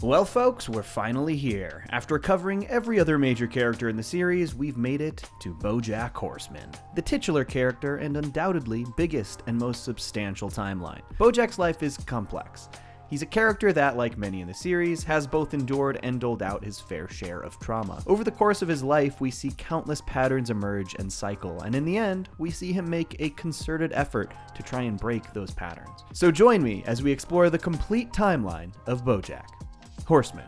Well folks, we're finally here. After covering every other major character in the series, we've made it to BoJack Horseman, the titular character and undoubtedly biggest and most substantial timeline. BoJack's life is complex. He's a character that, like many in the series, has both endured and doled out his fair share of trauma. Over the course of his life, we see countless patterns emerge and cycle, and in the end, we see him make a concerted effort to try and break those patterns. So join me as we explore the complete timeline of BoJack Horseman,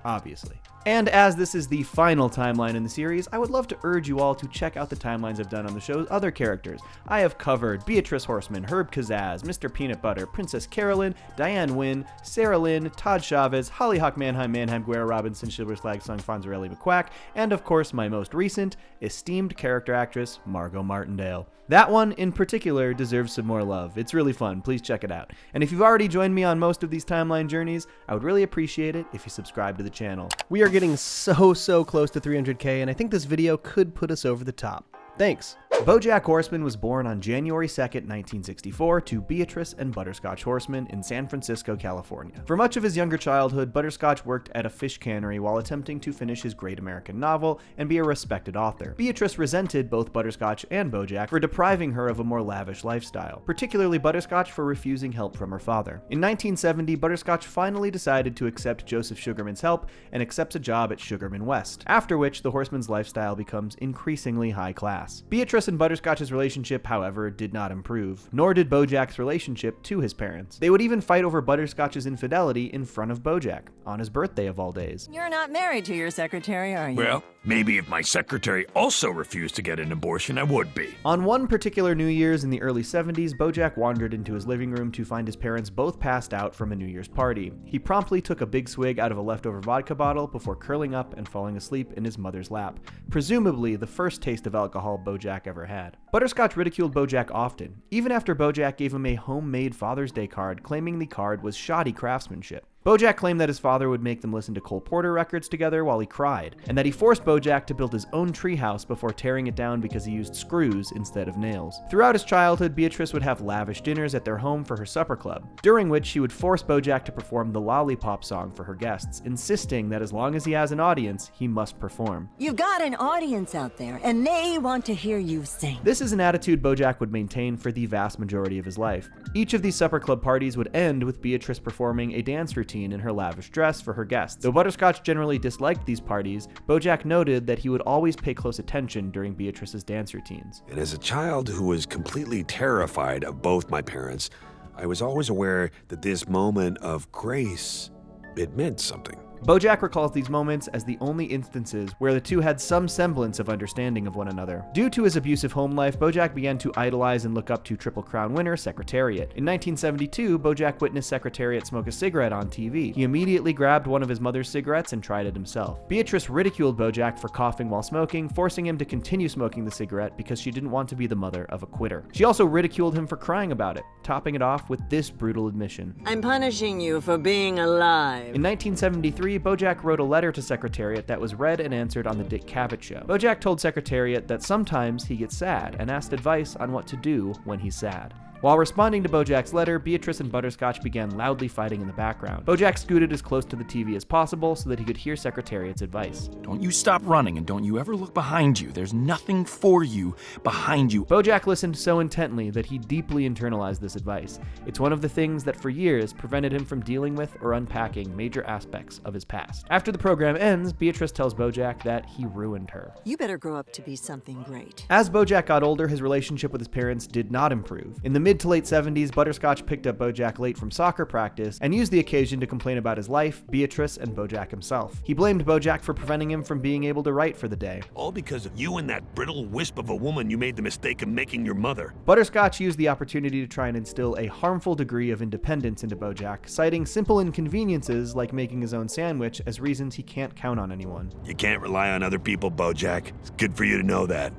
obviously. And as this is the final timeline in the series, I would love to urge you all to check out the timelines I've done on the show's other characters. I have covered Beatrice Horseman, Herb Kazaz, Mr. Peanut Butter, Princess Carolyn, Diane Wynn, Sarah Lynn, Todd Chavez, Hollyhock Mannheim, Guerra Robinson, Schiller's Flag Song, Fonzarelli McQuack, and of course my most recent, esteemed character actress, Margot Martindale. That one, in particular, deserves some more love. It's really fun. Please check it out. And if you've already joined me on most of these timeline journeys, I would really appreciate it if you subscribe to the channel. We are getting so close to 300K, and I think this video could put us over the top. Thanks. BoJack Horseman was born on January 2nd, 1964 to Beatrice and Butterscotch Horseman in San Francisco, California. For much of his younger childhood, Butterscotch worked at a fish cannery while attempting to finish his great American novel and be a respected author. Beatrice resented both Butterscotch and BoJack for depriving her of a more lavish lifestyle, particularly Butterscotch for refusing help from her father. In 1970, Butterscotch finally decided to accept Joseph Sugarman's help and accepts a job at Sugarman West, after which the Horseman's lifestyle becomes increasingly high class. Beatrice and Butterscotch's relationship, however, did not improve, nor did BoJack's relationship to his parents. They would even fight over Butterscotch's infidelity in front of BoJack, on his birthday of all days. You're not married to your secretary, are you? Well, maybe if my secretary also refused to get an abortion, I would be. On one particular New Year's in the early 70s, BoJack wandered into his living room to find his parents both passed out from a New Year's party. He promptly took a big swig out of a leftover vodka bottle before curling up and falling asleep in his mother's lap, presumably the first taste of alcohol BoJack ever had. Butterscotch ridiculed BoJack often, even after BoJack gave him a homemade Father's Day card claiming the card was shoddy craftsmanship. BoJack claimed that his father would make them listen to Cole Porter records together while he cried, and that he forced BoJack to build his own treehouse before tearing it down because he used screws instead of nails. Throughout his childhood, Beatrice would have lavish dinners at their home for her supper club, during which she would force BoJack to perform the Lollipop song for her guests, insisting that as long as he has an audience, he must perform. You've got an audience out there, and they want to hear you sing. This is an attitude BoJack would maintain for the vast majority of his life. Each of these supper club parties would end with Beatrice performing a dance routine in her lavish dress for her guests. Though Butterscotch generally disliked these parties, BoJack noted that he would always pay close attention during Beatrice's dance routines. And as a child who was completely terrified of both my parents, I was always aware that this moment of grace, it meant something. BoJack recalls these moments as the only instances where the two had some semblance of understanding of one another. Due to his abusive home life, BoJack began to idolize and look up to Triple Crown winner Secretariat. In 1972, BoJack witnessed Secretariat smoke a cigarette on TV. He immediately grabbed one of his mother's cigarettes and tried it himself. Beatrice ridiculed BoJack for coughing while smoking, forcing him to continue smoking the cigarette because she didn't want to be the mother of a quitter. She also ridiculed him for crying about it, topping it off with this brutal admission. I'm punishing you for being alive. In 1973, BoJack wrote a letter to Secretariat that was read and answered on the Dick Cavett Show. BoJack told Secretariat that sometimes he gets sad and asked advice on what to do when he's sad. While responding to BoJack's letter, Beatrice and Butterscotch began loudly fighting in the background. BoJack scooted as close to the TV as possible so that he could hear Secretariat's advice. Don't you stop running, and don't you ever look behind you. There's nothing for you behind you. BoJack listened so intently that he deeply internalized this advice. It's one of the things that for years prevented him from dealing with or unpacking major aspects of his past. After the program ends, Beatrice tells BoJack that he ruined her. You better grow up to be something great. As BoJack got older, his relationship with his parents did not improve. In the mid to late 70s, Butterscotch picked up BoJack late from soccer practice and used the occasion to complain about his life, Beatrice, and BoJack himself. He blamed BoJack for preventing him from being able to write for the day. All because of you and that brittle wisp of a woman you made the mistake of making your mother. Butterscotch used the opportunity to try and instill a harmful degree of independence into BoJack, citing simple inconveniences like making his own sandwich as reasons he can't count on anyone. You can't rely on other people, BoJack. It's good for you to know that.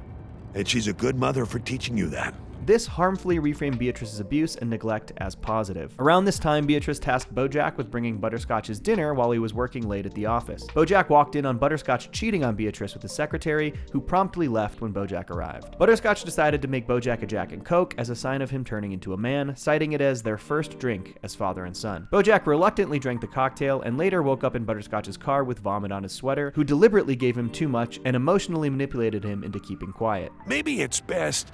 And she's a good mother for teaching you that. This harmfully reframed Beatrice's abuse and neglect as positive. Around this time, Beatrice tasked BoJack with bringing Butterscotch's dinner while he was working late at the office. BoJack walked in on Butterscotch cheating on Beatrice with the secretary, who promptly left when BoJack arrived. Butterscotch decided to make BoJack a Jack and Coke as a sign of him turning into a man, citing it as their first drink as father and son. BoJack reluctantly drank the cocktail and later woke up in Butterscotch's car with vomit on his sweater, who deliberately gave him too much and emotionally manipulated him into keeping quiet. Maybe it's best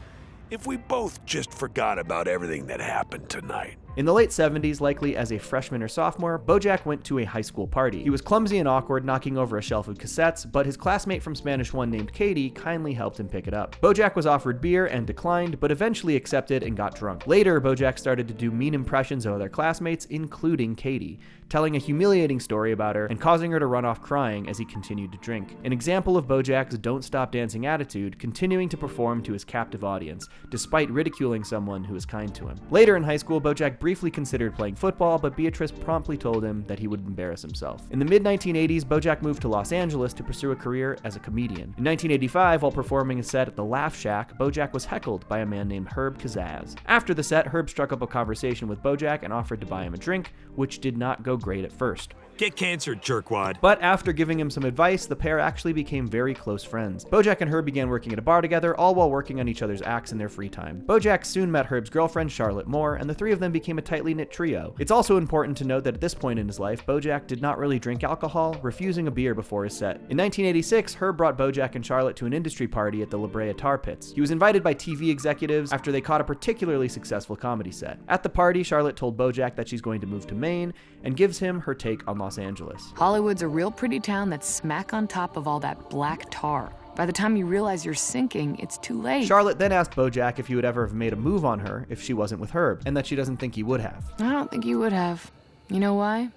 if we both just forgot about everything that happened tonight. In the late 70s, likely as a freshman or sophomore, BoJack went to a high school party. He was clumsy and awkward, knocking over a shelf of cassettes, but his classmate from Spanish 1 named Katie kindly helped him pick it up. BoJack was offered beer and declined, but eventually accepted and got drunk. Later, BoJack started to do mean impressions of other classmates, including Katie, telling a humiliating story about her and causing her to run off crying as he continued to drink. An example of BoJack's don't stop dancing attitude, continuing to perform to his captive audience, despite ridiculing someone who is kind to him. Later in high school, BoJack briefly considered playing football, but Beatrice promptly told him that he would embarrass himself. In the mid-1980s, BoJack moved to Los Angeles to pursue a career as a comedian. In 1985, while performing a set at the Laugh Shack, BoJack was heckled by a man named Herb Kazaz. After the set, Herb struck up a conversation with BoJack and offered to buy him a drink, which did not go great at first. Get cancer, jerkwad. But after giving him some advice, the pair actually became very close friends. BoJack and Herb began working at a bar together, all while working on each other's acts in their free time. BoJack soon met Herb's girlfriend, Charlotte Moore, and the three of them became a tightly knit trio. It's also important to note that at this point in his life, BoJack did not really drink alcohol, refusing a beer before his set. In 1986, Herb brought BoJack and Charlotte to an industry party at the La Brea Tar Pits. He was invited by TV executives after they caught a particularly successful comedy set. At the party, Charlotte told BoJack that she's going to move to Maine and gives him her take on Los Angeles. Hollywood's a real pretty town that's smack on top of all that black tar. By the time you realize you're sinking, it's too late. Charlotte then asked BoJack if he would ever have made a move on her if she wasn't with Herb, and that she doesn't think he would have. I don't think you would have. You know why?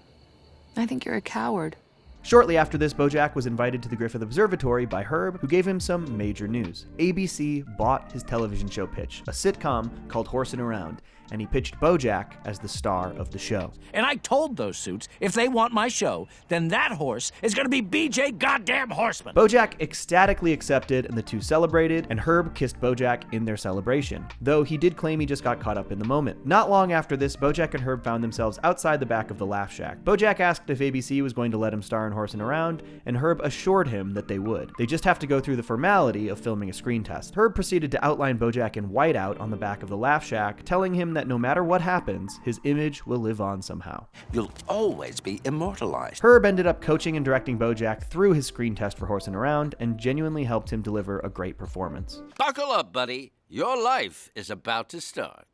I think you're a coward. Shortly after this, BoJack was invited to the Griffith Observatory by Herb, who gave him some major news. ABC bought his television show pitch, a sitcom called Horsin Around, and he pitched BoJack as the star of the show. And I told those suits, if they want my show, then that horse is gonna be BJ goddamn Horseman. BoJack ecstatically accepted, and the two celebrated, and Herb kissed BoJack in their celebration, though he did claim he just got caught up in the moment. Not long after this, BoJack and Herb found themselves outside the back of the Laugh Shack. BoJack asked if ABC was going to let him star in Horsin Around, and Herb assured him that they would. They just have to go through the formality of filming a screen test. Herb proceeded to outline BoJack in whiteout on the back of the Laugh Shack, telling him that no matter what happens, his image will live on somehow. You'll always be immortalized. Herb ended up coaching and directing BoJack through his screen test for Horsin Around and genuinely helped him deliver a great performance. Buckle up, buddy. Your life is about to start.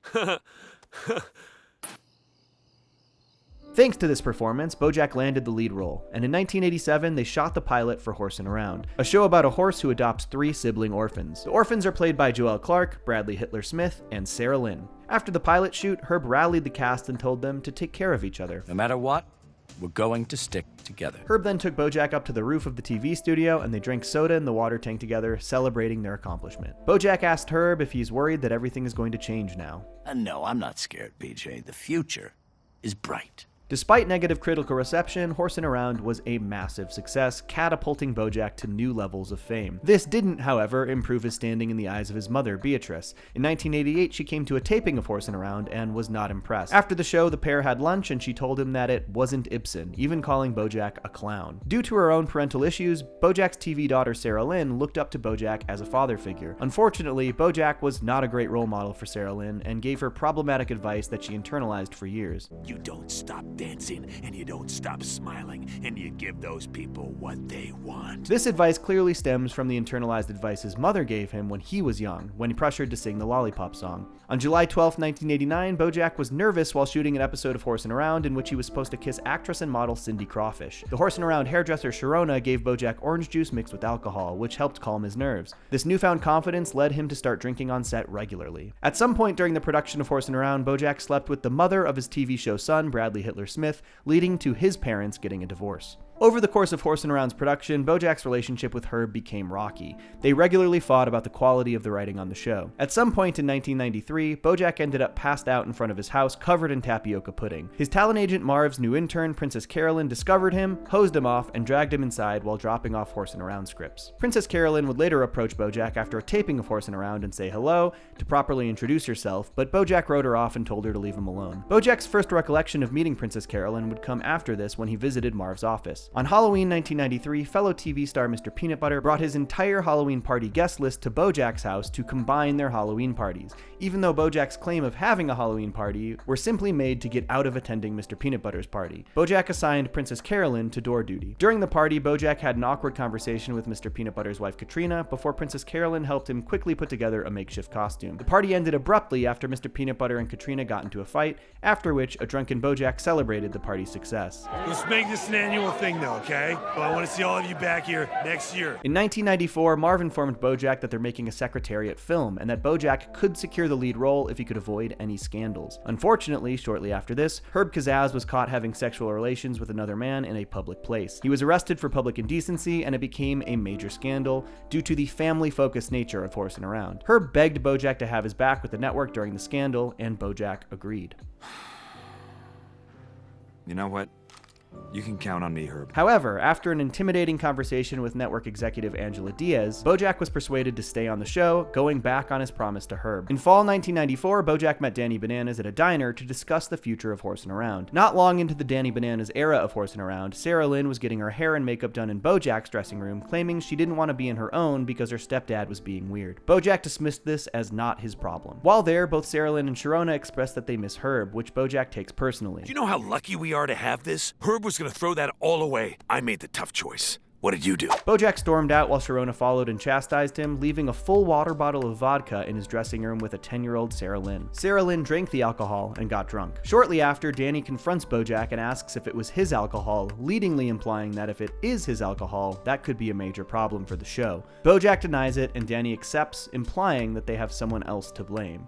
Thanks to this performance, BoJack landed the lead role, and in 1987 they shot the pilot for Horsin Around, a show about a horse who adopts 3 sibling orphans. The orphans are played by Joelle Clark, Bradley Hitler Smith, and Sarah Lynn. After the pilot shoot, Herb rallied the cast and told them to take care of each other. No matter what, we're going to stick together. Herb then took BoJack up to the roof of the TV studio and they drank soda in the water tank together, celebrating their accomplishment. BoJack asked Herb if he's worried that everything is going to change now. No, I'm not scared, BJ. The future is bright. Despite negative critical reception, Horsin Around was a massive success, catapulting BoJack to new levels of fame. This didn't, however, improve his standing in the eyes of his mother, Beatrice. In 1988, she came to a taping of Horsin Around and was not impressed. After the show, the pair had lunch and she told him that it wasn't Ibsen, even calling BoJack a clown. Due to her own parental issues, BoJack's TV daughter Sarah Lynn looked up to BoJack as a father figure. Unfortunately, BoJack was not a great role model for Sarah Lynn and gave her problematic advice that she internalized for years. You don't stop dancing, and you don't stop smiling, and you give those people what they want. This advice clearly stems from the internalized advice his mother gave him when he was young, when he pressured to sing the Lollipop song. On July 12, 1989, BoJack was nervous while shooting an episode of Horsin Around in which he was supposed to kiss actress and model Cindy Crawfish. The Horsin Around hairdresser Sharona gave BoJack orange juice mixed with alcohol, which helped calm his nerves. This newfound confidence led him to start drinking on set regularly. At some point during the production of Horsin Around, BoJack slept with the mother of his TV show son, Bradley Hitler Smith, leading to his parents getting a divorce. Over the course of Horsin Around's production, BoJack's relationship with Herb became rocky. They regularly fought about the quality of the writing on the show. At some point in 1993, BoJack ended up passed out in front of his house covered in tapioca pudding. His talent agent Marv's new intern, Princess Carolyn, discovered him, hosed him off, and dragged him inside while dropping off Horsin Around scripts. Princess Carolyn would later approach BoJack after a taping of Horsin Around and say hello to properly introduce herself, but BoJack wrote her off and told her to leave him alone. BoJack's first recollection of meeting Princess Carolyn would come after this when he visited Marv's office. On Halloween 1993, fellow TV star Mr. Peanut Butter brought his entire Halloween party guest list to BoJack's house to combine their Halloween parties, even though BoJack's claim of having a Halloween party were simply made to get out of attending Mr. Peanut Butter's party. BoJack assigned Princess Carolyn to door duty. During the party, BoJack had an awkward conversation with Mr. Peanut Butter's wife Katrina before Princess Carolyn helped him quickly put together a makeshift costume. The party ended abruptly after Mr. Peanut Butter and Katrina got into a fight, after which a drunken BoJack celebrated the party's success. Let's make this an annual thing, though, okay? Well, I want to see all of you back here next year. In 1994, Marv informed BoJack that they're making a Secretariat film, and that BoJack could secure the lead role if he could avoid any scandals. Unfortunately, shortly after this, Herb Kazaz was caught having sexual relations with another man in a public place. He was arrested for public indecency, and it became a major scandal due to the family-focused nature of Horsin Around. Herb begged BoJack to have his back with the network during the scandal, and BoJack agreed. You know what? You can count on me, Herb. However, after an intimidating conversation with network executive Angela Diaz, BoJack was persuaded to stay on the show, going back on his promise to Herb. In fall 1994, BoJack met Danny Bananas at a diner to discuss the future of Horsin Around. Not long into the Danny Bananas era of Horsin Around, Sarah Lynn was getting her hair and makeup done in BoJack's dressing room, claiming she didn't want to be in her own because her stepdad was being weird. BoJack dismissed this as not his problem. While there, both Sarah Lynn and Sharona expressed that they miss Herb, which BoJack takes personally. Do you know how lucky we are to have this? Herb was going to throw that all away. I made the tough choice. What did you do? BoJack stormed out while Sharona followed and chastised him, leaving a full water bottle of vodka in his dressing room with a 10-year-old Sarah Lynn. Sarah Lynn drank the alcohol and got drunk. Shortly after, Danny confronts BoJack and asks if it was his alcohol, leadingly implying that if it is his alcohol, that could be a major problem for the show. BoJack denies it, and Danny accepts, implying that they have someone else to blame.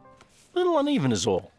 Little uneven is all.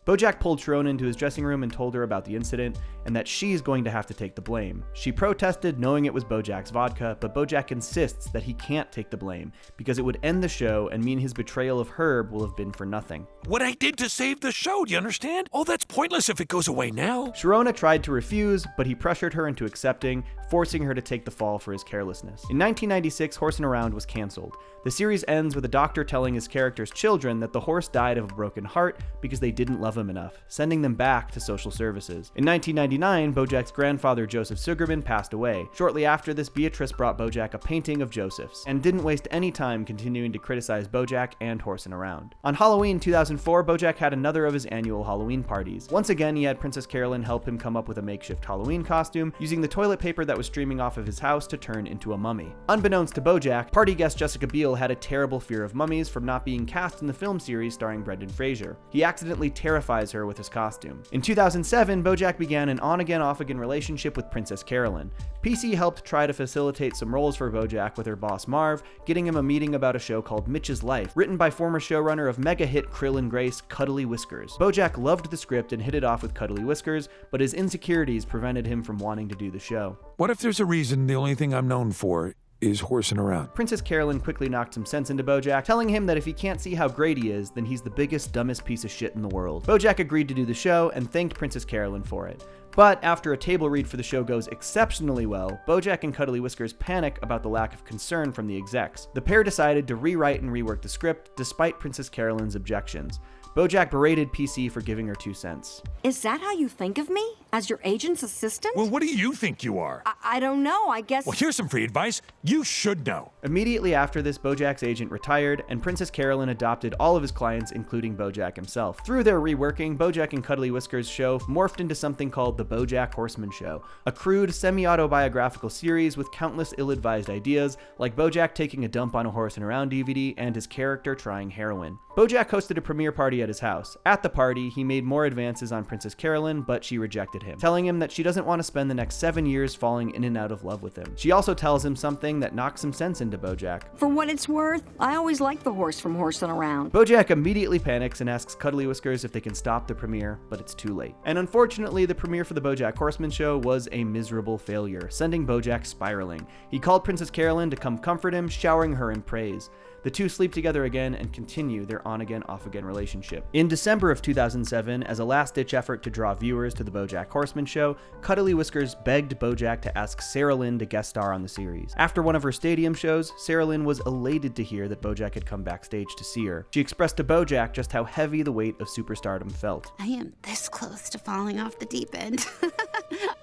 BoJack pulled Sharona into his dressing room and told her about the incident and that she's going to have to take the blame. She protested, knowing it was BoJack's vodka, but BoJack insists that he can't take the blame because it would end the show and mean his betrayal of Herb will have been for nothing. What I did to save the show, do you understand? Oh, that's pointless if it goes away now. Sharona tried to refuse, but he pressured her into accepting, forcing her to take the fall for his carelessness. In 1996, Horsin Around was canceled. The series ends with a doctor telling his character's children that the horse died of a broken heart because they didn't love him enough, sending them back to social services. In 1999, BoJack's grandfather Joseph Sugarman passed away. Shortly after this, Beatrice brought BoJack a painting of Joseph's, and didn't waste any time continuing to criticize BoJack and Horsin Around. On Halloween 2004, BoJack had another of his annual Halloween parties. Once again, he had Princess Carolyn help him come up with a makeshift Halloween costume, using the toilet paper that was streaming off of his house to turn into a mummy. Unbeknownst to BoJack, party guest Jessica Biel had a terrible fear of mummies from not being cast in the film series starring Brendan Fraser. He accidentally terrifies her with his costume. In 2007, BoJack began an on-again, off-again relationship with Princess Carolyn. PC helped try to facilitate some roles for BoJack with her boss Marv, getting him a meeting about a show called Mitch's Life, written by former showrunner of mega-hit Krill and Grace, Cuddly Whiskers. BoJack loved the script and hit it off with Cuddly Whiskers, but his insecurities prevented him from wanting to do the show. What if there's a reason the only thing I'm known for is Horsin Around? Princess Carolyn quickly knocked some sense into BoJack, telling him that if he can't see how great he is, then he's the biggest, dumbest piece of shit in the world. BoJack agreed to do the show and thanked Princess Carolyn for it. But after a table read for the show goes exceptionally well, BoJack and Cuddly Whiskers panic about the lack of concern from the execs. The pair decided to rewrite and rework the script, despite Princess Carolyn's objections. BoJack berated PC for giving her 2 cents. Is that how you think of me? As your agent's assistant? Well, what do you think you are? I don't know, I guess... Well, here's some free advice. You should know. Immediately after this, BoJack's agent retired, and Princess Carolyn adopted all of his clients, including BoJack himself. Through their reworking, BoJack and Cuddly Whiskers' show morphed into something called the BoJack Horseman Show, a crude, semi-autobiographical series with countless ill-advised ideas, like BoJack taking a dump on a Horsin Around DVD and his character trying heroin. BoJack hosted a premiere party at his house. At the party, he made more advances on Princess Carolyn, but she rejected him, telling him that she doesn't want to spend the next 7 years falling in and out of love with him. She also tells him something that knocks some sense into BoJack. For what it's worth, I always liked the horse from Horsin Around. BoJack immediately panics and asks Cuddly Whiskers if they can stop the premiere, but it's too late. And unfortunately, the premiere for the BoJack Horseman show was a miserable failure, sending BoJack spiraling. He called Princess Carolyn to come comfort him, showering her in praise. The two sleep together again and continue their on-again, off-again relationship. In December of 2007, as a last-ditch effort to draw viewers to the BoJack Horseman show, Cuddly Whiskers begged BoJack to ask Sarah Lynn to guest star on the series. After one of her stadium shows, Sarah Lynn was elated to hear that BoJack had come backstage to see her. She expressed to BoJack just how heavy the weight of superstardom felt. I am this close to falling off the deep end.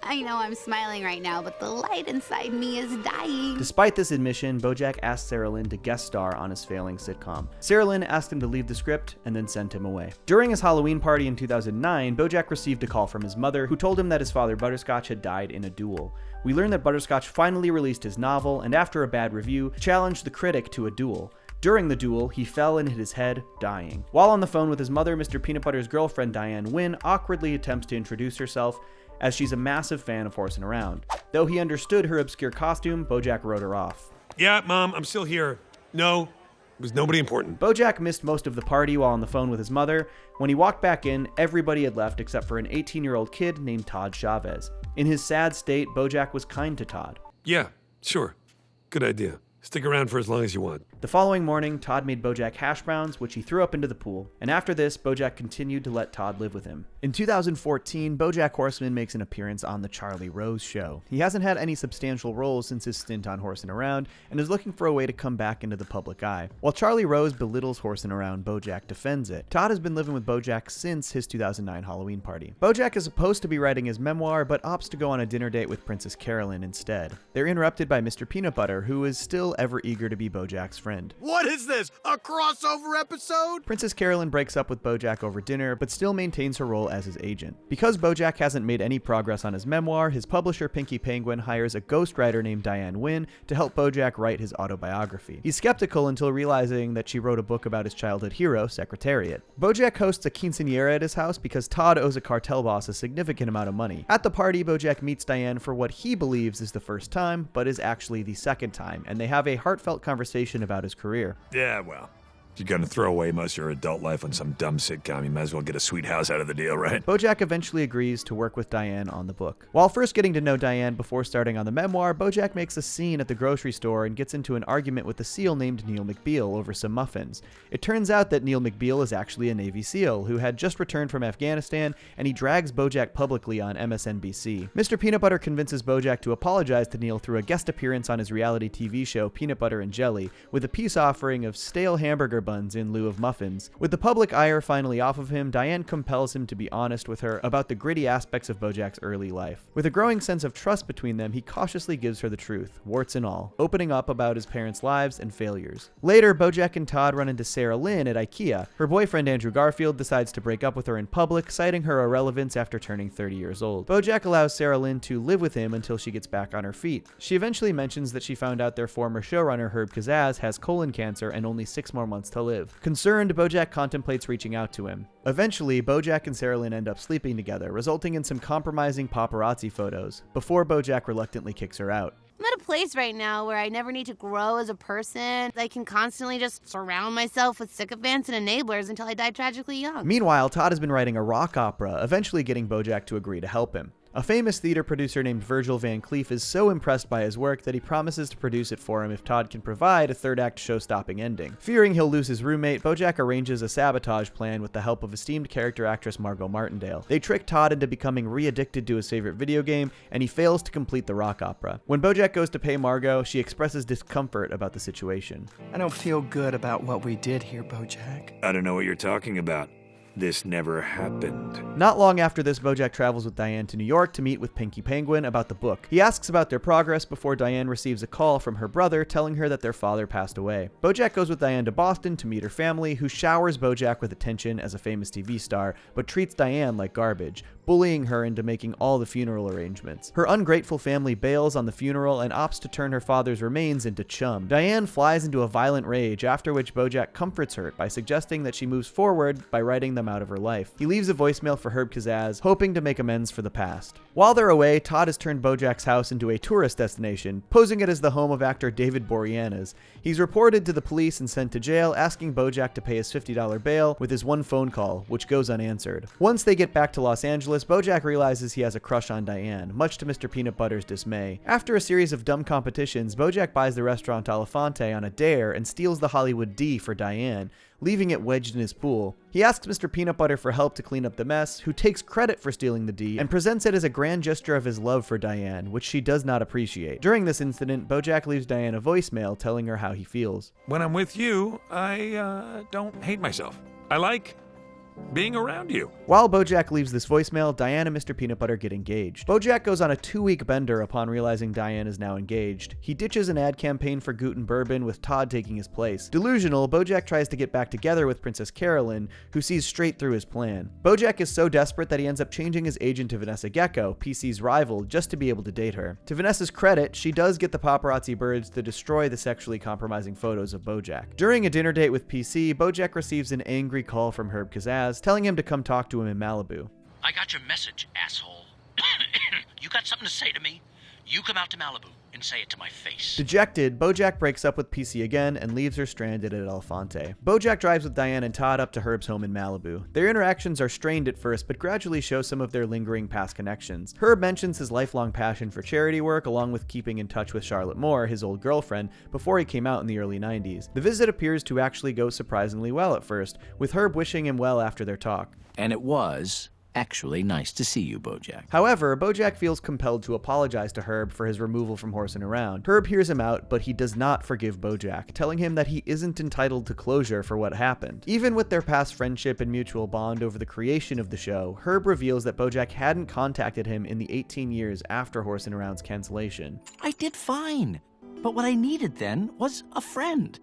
I know I'm smiling right now, but the light inside me is dying. Despite this admission, BoJack asked Sarah Lynn to guest star on his failing sitcom. Sarah Lynn asked him to leave the script and then sent him away. During his Halloween party in 2009, BoJack received a call from his mother, who told him that his father Butterscotch had died in a duel. We learned that Butterscotch finally released his novel, and after a bad review, challenged the critic to a duel. During the duel, he fell and hit his head, dying. While on the phone with his mother, Mr. Peanut Butter's girlfriend Diane Wynn awkwardly attempts to introduce herself, as she's a massive fan of Horsin Around. Though he understood her obscure costume, BoJack wrote her off. Yeah, Mom, I'm still here. No, it was nobody important. BoJack missed most of the party while on the phone with his mother. When he walked back in, everybody had left except for an 18-year-old kid named Todd Chavez. In his sad state, BoJack was kind to Todd. Yeah, sure. Good idea. Stick around for as long as you want. The following morning, Todd made BoJack hash browns, which he threw up into the pool, and after this, BoJack continued to let Todd live with him. In 2014, BoJack Horseman makes an appearance on The Charlie Rose Show. He hasn't had any substantial roles since his stint on Horsin Around, and is looking for a way to come back into the public eye. While Charlie Rose belittles Horsin Around, BoJack defends it. Todd has been living with BoJack since his 2009 Halloween party. BoJack is supposed to be writing his memoir, but opts to go on a dinner date with Princess Carolyn instead. They're interrupted by Mr. Peanut Butter, who is still ever eager to be BoJack's friend. What is this? A crossover episode? Princess Carolyn breaks up with BoJack over dinner, but still maintains her role as his agent. Because BoJack hasn't made any progress on his memoir, his publisher Pinky Penguin hires a ghostwriter named Diane Wynn to help BoJack write his autobiography. He's skeptical until realizing that she wrote a book about his childhood hero, Secretariat. BoJack hosts a quinceañera at his house because Todd owes a cartel boss a significant amount of money. At the party, BoJack meets Diane for what he believes is the first time, but is actually the second time, and they have a heartfelt conversation about his career. Yeah, well, if you're gonna throw away most of your adult life on some dumb sitcom, you might as well get a sweet house out of the deal, right? BoJack eventually agrees to work with Diane on the book. While first getting to know Diane before starting on the memoir, BoJack makes a scene at the grocery store and gets into an argument with a SEAL named Neil McBeal over some muffins. It turns out that Neil McBeal is actually a Navy SEAL who had just returned from Afghanistan, and he drags BoJack publicly on MSNBC. Mr. Peanut Butter convinces BoJack to apologize to Neil through a guest appearance on his reality TV show Peanut Butter and Jelly, with a peace offering of stale hamburger buns in lieu of muffins. With the public ire finally off of him, Diane compels him to be honest with her about the gritty aspects of BoJack's early life. With a growing sense of trust between them, he cautiously gives her the truth, warts and all, opening up about his parents' lives and failures. Later, BoJack and Todd run into Sarah Lynn at IKEA. Her boyfriend Andrew Garfield decides to break up with her in public, citing her irrelevance after turning 30 years old. BoJack allows Sarah Lynn to live with him until she gets back on her feet. She eventually mentions that she found out their former showrunner Herb Kazaz has colon cancer and only 6 more months to live. Concerned, BoJack contemplates reaching out to him. Eventually, BoJack and Sarah Lynn end up sleeping together, resulting in some compromising paparazzi photos, before BoJack reluctantly kicks her out. I'm at a place right now where I never need to grow as a person. I can constantly just surround myself with sycophants and enablers until I die tragically young. Meanwhile, Todd has been writing a rock opera, eventually getting BoJack to agree to help him. A famous theater producer named Virgil Van Cleef is so impressed by his work that he promises to produce it for him if Todd can provide a third-act show-stopping ending. Fearing he'll lose his roommate, BoJack arranges a sabotage plan with the help of esteemed character actress Margot Martindale. They trick Todd into becoming re-addicted to his favorite video game, and he fails to complete the rock opera. When BoJack goes to pay Margot, she expresses discomfort about the situation. I don't feel good about what we did here, BoJack. I don't know what you're talking about. this never happened. Not long after this, BoJack travels with Diane to New York to meet with Pinky Penguin about the book. He asks about their progress before Diane receives a call from her brother telling her that their father passed away. BoJack goes with Diane to Boston to meet her family, who showers BoJack with attention as a famous TV star, but treats Diane like garbage, bullying her into making all the funeral arrangements. Her ungrateful family bails on the funeral and opts to turn her father's remains into chum. Diane flies into a violent rage, after which BoJack comforts her by suggesting that she moves forward by writing them out of her life. He leaves a voicemail for Herb Kazaz, hoping to make amends for the past. While they're away, Todd has turned BoJack's house into a tourist destination, posing it as the home of actor David Boreanaz. He's reported to the police and sent to jail, asking BoJack to pay his $50 bail with his one phone call, which goes unanswered. Once they get back to Los Angeles, BoJack realizes he has a crush on Diane, much to Mr. Peanut Butter's dismay. After a series of dumb competitions, BoJack buys the restaurant Elefante on a dare and steals the Hollywood D for Diane, leaving it wedged in his pool. He asks Mr. Peanut Butter for help to clean up the mess, who takes credit for stealing the D and presents it as a grand gesture of his love for Diane, which she does not appreciate. During this incident, BoJack leaves Diane a voicemail telling her how he feels. When I'm with you, I don't hate myself. I like being around you. While BoJack leaves this voicemail, Diane and Mr. Peanut Butter get engaged. BoJack goes on a 2-week bender upon realizing Diane is now engaged. He ditches an ad campaign for Guten Bourbon, with Todd taking his place. Delusional, BoJack tries to get back together with Princess Carolyn, who sees straight through his plan. BoJack is so desperate that he ends up changing his agent to Vanessa Gecko, PC's rival, just to be able to date her. To Vanessa's credit, she does get the paparazzi birds to destroy the sexually compromising photos of BoJack. During a dinner date with PC, BoJack receives an angry call from Herb Kazaz, telling him to come talk to him in Malibu. I got your message, asshole. You got something to say to me? You come out to Malibu and say it to my face. Dejected, BoJack breaks up with PC again and leaves her stranded at Elefante. BoJack drives with Diane and Todd up to Herb's home in Malibu. Their interactions are strained at first, but gradually show some of their lingering past connections. Herb mentions his lifelong passion for charity work, along with keeping in touch with Charlotte Moore, his old girlfriend, before he came out in the early 90s. The visit appears to actually go surprisingly well at first, with Herb wishing him well after their talk. And it was actually nice to see you, BoJack. However, BoJack feels compelled to apologize to Herb for his removal from Horsin Around. Herb hears him out, but he does not forgive BoJack, telling him that he isn't entitled to closure for what happened. Even with their past friendship and mutual bond over the creation of the show, Herb reveals that BoJack hadn't contacted him in the 18 years after Horsin Around's cancellation. I did fine, but what I needed then was a friend.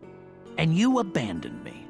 And you abandoned me.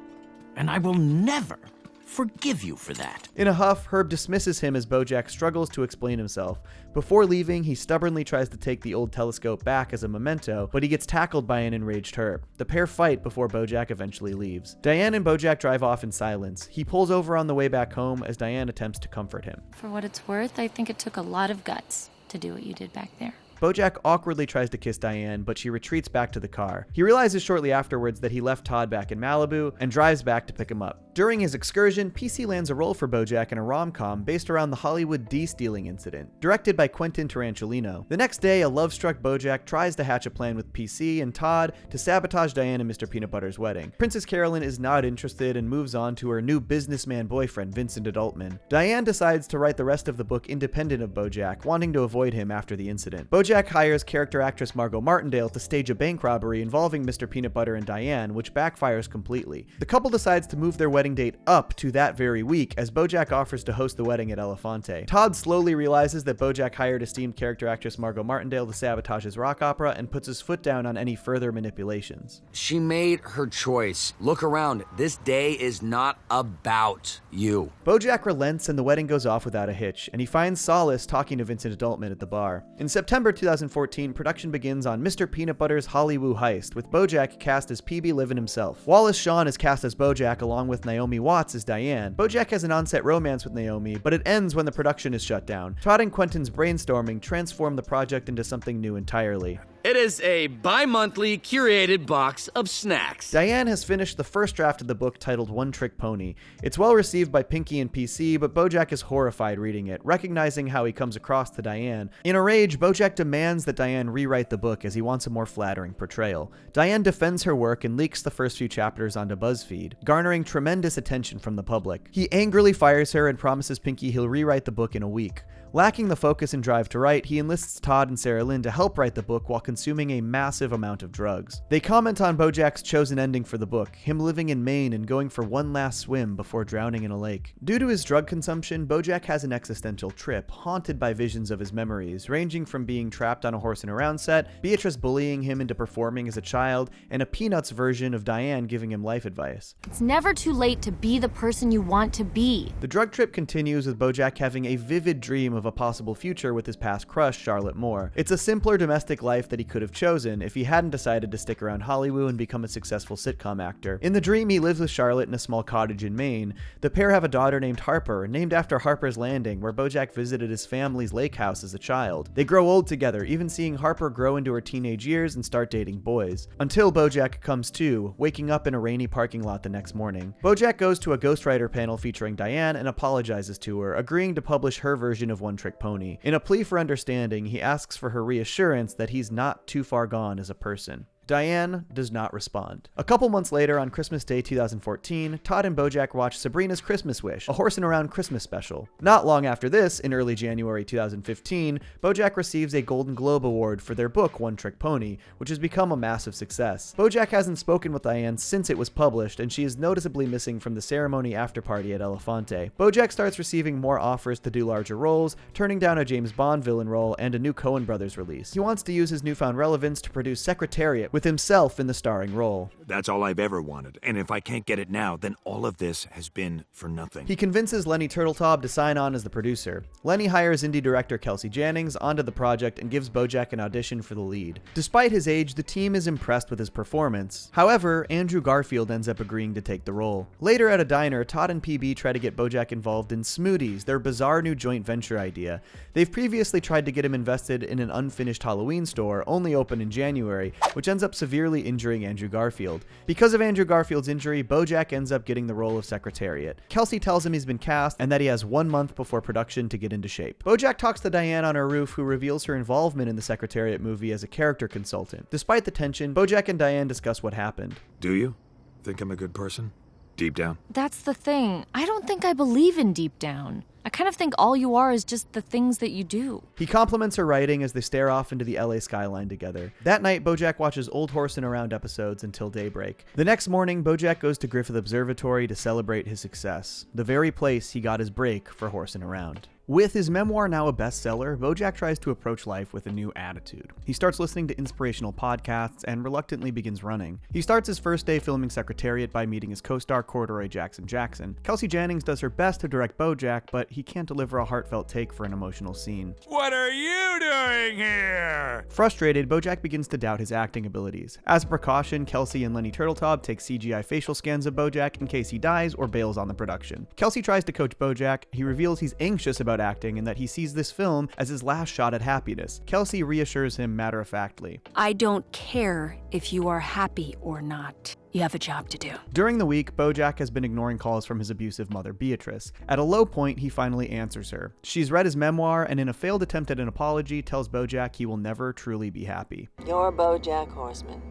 And I will never forgive you for that. In a huff, Herb dismisses him as BoJack struggles to explain himself. Before leaving, he stubbornly tries to take the old telescope back as a memento, but he gets tackled by an enraged Herb. The pair fight before BoJack eventually leaves. Diane and BoJack drive off in silence. He pulls over on the way back home as Diane attempts to comfort him. For what it's worth, I think it took a lot of guts to do what you did back there. BoJack awkwardly tries to kiss Diane, but she retreats back to the car. He realizes shortly afterwards that he left Todd back in Malibu and drives back to pick him up. During his excursion, PC lands a role for BoJack in a rom-com based around the Hollywood D-stealing incident, directed by Quentin Tarantulino. The next day, a love-struck BoJack tries to hatch a plan with PC and Todd to sabotage Diane and Mr. Peanut Butter's wedding. Princess Carolyn is not interested and moves on to her new businessman boyfriend, Vincent Adultman. Diane decides to write the rest of the book independent of BoJack, wanting to avoid him after the incident. BoJack hires character actress Margot Martindale to stage a bank robbery involving Mr. Peanut Butter and Diane, which backfires completely. The couple decides to move their wedding date up to that very week as BoJack offers to host the wedding at Elefante. Todd slowly realizes that BoJack hired esteemed character actress Margot Martindale to sabotage his rock opera and puts his foot down on any further manipulations. She made her choice. Look around. This day is not about you. BoJack relents and the wedding goes off without a hitch, and he finds solace talking to Vincent Adultman at the bar. In September 2014, production begins on Mr. Peanut Butter's Hollywood Heist, with BoJack cast as PB Livin himself. Wallace Shawn is cast as BoJack along with Naomi Watts as Diane. BoJack has an on-set romance with Naomi, but it ends when the production is shut down. Todd and Quentin's brainstorming transform the project into something new entirely. It is a bi-monthly curated box of snacks. Diane has finished the first draft of the book titled One Trick Pony. It's well received by Pinky and PC, but BoJack is horrified reading it, recognizing how he comes across to Diane. In a rage, BoJack demands that Diane rewrite the book as he wants a more flattering portrayal. Diane defends her work and leaks the first few chapters onto BuzzFeed, garnering tremendous attention from the public. He angrily fires her and promises Pinky he'll rewrite the book in a week. Lacking the focus and drive to write, he enlists Todd and Sarah Lynn to help write the book while consuming a massive amount of drugs. They comment on BoJack's chosen ending for the book, him living in Maine and going for one last swim before drowning in a lake. Due to his drug consumption, BoJack has an existential trip, haunted by visions of his memories, ranging from being trapped on a Horsin Around set, Beatrice bullying him into performing as a child, and a Peanuts version of Diane giving him life advice. It's never too late to be the person you want to be. The drug trip continues with BoJack having a vivid dream of a possible future with his past crush, Charlotte Moore. It's a simpler domestic life that he could have chosen if he hadn't decided to stick around Hollywood and become a successful sitcom actor. In the dream, he lives with Charlotte in a small cottage in Maine. The pair have a daughter named Harper, named after Harper's Landing, where BoJack visited his family's lake house as a child. They grow old together, even seeing Harper grow into her teenage years and start dating boys. Until BoJack comes to, waking up in a rainy parking lot the next morning. BoJack goes to a ghostwriter panel featuring Diane and apologizes to her, agreeing to publish her version of One Trick Pony. In a plea for understanding, he asks for her reassurance that he's not too far gone as a person. Diane does not respond. A couple months later, on Christmas Day 2014, Todd and BoJack watch Sabrina's Christmas Wish, a Horsin Around Christmas special. Not long after this, in early January 2015, BoJack receives a Golden Globe Award for their book One Trick Pony, which has become a massive success. BoJack hasn't spoken with Diane since it was published, and she is noticeably missing from the ceremony after party at Elefante. BoJack starts receiving more offers to do larger roles, turning down a James Bond villain role and a new Coen Brothers release. He wants to use his newfound relevance to produce Secretariat, with himself in the starring role. That's all I've ever wanted, and if I can't get it now, then all of this has been for nothing. He convinces Lenny Turteltaub to sign on as the producer. Lenny hires indie director Kelsey Jennings onto the project and gives BoJack an audition for the lead. Despite his age, the team is impressed with his performance. However, Andrew Garfield ends up agreeing to take the role. Later at a diner, Todd and PB try to get BoJack involved in Smoothies, their bizarre new joint venture idea. They've previously tried to get him invested in an unfinished Halloween store, only open in January, which ends up severely injuring Andrew Garfield. Because of Andrew Garfield's injury, BoJack ends up getting the role of Secretariat. Kelsey tells him he's been cast and that he has 1 month before production to get into shape. BoJack talks to Diane on her roof, who reveals her involvement in the Secretariat movie as a character consultant. Despite the tension, BoJack and Diane discuss what happened. Do you think I'm a good person? Deep down? That's the thing. I don't think I believe in deep down. I kind of think all you are is just the things that you do. He compliments her writing as they stare off into the LA skyline together. That night, BoJack watches old Horsin Around episodes until daybreak. The next morning, BoJack goes to Griffith Observatory to celebrate his success, the very place he got his break for Horsin Around. With his memoir now a bestseller, BoJack tries to approach life with a new attitude. He starts listening to inspirational podcasts and reluctantly begins running. He starts his first day filming Secretariat by meeting his co-star Corduroy Jackson. Kelsey Jennings does her best to direct BoJack, but he can't deliver a heartfelt take for an emotional scene. What are you doing here? Frustrated, BoJack begins to doubt his acting abilities. As a precaution, Kelsey and Lenny Turteltaub take CGI facial scans of BoJack in case he dies or bails on the production. Kelsey tries to coach BoJack. He reveals he's anxious about acting and that he sees this film as his last shot at happiness. Kelsey reassures him matter-of-factly. I don't care if you are happy or not. You have a job to do. During the week, BoJack has been ignoring calls from his abusive mother, Beatrice. At a low point, he finally answers her. She's read his memoir and in a failed attempt at an apology, tells BoJack he will never truly be happy. You're BoJack Horseman.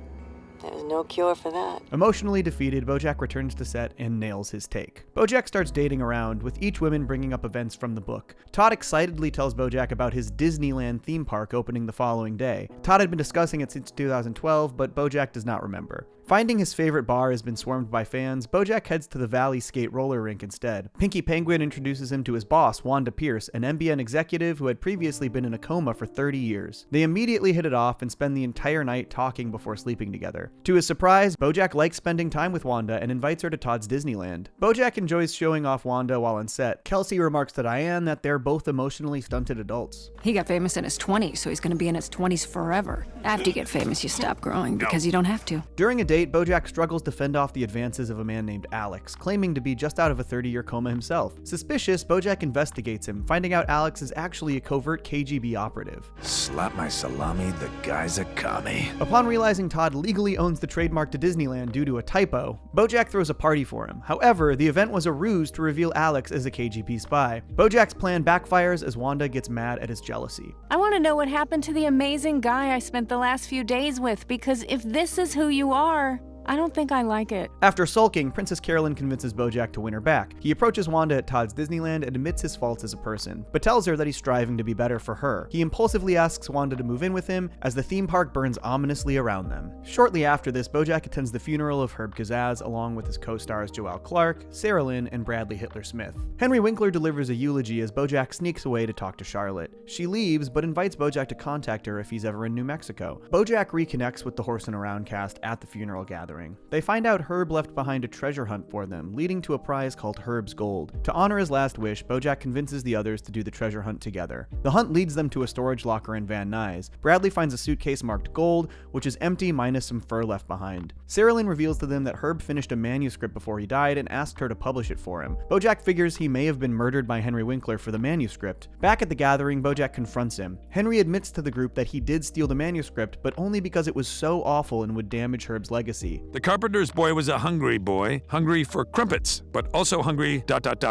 There's no cure for that. Emotionally defeated, BoJack returns to set and nails his take. BoJack starts dating around, with each woman bringing up events from the book. Todd excitedly tells BoJack about his Disneyland theme park opening the following day. Todd had been discussing it since 2012, but BoJack does not remember. Finding his favorite bar has been swarmed by fans, BoJack heads to the Valley Skate roller rink instead. Pinky Penguin introduces him to his boss, Wanda Pierce, an MBN executive who had previously been in a coma for 30 years. They immediately hit it off and spend the entire night talking before sleeping together. To his surprise, BoJack likes spending time with Wanda and invites her to Todd's Disneyland. BoJack enjoys showing off Wanda while on set. Kelsey remarks to Diane that they're both emotionally stunted adults. He got famous in his 20s, so he's going to be in his 20s forever. After you get famous, you stop growing because you don't have to. During a date, BoJack struggles to fend off the advances of a man named Alex, claiming to be just out of a 30-year coma himself. Suspicious, BoJack investigates him, finding out Alex is actually a covert KGB operative. Slap my salami, the guy's a commie. Upon realizing Todd legally owns the trademark to Disneyland due to a typo, BoJack throws a party for him. However, the event was a ruse to reveal Alex as a KGB spy. BoJack's plan backfires as Wanda gets mad at his jealousy. I want to know what happened to the amazing guy I spent the last few days with, because if this is who you are, I don't think I like it. After sulking, Princess Carolyn convinces BoJack to win her back. He approaches Wanda at Todd's Disneyland and admits his faults as a person, but tells her that he's striving to be better for her. He impulsively asks Wanda to move in with him as the theme park burns ominously around them. Shortly after this, BoJack attends the funeral of Herb Kazaz along with his co-stars Joelle Clark, Sarah Lynn, and Bradley Hitler Smith. Henry Winkler delivers a eulogy as BoJack sneaks away to talk to Charlotte. She leaves, but invites BoJack to contact her if he's ever in New Mexico. BoJack reconnects with the Horsin Around cast at the funeral gathering. They find out Herb left behind a treasure hunt for them, leading to a prize called Herb's Gold. To honor his last wish, BoJack convinces the others to do the treasure hunt together. The hunt leads them to a storage locker in Van Nuys. Bradley finds a suitcase marked gold, which is empty minus some fur left behind. Sarah Lynn reveals to them that Herb finished a manuscript before he died and asked her to publish it for him. BoJack figures he may have been murdered by Henry Winkler for the manuscript. Back at the gathering, BoJack confronts him. Henry admits to the group that he did steal the manuscript, but only because it was so awful and would damage Herb's legacy. The carpenter's boy was a hungry boy, hungry for crumpets, but also hungry ...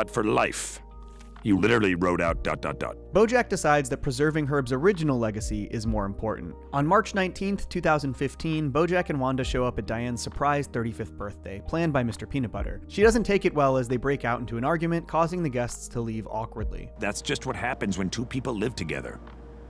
for life. You literally wrote out ... BoJack decides that preserving Herb's original legacy is more important. On March 19th, 2015, BoJack and Wanda show up at Diane's surprise 35th birthday, planned by Mr. Peanut Butter. She doesn't take it well as they break out into an argument, causing the guests to leave awkwardly. That's just what happens when two people live together.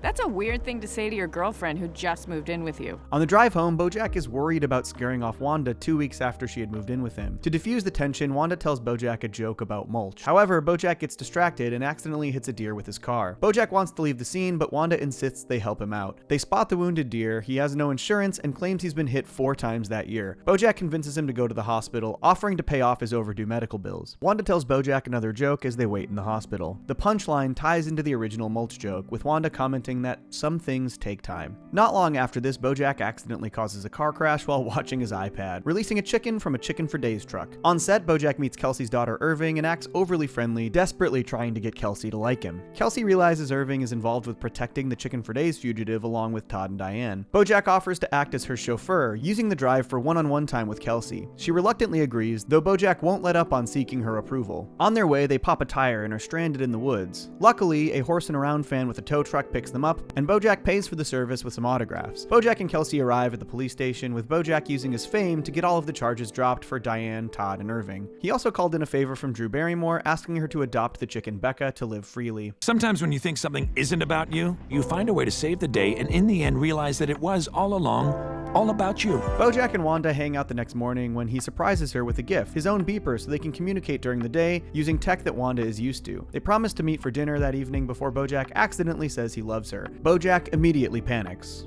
That's a weird thing to say to your girlfriend who just moved in with you. On the drive home, BoJack is worried about scaring off Wanda 2 weeks after she had moved in with him. To defuse the tension, Wanda tells BoJack a joke about mulch. However, BoJack gets distracted and accidentally hits a deer with his car. BoJack wants to leave the scene, but Wanda insists they help him out. They spot the wounded deer, he has no insurance, and claims he's been hit 4 times that year. BoJack convinces him to go to the hospital, offering to pay off his overdue medical bills. Wanda tells BoJack another joke as they wait in the hospital. The punchline ties into the original mulch joke, with Wanda commenting that some things take time. Not long after this, BoJack accidentally causes a car crash while watching his iPad, releasing a chicken from a Chicken for Days truck. On set, BoJack meets Kelsey's daughter Irving and acts overly friendly, desperately trying to get Kelsey to like him. Kelsey realizes Irving is involved with protecting the Chicken for Days fugitive along with Todd and Diane. BoJack offers to act as her chauffeur, using the drive for one-on-one time with Kelsey. She reluctantly agrees, though BoJack won't let up on seeking her approval. On their way, they pop a tire and are stranded in the woods. Luckily, a Horsin Around fan with a tow truck picks them up, and BoJack pays for the service with some autographs. BoJack and Kelsey arrive at the police station, with BoJack using his fame to get all of the charges dropped for Diane, Todd, and Irving. He also called in a favor from Drew Barrymore, asking her to adopt the chicken Becca to live freely. Sometimes when you think something isn't about you, you find a way to save the day and in the end realize that it was all along all about you. BoJack and Wanda hang out the next morning when he surprises her with a gift, his own beeper, so they can communicate during the day using tech that Wanda is used to. They promise to meet for dinner that evening before BoJack accidentally says he loves her. BoJack immediately panics.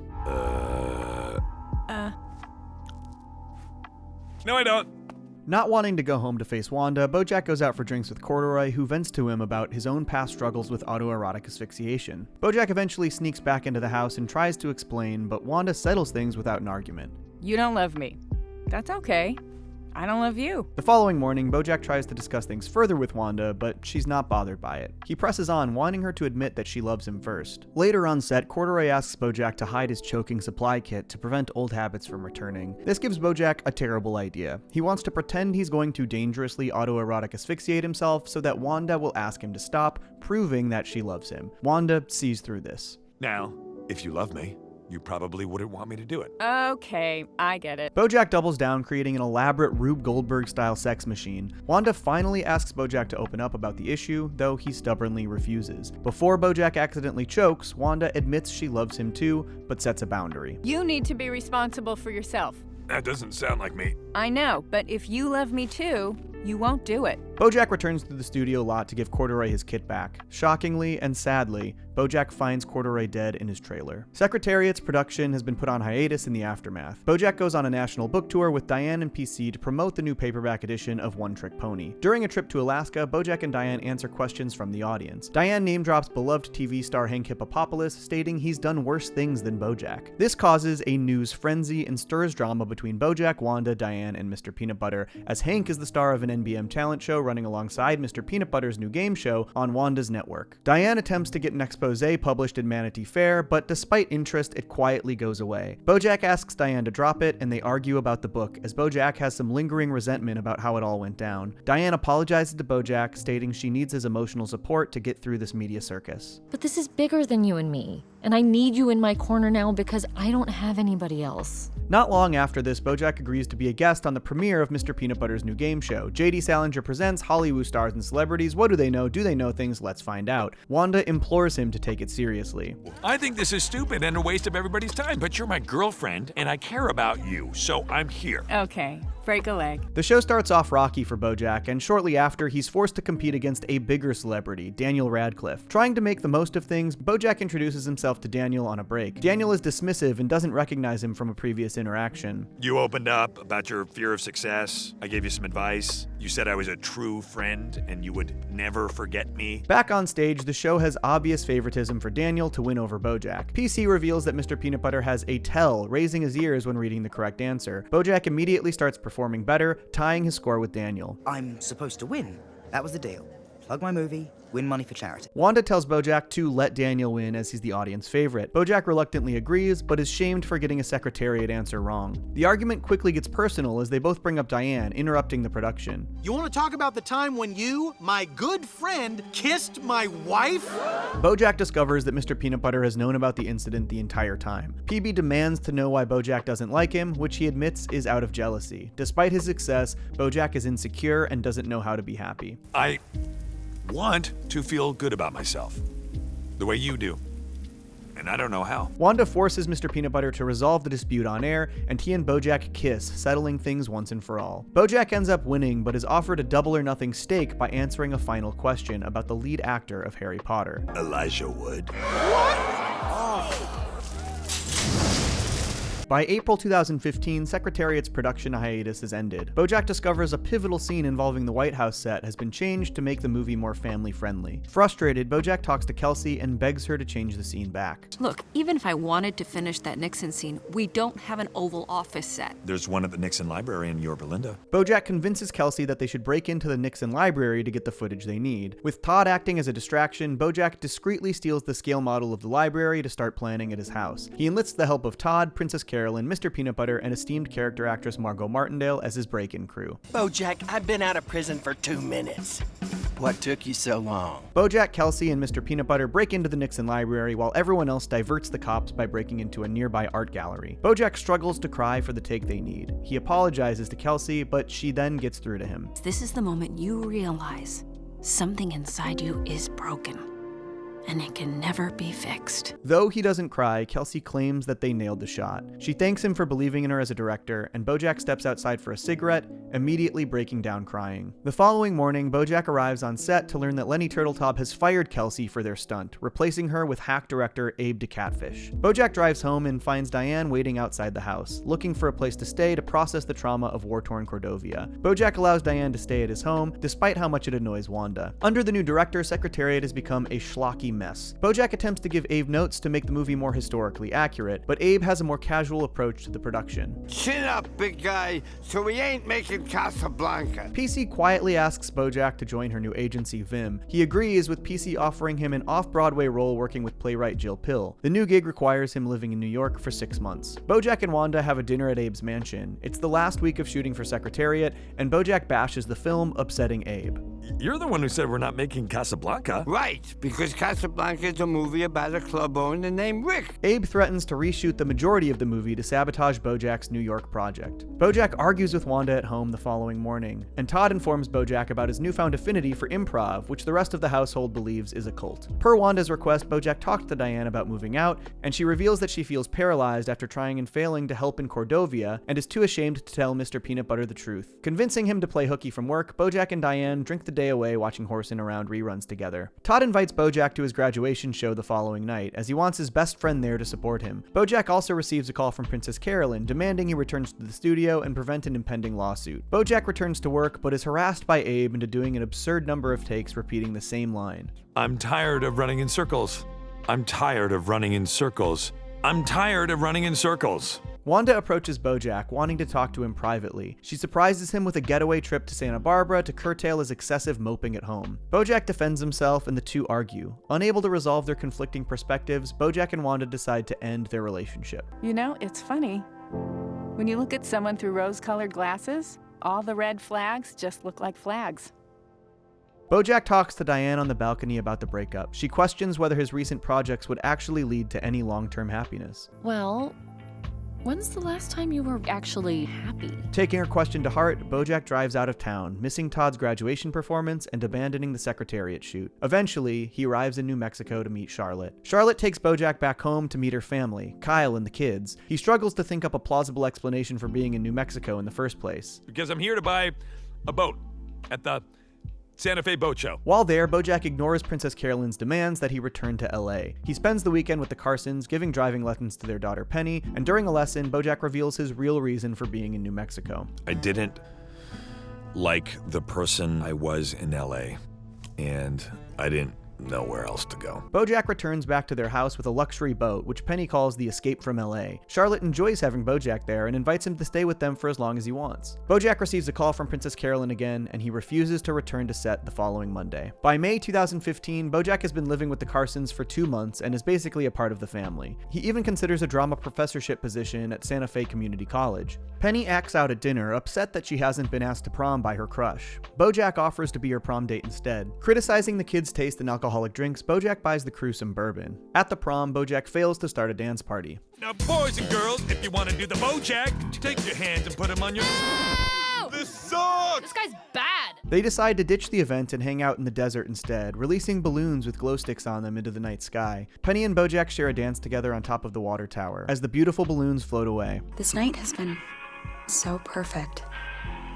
No, I don't. Not wanting to go home to face Wanda, BoJack goes out for drinks with Corduroy, who vents to him about his own past struggles with autoerotic asphyxiation. BoJack eventually sneaks back into the house and tries to explain, but Wanda settles things without an argument. You don't love me. That's okay. I don't love you. The following morning, BoJack tries to discuss things further with Wanda, but she's not bothered by it. He presses on, wanting her to admit that she loves him first. Later on set, Corduroy asks BoJack to hide his choking supply kit to prevent old habits from returning. This gives BoJack a terrible idea. He wants to pretend he's going to dangerously autoerotic asphyxiate himself so that Wanda will ask him to stop, proving that she loves him. Wanda sees through this. Now, if you love me, you probably wouldn't want me to do it. Okay, I get it. BoJack doubles down, creating an elaborate Rube Goldberg-style sex machine. Wanda finally asks BoJack to open up about the issue, though he stubbornly refuses. Before BoJack accidentally chokes, Wanda admits she loves him too, but sets a boundary. You need to be responsible for yourself. That doesn't sound like me. I know, but if you love me too, you won't do it. BoJack returns to the studio lot to give Corduroy his kit back. Shockingly and sadly, BoJack finds Corduroy dead in his trailer. Secretariat's production has been put on hiatus in the aftermath. BoJack goes on a national book tour with Diane and PC to promote the new paperback edition of One Trick Pony. During a trip to Alaska, BoJack and Diane answer questions from the audience. Diane name drops beloved TV star Hank Hippopopoulos, stating he's done worse things than BoJack. This causes a news frenzy and stirs drama between BoJack, Wanda, Diane, and Mr. Peanut Butter, as Hank is the star of an NBM talent show running alongside Mr. Peanut Butter's new game show on Wanda's network. Diane attempts to get an expose expose published in Vanity Fair, but despite interest, it quietly goes away. BoJack asks Diane to drop it, and they argue about the book, as BoJack has some lingering resentment about how it all went down. Diane apologizes to BoJack, stating she needs his emotional support to get through this media circus. But this is bigger than you and me, and I need you in my corner now because I don't have anybody else. Not long after this, BoJack agrees to be a guest on the premiere of Mr. Peanut Butter's new game show. J.D. Salinger presents Hollywood stars and celebrities. What do they know? Do they know things? Let's find out. Wanda implores him to take it seriously. I think this is stupid and a waste of everybody's time, but you're my girlfriend and I care about you, so I'm here. Okay, break a leg. The show starts off rocky for BoJack, and shortly after, he's forced to compete against a bigger celebrity, Daniel Radcliffe. Trying to make the most of things, BoJack introduces himself to Daniel on a break. Daniel is dismissive and doesn't recognize him from a previous interaction. You opened up about your fear of success. I gave you some advice. You said I was a true friend and you would never forget me. Back on stage, the show has obvious favoritism for Daniel to win over BoJack. PC reveals that Mr. Peanut Butter has a tell, raising his ears when reading the correct answer. BoJack immediately starts performing better, tying his score with Daniel. I'm supposed to win. That was the deal. Plug my movie, win money for charity. Wanda tells BoJack to let Daniel win as he's the audience favorite. BoJack reluctantly agrees, but is shamed for getting a Secretariat answer wrong. The argument quickly gets personal as they both bring up Diane, interrupting the production. You want to talk about the time when you, my good friend, kissed my wife? BoJack discovers that Mr. Peanut Butter has known about the incident the entire time. PB demands to know why BoJack doesn't like him, which he admits is out of jealousy. Despite his success, BoJack is insecure and doesn't know how to be happy. I want to feel good about myself, the way you do, and I don't know how. Wanda forces Mr. Peanut Butter to resolve the dispute on air, and he and BoJack kiss, settling things once and for all. BoJack ends up winning, but is offered a double or nothing stake by answering a final question about the lead actor of Harry Potter. Elijah Wood. By April 2015, Secretariat's production hiatus has ended. BoJack discovers a pivotal scene involving the White House set has been changed to make the movie more family-friendly. Frustrated, BoJack talks to Kelsey and begs her to change the scene back. Look, even if I wanted to finish that Nixon scene, we don't have an Oval Office set. There's one at the Nixon Library in Yorba Linda. BoJack convinces Kelsey that they should break into the Nixon Library to get the footage they need. With Todd acting as a distraction, BoJack discreetly steals the scale model of the library to start planning at his house. He enlists the help of Todd, Princess Carolyn, Mr. Peanut Butter, and esteemed character actress Margot Martindale as his break-in crew. BoJack, I've been out of prison for 2 minutes. What took you so long? BoJack, Kelsey, and Mr. Peanut Butter break into the Nixon Library while everyone else diverts the cops by breaking into a nearby art gallery. BoJack struggles to cry for the take they need. He apologizes to Kelsey, but she then gets through to him. This is the moment you realize something inside you is broken, and it can never be fixed. Though he doesn't cry, Kelsey claims that they nailed the shot. She thanks him for believing in her as a director, and BoJack steps outside for a cigarette, immediately breaking down crying. The following morning, BoJack arrives on set to learn that Lenny Turtletop has fired Kelsey for their stunt, replacing her with hack director Abe DeCatfish. BoJack drives home and finds Diane waiting outside the house, looking for a place to stay to process the trauma of war-torn Cordovia. BoJack allows Diane to stay at his home, despite how much it annoys Wanda. Under the new director, Secretariat has become a schlocky mess. BoJack attempts to give Abe notes to make the movie more historically accurate, but Abe has a more casual approach to the production. Chin up, big guy, so we ain't making Casablanca. PC quietly asks BoJack to join her new agency, Vim. He agrees, with PC offering him an off-Broadway role working with playwright Jill Pill. The new gig requires him living in New York for 6 months. BoJack and Wanda have a dinner at Abe's mansion. It's the last week of shooting for Secretariat, and BoJack bashes the film, upsetting Abe. You're the one who said we're not making Casablanca. Right, because Casablanca is a movie about a club owner named Rick. Abe threatens to reshoot the majority of the movie to sabotage BoJack's New York project. BoJack argues with Wanda at home the following morning, and Todd informs BoJack about his newfound affinity for improv, which the rest of the household believes is a cult. Per Wanda's request, BoJack talks to Diane about moving out, and she reveals that she feels paralyzed after trying and failing to help in Cordovia, and is too ashamed to tell Mr. Peanut Butter the truth. Convincing him to play hooky from work, BoJack and Diane drink the day away watching Horsin Around reruns together. Todd invites BoJack to his graduation show the following night, as he wants his best friend there to support him. BoJack also receives a call from Princess Carolyn, demanding he returns to the studio and prevent an impending lawsuit. BoJack returns to work, but is harassed by Abe into doing an absurd number of takes repeating the same line. I'm tired of running in circles. I'm tired of running in circles. I'm tired of running in circles. Wanda approaches BoJack, wanting to talk to him privately. She surprises him with a getaway trip to Santa Barbara to curtail his excessive moping at home. BoJack defends himself and the two argue. Unable to resolve their conflicting perspectives, BoJack and Wanda decide to end their relationship. You know, it's funny. When you look at someone through rose-colored glasses, all the red flags just look like flags. BoJack talks to Diane on the balcony about the breakup. She questions whether his recent projects would actually lead to any long-term happiness. Well, when's the last time you were actually happy? Taking her question to heart, BoJack drives out of town, missing Todd's graduation performance and abandoning the Secretariat shoot. Eventually, he arrives in New Mexico to meet Charlotte. Charlotte takes BoJack back home to meet her family, Kyle and the kids. He struggles to think up a plausible explanation for being in New Mexico in the first place. Because I'm here to buy a boat at the Santa Fe Boat Show. While there, BoJack ignores Princess Carolyn's demands that he return to LA. He spends the weekend with the Carsons, giving driving lessons to their daughter Penny, and during a lesson, BoJack reveals his real reason for being in New Mexico. I didn't like the person I was in LA, and I didn't know where else to go. BoJack returns back to their house with a luxury boat, which Penny calls the Escape from LA. Charlotte enjoys having BoJack there and invites him to stay with them for as long as he wants. BoJack receives a call from Princess Carolyn again, and he refuses to return to set the following Monday. By May 2015, BoJack has been living with the Carsons for 2 months and is basically a part of the family. He even considers a drama professorship position at Santa Fe Community College. Penny acts out at dinner, upset that she hasn't been asked to prom by her crush. BoJack offers to be her prom date instead. Criticizing the kids' taste in alcoholic drinks, BoJack buys the crew some bourbon. At the prom, BoJack fails to start a dance party. Now, boys and girls, if you want to do the BoJack, take your hands and put them on your... This sucks! This guy's bad! They decide to ditch the event and hang out in the desert instead, releasing balloons with glow sticks on them into the night sky. Penny and BoJack share a dance together on top of the water tower, as the beautiful balloons float away. This night has been so perfect.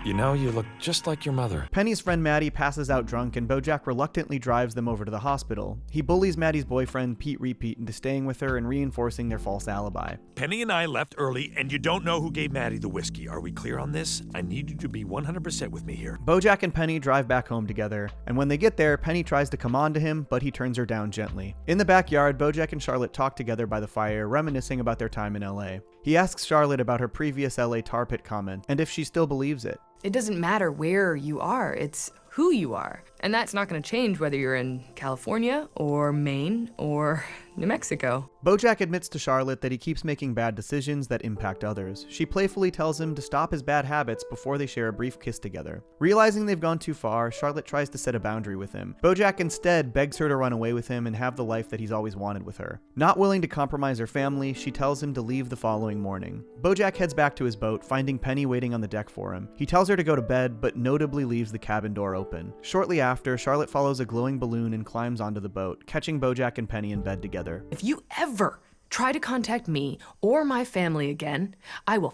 You know, you look just like your mother. Penny's friend Maddie passes out drunk and BoJack reluctantly drives them over to the hospital. He bullies Maddie's boyfriend, Pete Repeat, into staying with her and reinforcing their false alibi. Penny and I left early, and you don't know who gave Maddie the whiskey. Are we clear on this? I need you to be 100% with me here. BoJack and Penny drive back home together, and when they get there, Penny tries to come on to him, but he turns her down gently. In the backyard, BoJack and Charlotte talk together by the fire, reminiscing about their time in LA. He asks Charlotte about her previous LA tar pit comment, and if she still believes it. It doesn't matter where you are, it's who you are. And that's not going to change whether you're in California or Maine or New Mexico. BoJack admits to Charlotte that he keeps making bad decisions that impact others. She playfully tells him to stop his bad habits before they share a brief kiss together. Realizing they've gone too far, Charlotte tries to set a boundary with him. BoJack instead begs her to run away with him and have the life that he's always wanted with her. Not willing to compromise her family, she tells him to leave the following morning. BoJack heads back to his boat, finding Penny waiting on the deck for him. He tells her to go to bed, but notably leaves the cabin door open. Shortly after, Charlotte follows a glowing balloon and climbs onto the boat, catching BoJack and Penny in bed together. If you ever try to contact me or my family again, I will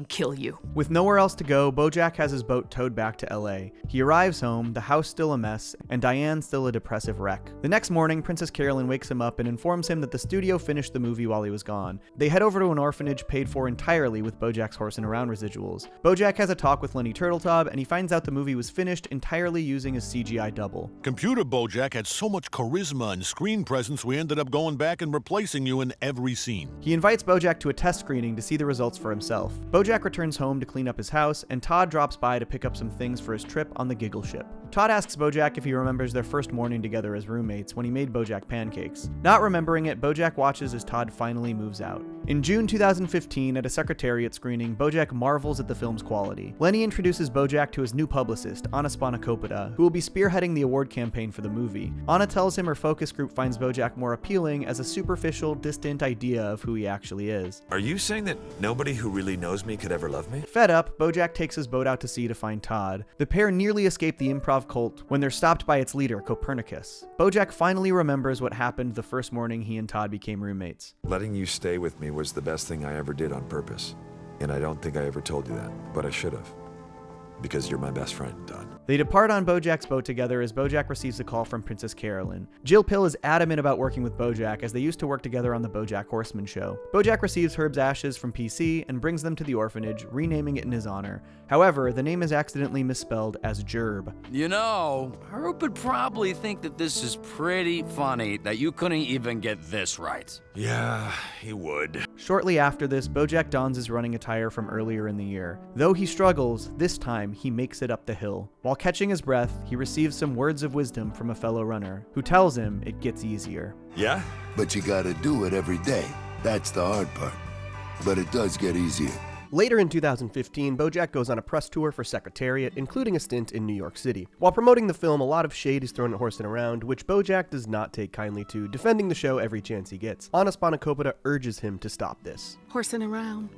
kill you. With nowhere else to go, BoJack has his boat towed back to LA. He arrives home, the house still a mess, and Diane still a depressive wreck. The next morning, Princess Carolyn wakes him up and informs him that the studio finished the movie while he was gone. They head over to an orphanage paid for entirely with BoJack's Horsin Around residuals. BoJack has a talk with Lenny Turtletop, and he finds out the movie was finished entirely using his CGI double. Computer BoJack had so much charisma and screen presence, we ended up going back and replacing you in every scene. He invites BoJack to a test screening to see the results for himself. BoJack returns home to clean up his house, and Todd drops by to pick up some things for his trip on the Giggle ship. Todd asks BoJack if he remembers their first morning together as roommates when he made BoJack pancakes. Not remembering it, BoJack watches as Todd finally moves out. In June 2015, at a Secretariat screening, BoJack marvels at the film's quality. Lenny introduces BoJack to his new publicist, Anna Spanakopita, who will be spearheading the award campaign for the movie. Anna tells him her focus group finds BoJack more appealing as a superficial, distant idea of who he actually is. Are you saying that nobody who really knows me could ever love me? Fed up, BoJack takes his boat out to sea to find Todd. The pair nearly escape the improv cult when they're stopped by its leader, Copernicus. BoJack finally remembers what happened the first morning he and Todd became roommates. Letting you stay with me was the best thing I ever did on purpose. And I don't think I ever told you that, but I should have. because you're my best friend, Todd. They depart on BoJack's boat together as BoJack receives a call from Princess Sarah Lynn. Jill Pill is adamant about working with BoJack as they used to work together on the BoJack Horseman show. BoJack receives Herb's ashes from PC and brings them to the orphanage, renaming it in his honor. However, the name is accidentally misspelled as Gerb. You know, Herb would probably think that this is pretty funny that you couldn't even get this right. Yeah, he would. Shortly after this, BoJack dons his running attire from earlier in the year. Though he struggles, this time he makes it up the hill. While catching his breath, he receives some words of wisdom from a fellow runner, who tells him it gets easier. Yeah? But you gotta do it every day. That's the hard part. But it does get easier. Later in 2015, BoJack goes on a press tour for Secretariat, including a stint in New York City. While promoting the film, a lot of shade is thrown at Horsin Around, which BoJack does not take kindly to, defending the show every chance he gets. Anna Spanakopita urges him to stop this. Horsin Around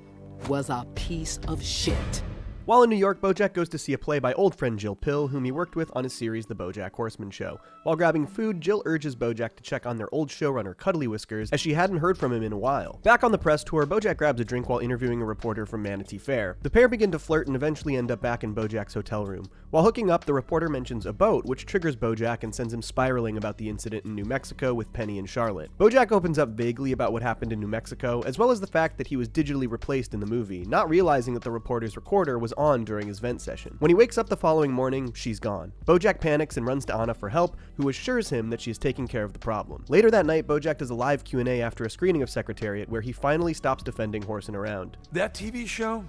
was a piece of shit. While in New York, BoJack goes to see a play by old friend Jill Pill, whom he worked with on his series The BoJack Horseman Show. While grabbing food, Jill urges BoJack to check on their old showrunner Cuddly Whiskers, as she hadn't heard from him in a while. Back on the press tour, BoJack grabs a drink while interviewing a reporter from Manatee Fair. The pair begin to flirt and eventually end up back in BoJack's hotel room. While hooking up, the reporter mentions a boat, which triggers BoJack and sends him spiraling about the incident in New Mexico with Penny and Charlotte. BoJack opens up vaguely about what happened in New Mexico, as well as the fact that he was digitally replaced in the movie, not realizing that the reporter's recorder was on during his vent session. When he wakes up the following morning, she's gone. BoJack panics and runs to Anna for help, who assures him that she is taking care of the problem. Later that night, BoJack does a live Q&A after a screening of Secretariat, where he finally stops defending Horsin Around. That TV show?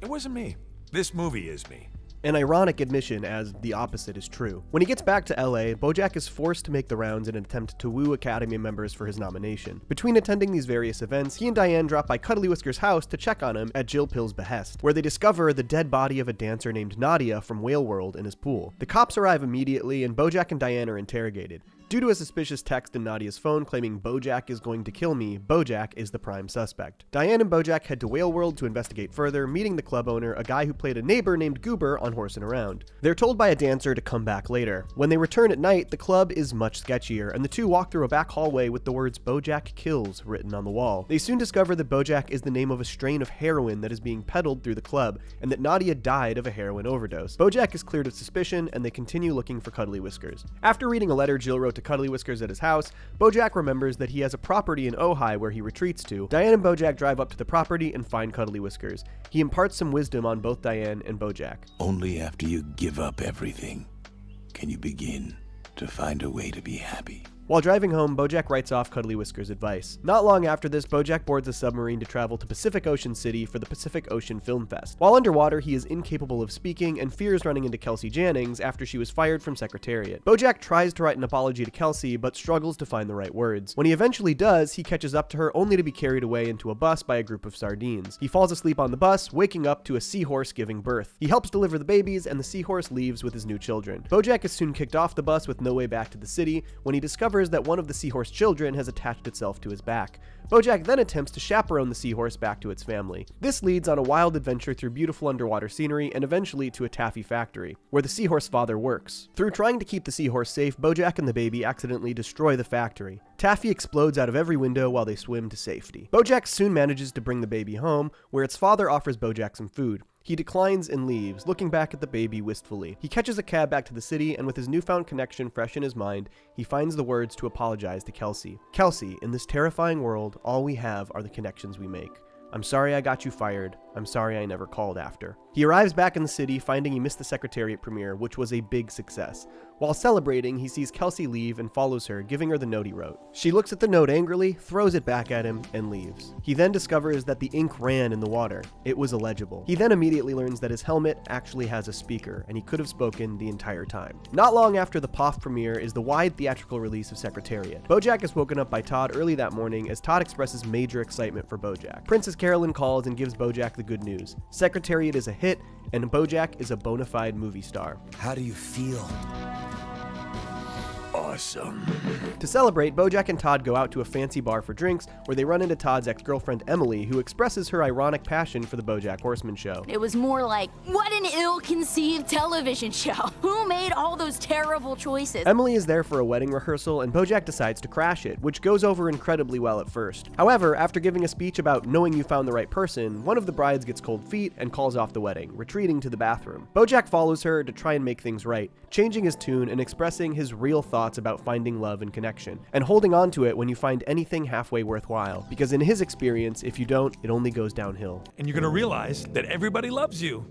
It wasn't me. This movie is me. An ironic admission, as the opposite is true. When he gets back to LA, BoJack is forced to make the rounds in an attempt to woo Academy members for his nomination. Between attending these various events, he and Diane drop by Cuddly Whiskers' house to check on him at Jill Pill's behest, where they discover the dead body of a dancer named Nadia from Whale World in his pool. The cops arrive immediately, and BoJack and Diane are interrogated. Due to a suspicious text in Nadia's phone claiming BoJack is going to kill me, BoJack is the prime suspect. Diane and BoJack head to Whale World to investigate further, meeting the club owner, a guy who played a neighbor named Goober on Horsin Around. They're told by a dancer to come back later. When they return at night, the club is much sketchier, and the two walk through a back hallway with the words BoJack Kills written on the wall. They soon discover that BoJack is the name of a strain of heroin that is being peddled through the club, and that Nadia died of a heroin overdose. BoJack is cleared of suspicion, and they continue looking for Cuddly Whiskers. After reading a letter Jill wrote to Cuddly Whiskers at his house, BoJack remembers that he has a property in Ojai where he retreats to. Diane and BoJack drive up to the property and find Cuddly Whiskers. He imparts some wisdom on both Diane and BoJack. Only after you give up everything can you begin to find a way to be happy. While driving home, BoJack writes off Cuddly Whiskers' advice. Not long after this, BoJack boards a submarine to travel to Pacific Ocean City for the Pacific Ocean Film Fest. While underwater, he is incapable of speaking and fears running into Kelsey Jannings after she was fired from Secretariat. BoJack tries to write an apology to Kelsey, but struggles to find the right words. When he eventually does, he catches up to her only to be carried away into a bus by a group of sardines. He falls asleep on the bus, waking up to a seahorse giving birth. He helps deliver the babies, and the seahorse leaves with his new children. BoJack is soon kicked off the bus with no way back to the city when he discovers that one of the seahorse children has attached itself to his back. BoJack then attempts to chaperone the seahorse back to its family. This leads on a wild adventure through beautiful underwater scenery and eventually to a taffy factory, where the seahorse father works. Through trying to keep the seahorse safe, BoJack and the baby accidentally destroy the factory. Taffy explodes out of every window while they swim to safety. BoJack soon manages to bring the baby home, where its father offers BoJack some food. He declines and leaves, looking back at the baby wistfully. He catches a cab back to the city, and with his newfound connection fresh in his mind, he finds the words to apologize to Kelsey. Kelsey, in this terrifying world, all we have are the connections we make. I'm sorry I got you fired. I'm sorry I never called after. He arrives back in the city, finding he missed the Secretariat premiere, which was a big success. While celebrating, he sees Kelsey leave and follows her, giving her the note he wrote. She looks at the note angrily, throws it back at him, and leaves. He then discovers that the ink ran in the water. It was illegible. He then immediately learns that his helmet actually has a speaker, and he could have spoken the entire time. Not long after the POF premiere is the wide theatrical release of Secretariat. BoJack is woken up by Todd early that morning as Todd expresses major excitement for BoJack. Princess Sarah Lynn calls and gives BoJack the good news. Secretariat is a hit, and BoJack is a bona fide movie star. How do you feel? I awesome. To celebrate, BoJack and Todd go out to a fancy bar for drinks, where they run into Todd's ex-girlfriend Emily, who expresses her ironic passion for the BoJack Horseman show. It was more like, what an ill-conceived television show. Who made all those terrible choices? Emily is there for a wedding rehearsal, and BoJack decides to crash it, which goes over incredibly well at first. However, after giving a speech about knowing you found the right person, one of the brides gets cold feet and calls off the wedding, retreating to the bathroom. BoJack follows her to try and make things right, changing his tune and expressing his real thoughts about finding love and connection, and holding on to it when you find anything halfway worthwhile, because in his experience, if you don't, it only goes downhill. And you're gonna realize that everybody loves you,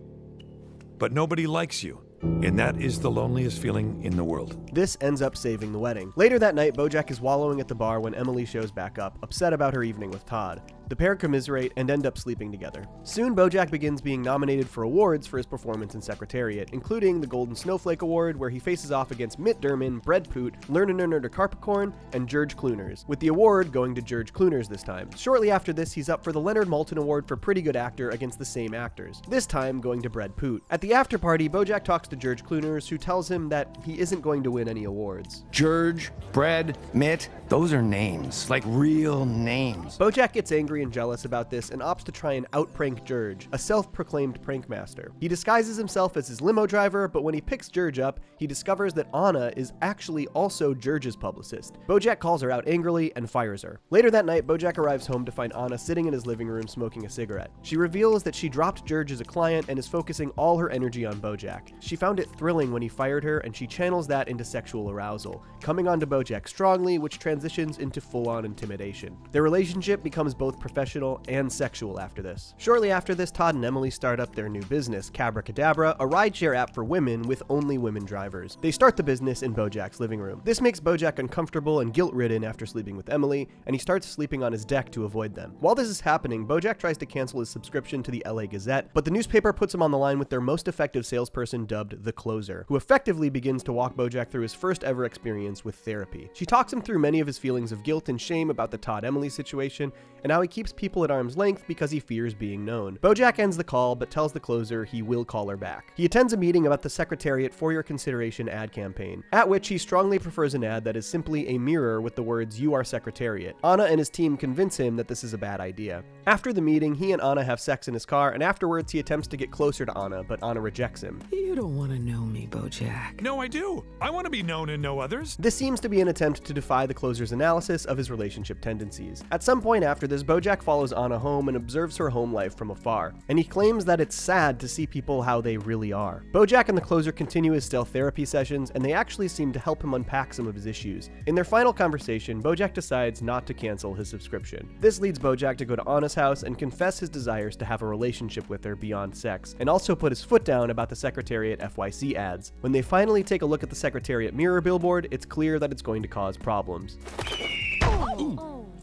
but nobody likes you. And that is the loneliest feeling in the world. This ends up saving the wedding. Later that night, BoJack is wallowing at the bar when Emily shows back up, upset about her evening with Todd. The pair commiserate and end up sleeping together. Soon, BoJack begins being nominated for awards for his performance in Secretariat, including the Golden Snowflake Award, where he faces off against Mitt Derman, Bread Poot, Lerner de Carpicorn, and George Clooners, with the award going to George Clooners this time. Shortly after this, he's up for the Leonard Maltin Award for Pretty Good Actor against the same actors, this time going to Bread Poot. At the after party, BoJack talks to George Clooners, who tells him that he isn't going to win any awards. George, Bread, Mitt, those are names, like real names. BoJack gets angry and jealous about this and opts to try and out-prank George, a self-proclaimed prank master. He disguises himself as his limo driver, but when he picks George up, he discovers that Anna is actually also George's publicist. BoJack calls her out angrily and fires her. Later that night, BoJack arrives home to find Anna sitting in his living room smoking a cigarette. She reveals that she dropped George as a client and is focusing all her energy on BoJack. She found it thrilling when he fired her, and she channels that into sexual arousal, coming onto BoJack strongly, which transitions into full-on intimidation. Their relationship becomes both professional and sexual after this. Shortly after this, Todd and Emily start up their new business, Cabracadabra, a rideshare app for women with only women drivers. They start the business in BoJack's living room. This makes BoJack uncomfortable and guilt-ridden after sleeping with Emily, and he starts sleeping on his deck to avoid them. While this is happening, BoJack tries to cancel his subscription to the LA Gazette, but the newspaper puts him on the line with their most effective salesperson dubbed The Closer, who effectively begins to walk BoJack through his first ever experience with therapy. She talks him through many of his feelings of guilt and shame about the Todd-Emily situation, and how he keeps people at arm's length because he fears being known. BoJack ends the call, but tells the Closer he will call her back. He attends a meeting about the Secretariat for Your Consideration ad campaign, at which he strongly prefers an ad that is simply a mirror with the words, "You are Secretariat." Anna and his team convince him that this is a bad idea. After the meeting, he and Anna have sex in his car, and afterwards he attempts to get closer to Anna, but Anna rejects him. You don't want to know me, BoJack. No, I do. I want to be known and know others. This seems to be an attempt to defy the Closer's analysis of his relationship tendencies. At some point after this, BoJack follows Anna home and observes her home life from afar, and he claims that it's sad to see people how they really are. BoJack and the Closer continue his stealth therapy sessions, and they actually seem to help him unpack some of his issues. In their final conversation, BoJack decides not to cancel his subscription. This leads BoJack to go to Anna's house and confess his desires to have a relationship with her beyond sex, and also put his foot down about the Secretariat FYC ads. When they finally take a look at the Secretariat mirror billboard, it's clear that it's going to cause problems.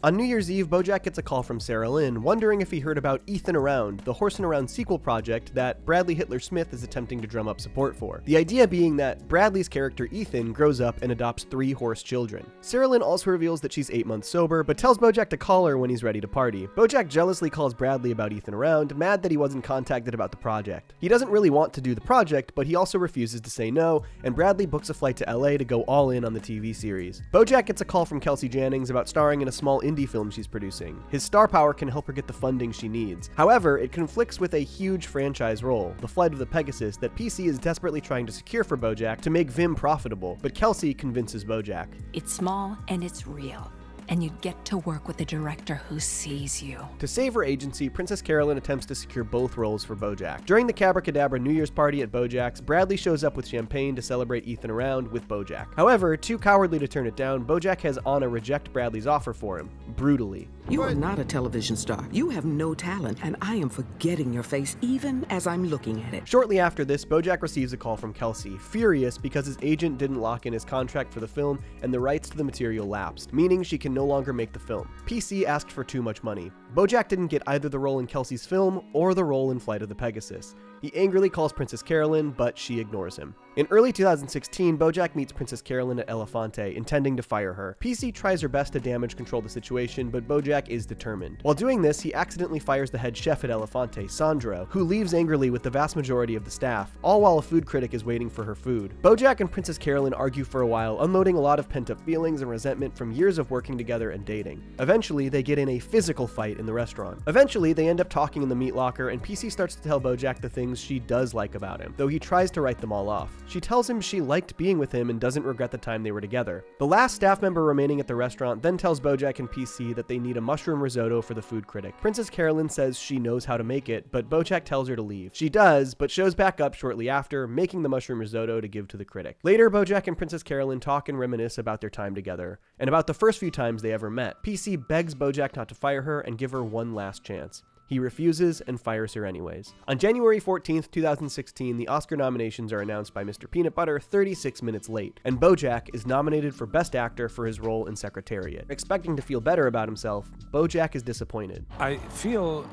On New Year's Eve, BoJack gets a call from Sarah Lynn, wondering if he heard about Ethan Around, the Horsin Around sequel project that Bradley Hitler Smith is attempting to drum up support for. The idea being that Bradley's character Ethan grows up and adopts 3 horse children. Sarah Lynn also reveals that she's 8 months sober, but tells BoJack to call her when he's ready to party. BoJack jealously calls Bradley about Ethan Around, mad that he wasn't contacted about the project. He doesn't really want to do the project, but he also refuses to say no, and Bradley books a flight to LA to go all in on the TV series. BoJack gets a call from Kelsey Jennings about starring in a small indie film she's producing. His star power can help her get the funding she needs. However, it conflicts with a huge franchise role, The Flight of the Pegasus, that PC is desperately trying to secure for BoJack to make Vim profitable, but Kelsey convinces BoJack. It's small and it's real, and you get to work with a director who sees you. To save her agency, Princess Carolyn attempts to secure both roles for BoJack. During the Cabracadabra New Year's party at BoJack's, Bradley shows up with champagne to celebrate Ethan Around with BoJack. However, too cowardly to turn it down, BoJack has Anna reject Bradley's offer for him, brutally. You are not a television star. You have no talent, and I am forgetting your face even as I'm looking at it. Shortly after this, BoJack receives a call from Kelsey, furious because his agent didn't lock in his contract for the film and the rights to the material lapsed, meaning she can no longer make the film. PC asked for too much money. BoJack didn't get either the role in Kelsey's film or the role in Flight of the Pegasus. He angrily calls Princess Carolyn, but she ignores him. In early 2016, BoJack meets Princess Carolyn at Elefante, intending to fire her. PC tries her best to damage control the situation, but BoJack is determined. While doing this, he accidentally fires the head chef at Elefante, Sandro, who leaves angrily with the vast majority of the staff, all while a food critic is waiting for her food. BoJack and Princess Carolyn argue for a while, unloading a lot of pent-up feelings and resentment from years of working together and dating. Eventually, they get in a physical fight in the restaurant. Eventually, they end up talking in the meat locker, and PC starts to tell BoJack the things she does like about him, though he tries to write them all off. She tells him she liked being with him and doesn't regret the time they were together. The last staff member remaining at the restaurant then tells BoJack and PC that they need a mushroom risotto for the food critic. Princess Carolyn says she knows how to make it, but BoJack tells her to leave. She does, but shows back up shortly after, making the mushroom risotto to give to the critic. Later, BoJack and Princess Carolyn talk and reminisce about their time together, and about the first few times they ever met. PC begs BoJack not to fire her and give her one last chance. He refuses and fires her anyways. On January 14th, 2016, the Oscar nominations are announced by Mr. Peanut Butter 36 minutes late, and BoJack is nominated for Best Actor for his role in Secretariat. Expecting to feel better about himself, BoJack is disappointed. I feel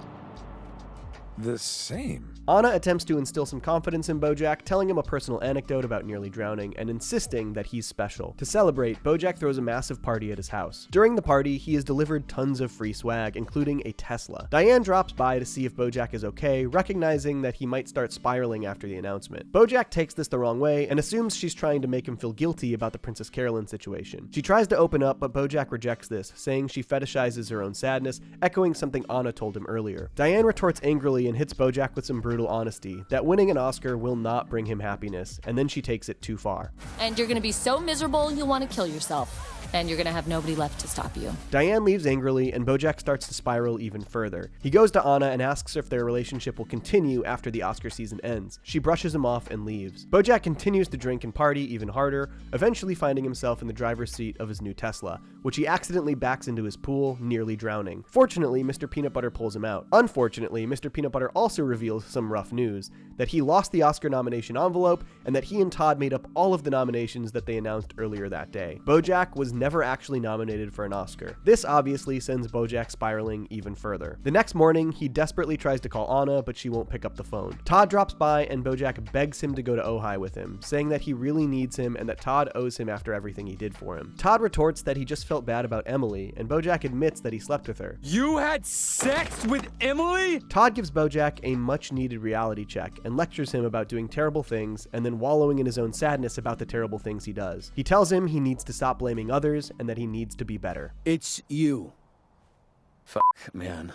the same. Anna attempts to instill some confidence in BoJack, telling him a personal anecdote about nearly drowning and insisting that he's special. To celebrate, BoJack throws a massive party at his house. During the party, he is delivered tons of free swag, including a Tesla. Diane drops by to see if BoJack is okay, recognizing that he might start spiraling after the announcement. BoJack takes this the wrong way and assumes she's trying to make him feel guilty about the Princess Carolyn situation. She tries to open up, but BoJack rejects this, saying she fetishizes her own sadness, echoing something Anna told him earlier. Diane retorts angrily and hits BoJack with some brutal honesty, that winning an Oscar will not bring him happiness, and then she takes it too far. And you're gonna be so miserable you'll want to kill yourself. And you're gonna have nobody left to stop you. Diane leaves angrily, and BoJack starts to spiral even further. He goes to Anna and asks if their relationship will continue after the Oscar season ends. She brushes him off and leaves. BoJack continues to drink and party even harder, eventually finding himself in the driver's seat of his new Tesla, which he accidentally backs into his pool, nearly drowning. Fortunately, Mr. Peanut Butter pulls him out. Unfortunately, Mr. Peanut Butter also reveals some rough news, that he lost the Oscar nomination envelope, and that he and Todd made up all of the nominations that they announced earlier that day. BoJack was never actually nominated for an Oscar. This obviously sends BoJack spiraling even further. The next morning, he desperately tries to call Anna, but she won't pick up the phone. Todd drops by, and BoJack begs him to go to Ojai with him, saying that he really needs him and that Todd owes him after everything he did for him. Todd retorts that he just felt bad about Emily, and BoJack admits that he slept with her. You had sex with Emily? Todd gives BoJack a much-needed reality check and lectures him about doing terrible things and then wallowing in his own sadness about the terrible things he does. He tells him he needs to stop blaming others and that he needs to be better. It's you. Fuck, man.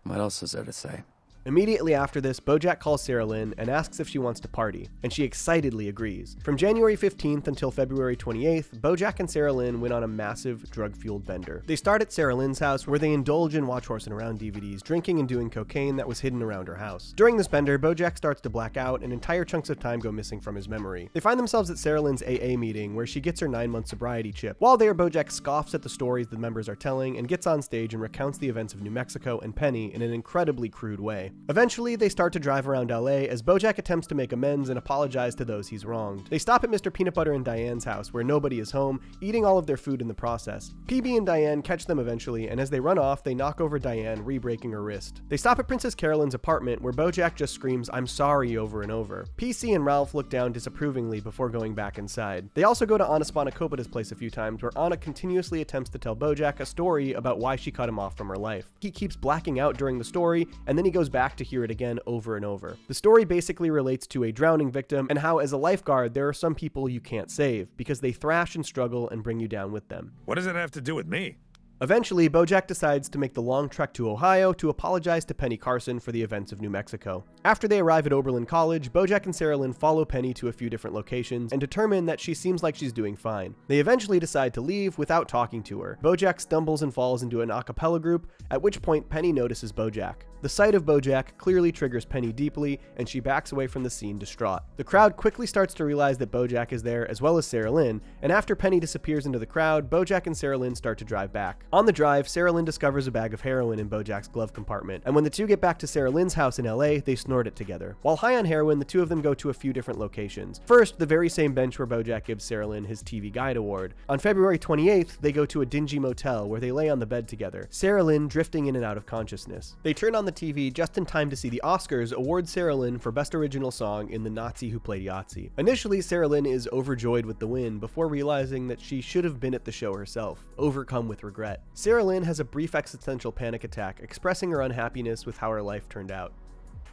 What else is there to say? Immediately after this, BoJack calls Sarah Lynn and asks if she wants to party, and she excitedly agrees. From January 15th until February 28th, BoJack and Sarah Lynn went on a massive drug-fueled bender. They start at Sarah Lynn's house, where they indulge and watch Horsin Around DVDs, drinking and doing cocaine that was hidden around her house. During this bender, BoJack starts to black out, and entire chunks of time go missing from his memory. They find themselves at Sarah Lynn's AA meeting, where she gets her 9-month sobriety chip. While there, BoJack scoffs at the stories the members are telling and gets on stage and recounts the events of New Mexico and Penny in an incredibly crude way. Eventually, they start to drive around LA as BoJack attempts to make amends and apologize to those he's wronged. They stop at Mr. Peanut Butter and Diane's house, where nobody is home, eating all of their food in the process. PB and Diane catch them eventually, and as they run off, they knock over Diane, re-breaking her wrist. They stop at Princess Carolyn's apartment, where BoJack just screams, "I'm sorry," over and over. PC and Ralph look down disapprovingly before going back inside. They also go to Anna Spanakopita's place a few times, where Anna continuously attempts to tell BoJack a story about why she cut him off from her life. He keeps blacking out during the story, and then he goes back to hear it again over and over. The story basically relates to a drowning victim and how, as a lifeguard, there are some people you can't save because they thrash and struggle and bring you down with them. What does it have to do with me? Eventually, BoJack decides to make the long trek to Ohio to apologize to Penny Carson for the events of New Mexico. After they arrive at Oberlin College, BoJack and Sarah Lynn follow Penny to a few different locations and determine that she seems like she's doing fine. They eventually decide to leave without talking to her. BoJack stumbles and falls into an a cappella group, at which point Penny notices BoJack. The sight of BoJack clearly triggers Penny deeply, and she backs away from the scene distraught. The crowd quickly starts to realize that BoJack is there, as well as Sarah Lynn, and after Penny disappears into the crowd, BoJack and Sarah Lynn start to drive back. On the drive, Sarah Lynn discovers a bag of heroin in BoJack's glove compartment, and when the two get back to Sarah Lynn's house in LA, they snort it together. While high on heroin, the two of them go to a few different locations. First, the very same bench where BoJack gives Sarah Lynn his TV Guide Award. On February 28th, they go to a dingy motel where they lay on the bed together, Sarah Lynn drifting in and out of consciousness. They turn on the TV just in time to see the Oscars award Sarah Lynn for Best Original Song in The Nazi Who Played Yahtzee. Initially, Sarah Lynn is overjoyed with the win before realizing that she should have been at the show herself, overcome with regret. Sarah Lynn has a brief existential panic attack, expressing her unhappiness with how her life turned out.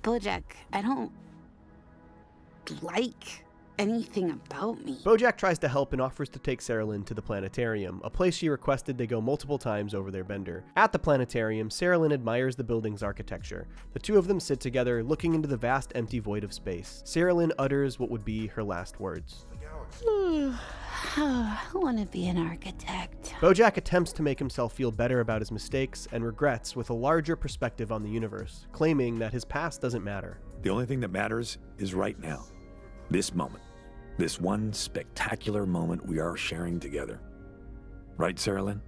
BoJack, I don't like anything about me. BoJack tries to help and offers to take Sarah Lynn to the planetarium, a place she requested they go multiple times over their bender. At the planetarium, Sarah Lynn admires the building's architecture. The two of them sit together, looking into the vast empty void of space. Sarah Lynn utters what would be her last words. I want to be an architect. BoJack attempts to make himself feel better about his mistakes and regrets with a larger perspective on the universe, claiming that his past doesn't matter. The only thing that matters is right now. This moment. This one spectacular moment we are sharing together. Right, Sarah Lynn?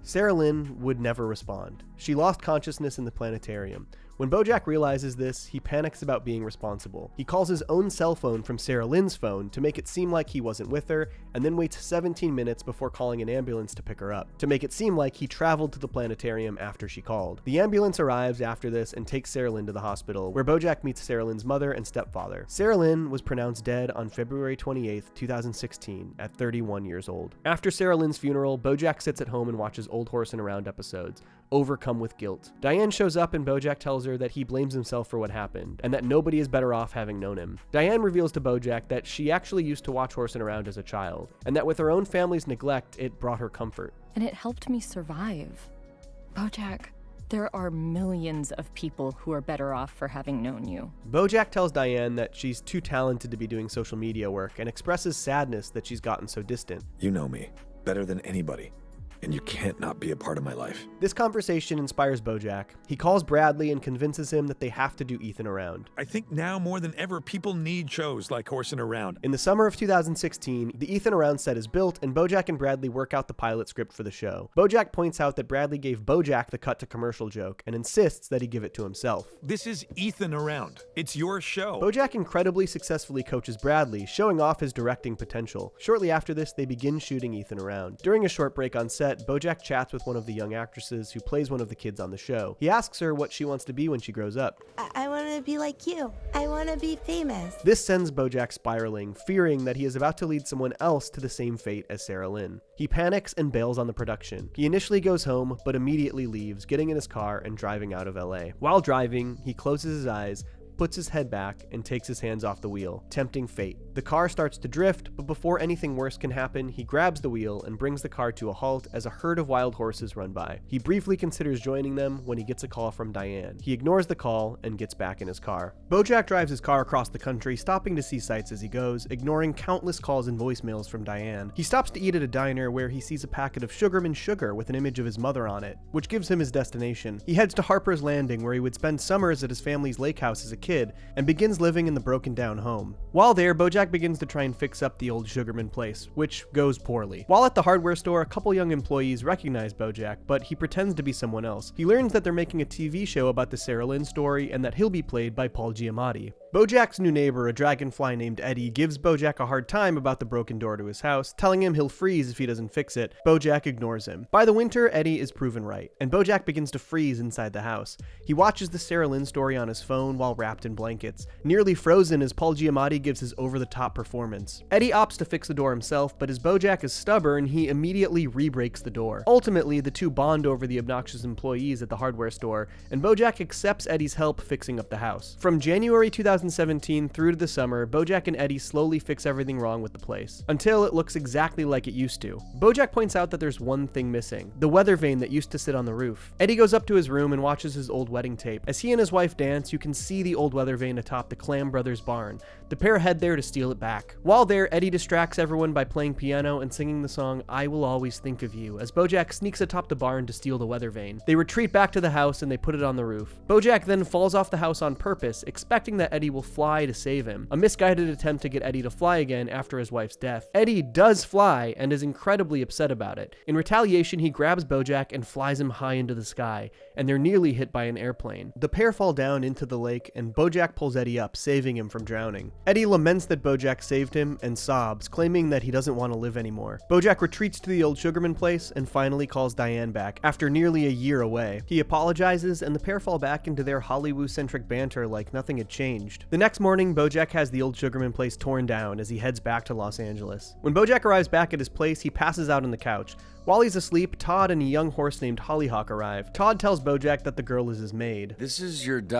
Sarah Lynn would never respond. She lost consciousness in the planetarium. When BoJack realizes this, he panics about being responsible. He calls his own cell phone from Sarah Lynn's phone to make it seem like he wasn't with her, and then waits 17 minutes before calling an ambulance to pick her up, to make it seem like he traveled to the planetarium after she called. The ambulance arrives after this and takes Sarah Lynn to the hospital, where BoJack meets Sarah Lynn's mother and stepfather. Sarah Lynn was pronounced dead on February 28, 2016, at 31 years old. After Sarah Lynn's funeral, BoJack sits at home and watches old Horsin Around episodes, overcome with guilt. Diane shows up and BoJack tells her that he blames himself for what happened, and that nobody is better off having known him. Diane reveals to BoJack that she actually used to watch Horsin Around as a child, and that with her own family's neglect, it brought her comfort. And it helped me survive. BoJack, there are millions of people who are better off for having known you. BoJack tells Diane that she's too talented to be doing social media work and expresses sadness that she's gotten so distant. You know me better than anybody, and you can't not be a part of my life. This conversation inspires BoJack. He calls Bradley and convinces him that they have to do Ethan Around. I think now more than ever, people need shows like Horsin Around. In the summer of 2016, the Ethan Around set is built, and BoJack and Bradley work out the pilot script for the show. BoJack points out that Bradley gave BoJack the cut to commercial joke, and insists that he give it to himself. This is Ethan Around. It's your show. BoJack incredibly successfully coaches Bradley, showing off his directing potential. Shortly after this, they begin shooting Ethan Around. During a short break on set, BoJack chats with one of the young actresses who plays one of the kids on the show. He asks her what she wants to be when she grows up. I want to be like you. I want to be famous. This sends BoJack spiraling, fearing that he is about to lead someone else to the same fate as Sarah Lynn. He panics and bails on the production. He initially goes home, but immediately leaves, getting in his car and driving out of LA. While driving, he closes his eyes, puts his head back, and takes his hands off the wheel, tempting fate. The car starts to drift, but before anything worse can happen, he grabs the wheel and brings the car to a halt as a herd of wild horses run by. He briefly considers joining them when he gets a call from Diane. He ignores the call and gets back in his car. BoJack drives his car across the country, stopping to see sights as he goes, ignoring countless calls and voicemails from Diane. He stops to eat at a diner where he sees a packet of Sugarman Sugar with an image of his mother on it, which gives him his destination. He heads to Harper's Landing, where he would spend summers at his family's lake house as a kid, and begins living in the broken down home. While there, BoJack begins to try and fix up the old Sugarman place, which goes poorly. While at the hardware store, a couple young employees recognize BoJack, but he pretends to be someone else. He learns that they're making a TV show about the Sarah Lynn story, and that he'll be played by Paul Giamatti. BoJack's new neighbor, a dragonfly named Eddie, gives BoJack a hard time about the broken door to his house, telling him he'll freeze if he doesn't fix it. BoJack ignores him. By the winter, Eddie is proven right, and BoJack begins to freeze inside the house. He watches the Sarah Lynn story on his phone while wrapped in blankets, nearly frozen as Paul Giamatti gives his over-the-top performance. Eddie opts to fix the door himself, but as BoJack is stubborn, he immediately re-breaks the door. Ultimately, the two bond over the obnoxious employees at the hardware store, and BoJack accepts Eddie's help fixing up the house. From January 2017 through to the summer, BoJack and Eddie slowly fix everything wrong with the place, until it looks exactly like it used to. BoJack points out that there's one thing missing: the weather vane that used to sit on the roof. Eddie goes up to his room and watches his old wedding tape. As he and his wife dance, you can see the old weather vane atop the Clam Brothers barn. The pair head there to steal it back. While there, Eddie distracts everyone by playing piano and singing the song "I Will Always Think of You" as BoJack sneaks atop the barn to steal the weather vane. They retreat back to the house and they put it on the roof. BoJack then falls off the house on purpose, expecting that Eddie will fly to save him, a misguided attempt to get Eddie to fly again after his wife's death. Eddie does fly and is incredibly upset about it. In retaliation, he grabs BoJack and flies him high into the sky, and they're nearly hit by an airplane. The pair fall down into the lake, and BoJack pulls Eddie up, saving him from drowning. Eddie laments that BoJack saved him and sobs, claiming that he doesn't want to live anymore. BoJack retreats to the old Sugarman place and finally calls Diane back after nearly a year away. He apologizes, and the pair fall back into their Hollywood-centric banter like nothing had changed. The next morning, BoJack has the old Sugarman place torn down as he heads back to Los Angeles. When BoJack arrives back at his place, he passes out on the couch. While he's asleep, Todd and a young horse named Hollyhock arrive. Todd tells BoJack that the girl is his maid. This is your maid?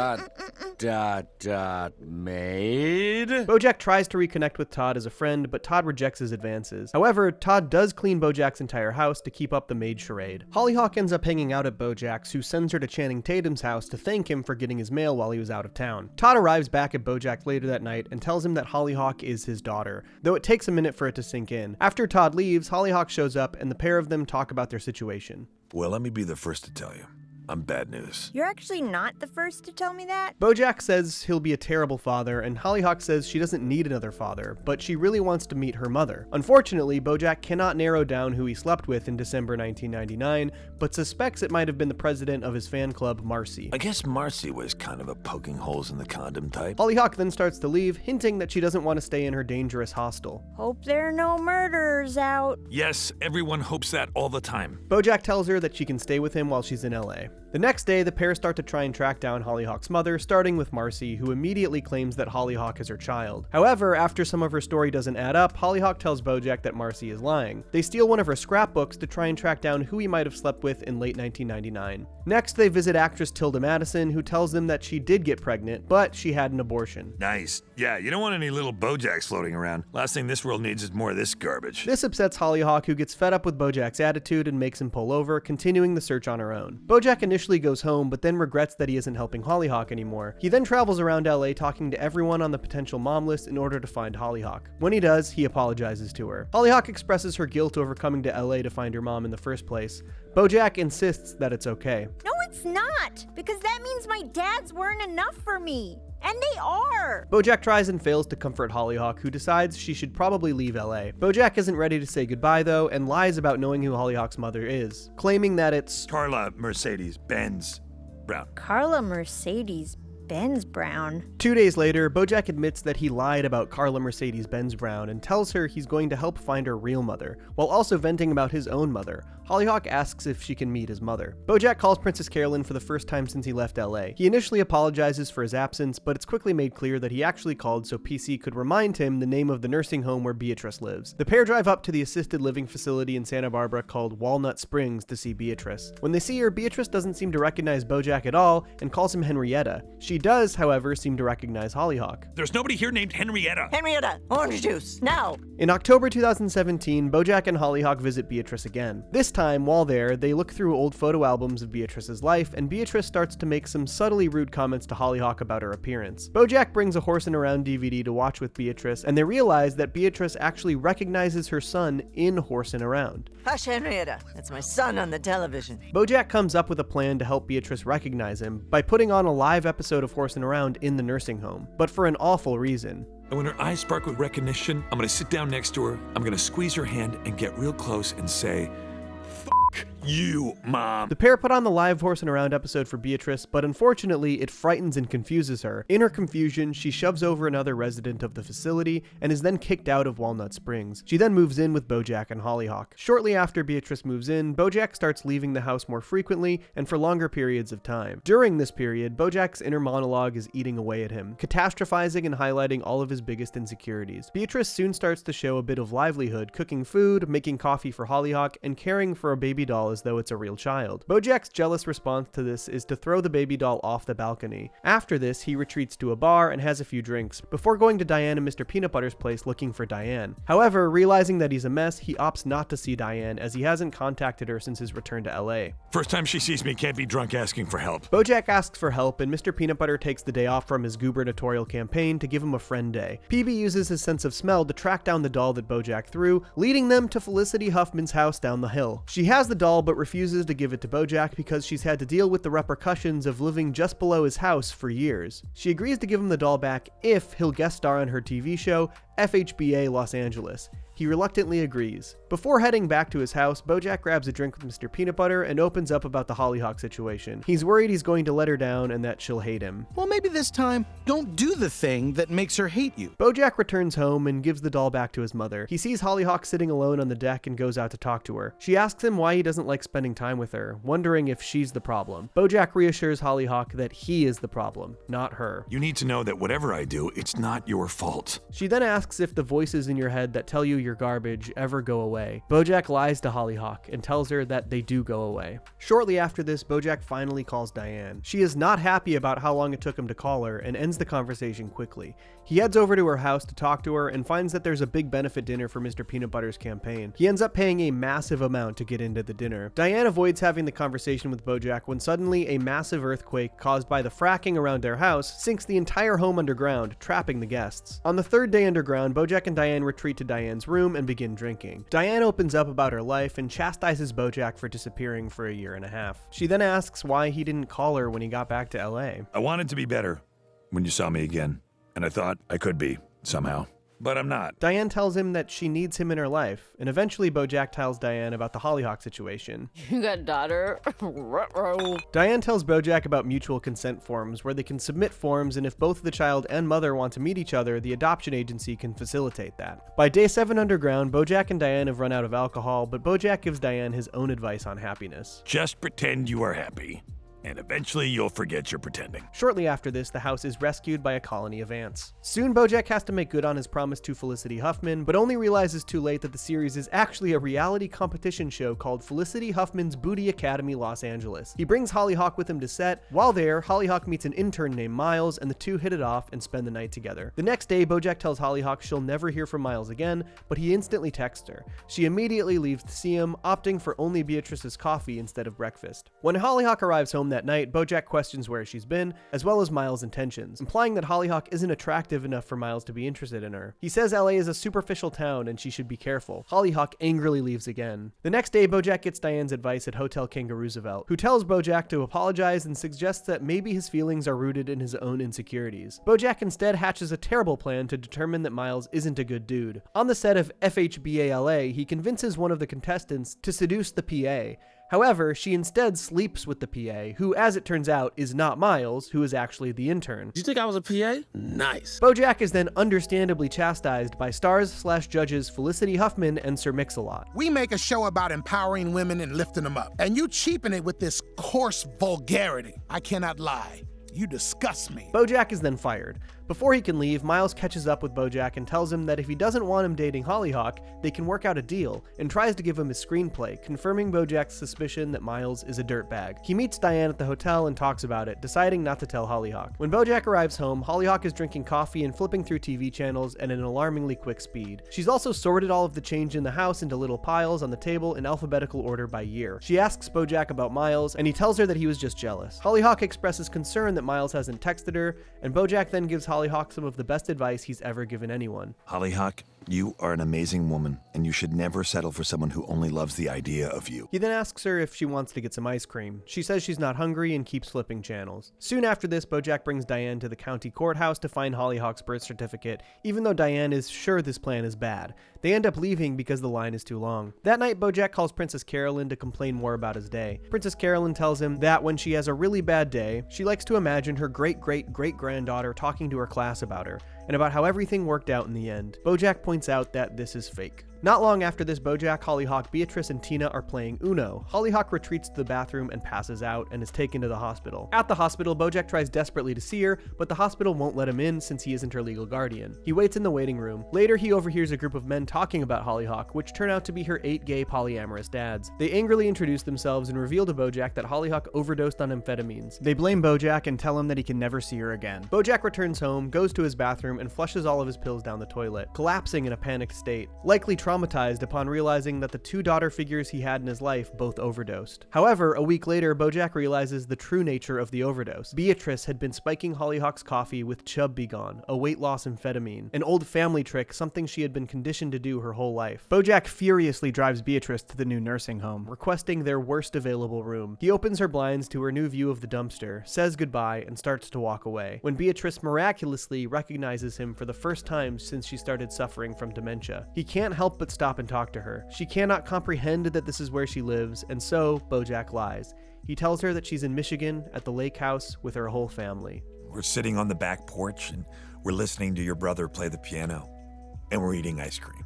BoJack tries to reconnect with Todd as a friend, but Todd rejects his advances. However, Todd does clean BoJack's entire house to keep up the maid charade. Hollyhock ends up hanging out at BoJack's, who sends her to Channing Tatum's house to thank him for getting his mail while he was out of town. Todd arrives back at BoJack later that night and tells him that Hollyhock is his daughter, though it takes a minute for it to sink in. After Todd leaves, Hollyhock shows up and the pair of them talk about their situation. Well, let me be the first to tell you. I'm bad news. You're actually not the first to tell me that? BoJack says he'll be a terrible father, and Hollyhock says she doesn't need another father, but she really wants to meet her mother. Unfortunately, BoJack cannot narrow down who he slept with in December 1999, but suspects it might have been the president of his fan club, Marcy. I guess Marcy was kind of a poking holes in the condom type. Hollyhock then starts to leave, hinting that she doesn't want to stay in her dangerous hostel. Hope there are no murderers out. Yes, everyone hopes that all the time. BoJack tells her that she can stay with him while she's in LA. The next day, the pair start to try and track down Hollyhock's mother, starting with Marcy, who immediately claims that Hollyhock is her child. However, after some of her story doesn't add up, Hollyhock tells BoJack that Marcy is lying. They steal one of her scrapbooks to try and track down who he might have slept with in late 1999. Next, they visit actress Tilda Madison, who tells them that she did get pregnant, but she had an abortion. Nice. Yeah, you don't want any little BoJacks floating around. Last thing this world needs is more of this garbage. This upsets Hollyhock, who gets fed up with BoJack's attitude and makes him pull over, continuing the search on her own. BoJack initially goes home, but then regrets that he isn't helping Hollyhock anymore. He then travels around LA talking to everyone on the potential mom list in order to find Hollyhock. When he does, he apologizes to her. Hollyhock expresses her guilt over coming to LA to find her mom in the first place. BoJack insists that it's okay. No, it's not, because that means my dads weren't enough for me. And they are! BoJack tries and fails to comfort Hollyhock, who decides she should probably leave LA. BoJack isn't ready to say goodbye, though, and lies about knowing who Hollyhock's mother is, claiming that it's Carla Mercedes Benz Brown. Carla Mercedes Benz Brown. 2 days later, BoJack admits that he lied about Carla Mercedes Benz Brown and tells her he's going to help find her real mother, while also venting about his own mother. Hollyhock asks if she can meet his mother. BoJack calls Princess Carolyn for the first time since he left LA. He initially apologizes for his absence, but it's quickly made clear that he actually called so PC could remind him the name of the nursing home where Beatrice lives. The pair drive up to the assisted living facility in Santa Barbara called Walnut Springs to see Beatrice. When they see her, Beatrice doesn't seem to recognize BoJack at all and calls him Henrietta. She does, however, seem to recognize Hollyhock. There's nobody here named Henrietta. Henrietta, orange juice, now! In October 2017, BoJack and Hollyhock visit Beatrice again. This time, while there, they look through old photo albums of Beatrice's life, and Beatrice starts to make some subtly rude comments to Hollyhock about her appearance. BoJack brings a Horsin Around DVD to watch with Beatrice, and they realize that Beatrice actually recognizes her son in Horsin Around. Hush, Henrietta. That's my son on the television. BoJack comes up with a plan to help Beatrice recognize him by putting on a live episode of Horsin Around in the nursing home, but for an awful reason. And when her eyes spark with recognition, I'm gonna sit down next to her, I'm gonna squeeze her hand and get real close and say, "Fuck you, Mom." The pair put on the live Horsin Around episode for Beatrice, but unfortunately, it frightens and confuses her. In her confusion, she shoves over another resident of the facility and is then kicked out of Walnut Springs. She then moves in with BoJack and Hollyhock. Shortly after Beatrice moves in, BoJack starts leaving the house more frequently and for longer periods of time. During this period, BoJack's inner monologue is eating away at him, catastrophizing and highlighting all of his biggest insecurities. Beatrice soon starts to show a bit of livelihood, cooking food, making coffee for Hollyhock, and caring for a baby doll as though it's a real child. BoJack's jealous response to this is to throw the baby doll off the balcony. After this, he retreats to a bar and has a few drinks, before going to Diane and Mr. Peanut Butter's place looking for Diane. However, realizing that he's a mess, he opts not to see Diane as he hasn't contacted her since his return to LA. First time she sees me, can't be drunk asking for help. BoJack asks for help, and Mr. Peanut Butter takes the day off from his gubernatorial campaign to give him a friend day. PB uses his sense of smell to track down the doll that BoJack threw, leading them to Felicity Huffman's house down the hill. She has the doll, but refuses to give it to BoJack because she's had to deal with the repercussions of living just below his house for years. She agrees to give him the doll back if he'll guest star on her TV show, FHBA Los Angeles. He reluctantly agrees. Before heading back to his house, BoJack grabs a drink with Mr. Peanut Butter and opens up about the Hollyhock situation. He's worried he's going to let her down and that she'll hate him. Well, maybe this time, don't do the thing that makes her hate you. BoJack returns home and gives the doll back to his mother. He sees Hollyhock sitting alone on the deck and goes out to talk to her. She asks him why he doesn't like spending time with her, wondering if she's the problem. BoJack reassures Hollyhock that he is the problem, not her. You need to know that whatever I do, it's not your fault. She then asks if the voices in your head that tell you you're garbage ever go away. BoJack lies to Hollyhock and tells her that they do go away. Shortly after this, BoJack finally calls Diane. She is not happy about how long it took him to call her and ends the conversation quickly. He heads over to her house to talk to her and finds that there's a big benefit dinner for Mr. Peanut Butter's campaign. He ends up paying a massive amount to get into the dinner. Diane avoids having the conversation with BoJack when suddenly a massive earthquake caused by the fracking around their house sinks the entire home underground, trapping the guests. On the third day underground, BoJack and Diane retreat to Diane's room and begin drinking. Diane opens up about her life and chastises BoJack for disappearing for 1.5 years. She then asks why he didn't call her when he got back to LA. I wanted to be better when you saw me again, and I thought I could be, somehow. But I'm not. Diane tells him that she needs him in her life, and eventually BoJack tells Diane about the Hollyhock situation. You got a daughter? Diane tells BoJack about mutual consent forms, where they can submit forms, and if both the child and mother want to meet each other, the adoption agency can facilitate that. By day 7 underground, BoJack and Diane have run out of alcohol, but BoJack gives Diane his own advice on happiness. Just pretend you are happy, and eventually you'll forget you're pretending. Shortly after this, the house is rescued by a colony of ants. Soon, BoJack has to make good on his promise to Felicity Huffman, but only realizes too late that the series is actually a reality competition show called Felicity Huffman's Booty Academy Los Angeles. He brings Hollyhock with him to set. While there, Hollyhock meets an intern named Miles, and the two hit it off and spend the night together. The next day, BoJack tells Hollyhock she'll never hear from Miles again, but he instantly texts her. She immediately leaves to see him, opting for only Beatrice's coffee instead of breakfast. When Hollyhock arrives home that night, BoJack questions where she's been, as well as Miles' intentions, implying that Hollyhock isn't attractive enough for Miles to be interested in her. He says LA is a superficial town and she should be careful. Hollyhock angrily leaves again. The next day, BoJack gets Diane's advice at Hotel King Roosevelt, who tells BoJack to apologize and suggests that maybe his feelings are rooted in his own insecurities. BoJack instead hatches a terrible plan to determine that Miles isn't a good dude. On the set of FHBA LA, he convinces one of the contestants to seduce the PA. However, she instead sleeps with the PA, who, as it turns out, is not Miles, who is actually the intern. You think I was a PA? Nice. BoJack is then understandably chastised by stars/judges Felicity Huffman and Sir Mix-a-Lot. We make a show about empowering women and lifting them up, and you cheapen it with this coarse vulgarity. I cannot lie. You disgust me. BoJack is then fired. Before he can leave, Miles catches up with BoJack and tells him that if he doesn't want him dating Hollyhock, they can work out a deal, and tries to give him his screenplay, confirming BoJack's suspicion that Miles is a dirtbag. He meets Diane at the hotel and talks about it, deciding not to tell Hollyhock. When BoJack arrives home, Hollyhock is drinking coffee and flipping through TV channels at an alarmingly quick speed. She's also sorted all of the change in the house into little piles on the table in alphabetical order by year. She asks BoJack about Miles, and he tells her that he was just jealous. Hollyhock expresses concern that Miles hasn't texted her, and BoJack then gives Hollyhock some of the best advice he's ever given anyone. Hollyhock, you are an amazing woman, and you should never settle for someone who only loves the idea of you. He then asks her if she wants to get some ice cream. She says she's not hungry and keeps flipping channels. Soon after this, BoJack brings Diane to the county courthouse to find Hollyhock's birth certificate, even though Diane is sure this plan is bad. They end up leaving because the line is too long. That night, BoJack calls Princess Carolyn to complain more about his day. Princess Carolyn tells him that when she has a really bad day, she likes to imagine her great-great-great-granddaughter talking to her class about her, and about how everything worked out in the end. BoJack points out that this is fake. Not long after this, BoJack, Hollyhock, Beatrice, and Tina are playing Uno. Hollyhock retreats to the bathroom and passes out and is taken to the hospital. At the hospital, BoJack tries desperately to see her, but the hospital won't let him in since he isn't her legal guardian. He waits in the waiting room. Later, he overhears a group of men talking about Hollyhock, which turn out to be her 8 gay polyamorous dads. They angrily introduce themselves and reveal to BoJack that Hollyhock overdosed on amphetamines. They blame BoJack and tell him that he can never see her again. BoJack returns home, goes to his bathroom, and flushes all of his pills down the toilet, collapsing in a panicked state. Likely traumatized traumatized upon realizing that the two daughter figures he had in his life both overdosed. However, a week later, BoJack realizes the true nature of the overdose. Beatrice had been spiking Hollyhock's coffee with Chub Be Gone, a weight loss amphetamine, an old family trick, something she had been conditioned to do her whole life. BoJack furiously drives Beatrice to the new nursing home, requesting their worst available room. He opens her blinds to her new view of the dumpster, says goodbye, and starts to walk away, when Beatrice miraculously recognizes him for the first time since she started suffering from dementia. He can't help but stop and talk to her. She cannot comprehend that this is where she lives, and so BoJack lies. He tells her that she's in Michigan at the lake house with her whole family. We're sitting on the back porch and we're listening to your brother play the piano. And we're eating ice cream.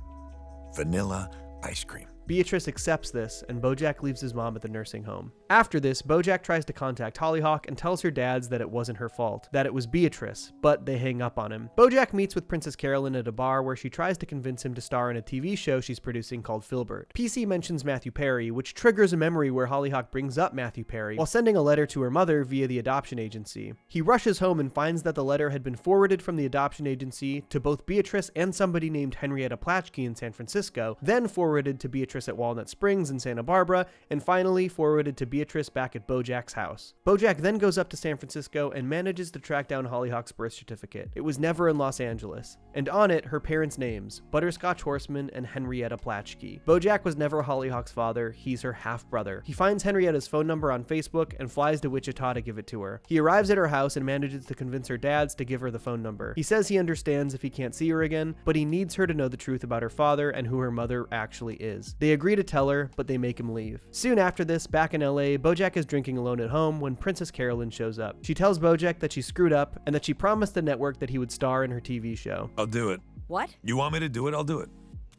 Vanilla ice cream. Beatrice accepts this, and BoJack leaves his mom at the nursing home. After this, BoJack tries to contact Hollyhock and tells her dads that it wasn't her fault, that it was Beatrice, but they hang up on him. BoJack meets with Princess Carolyn at a bar where she tries to convince him to star in a TV show she's producing called Filbert. PC mentions Matthew Perry, which triggers a memory where Hollyhock brings up Matthew Perry while sending a letter to her mother via the adoption agency. He rushes home and finds that the letter had been forwarded from the adoption agency to both Beatrice and somebody named Henrietta Platschke in San Francisco, then forwarded to Beatrice at Walnut Springs in Santa Barbara, and finally forwarded to Beatrice back at BoJack's house. BoJack then goes up to San Francisco and manages to track down Hollyhock's birth certificate. It was never in Los Angeles, and on it her parents' names, Butterscotch Horseman and Henrietta Platschke. BoJack was never Hollyhock's father, he's her half-brother. He finds Henrietta's phone number on Facebook and flies to Wichita to give it to her. He arrives at her house and manages to convince her dads to give her the phone number. He says he understands if he can't see her again, but he needs her to know the truth about her father and who her mother actually is. They agree to tell her, but they make him leave. Soon after this, back in LA, BoJack is drinking alone at home when Princess Carolyn shows up. She tells BoJack that she screwed up and that she promised the network that he would star in her TV show. I'll do it. What? You want me to do it? I'll do it.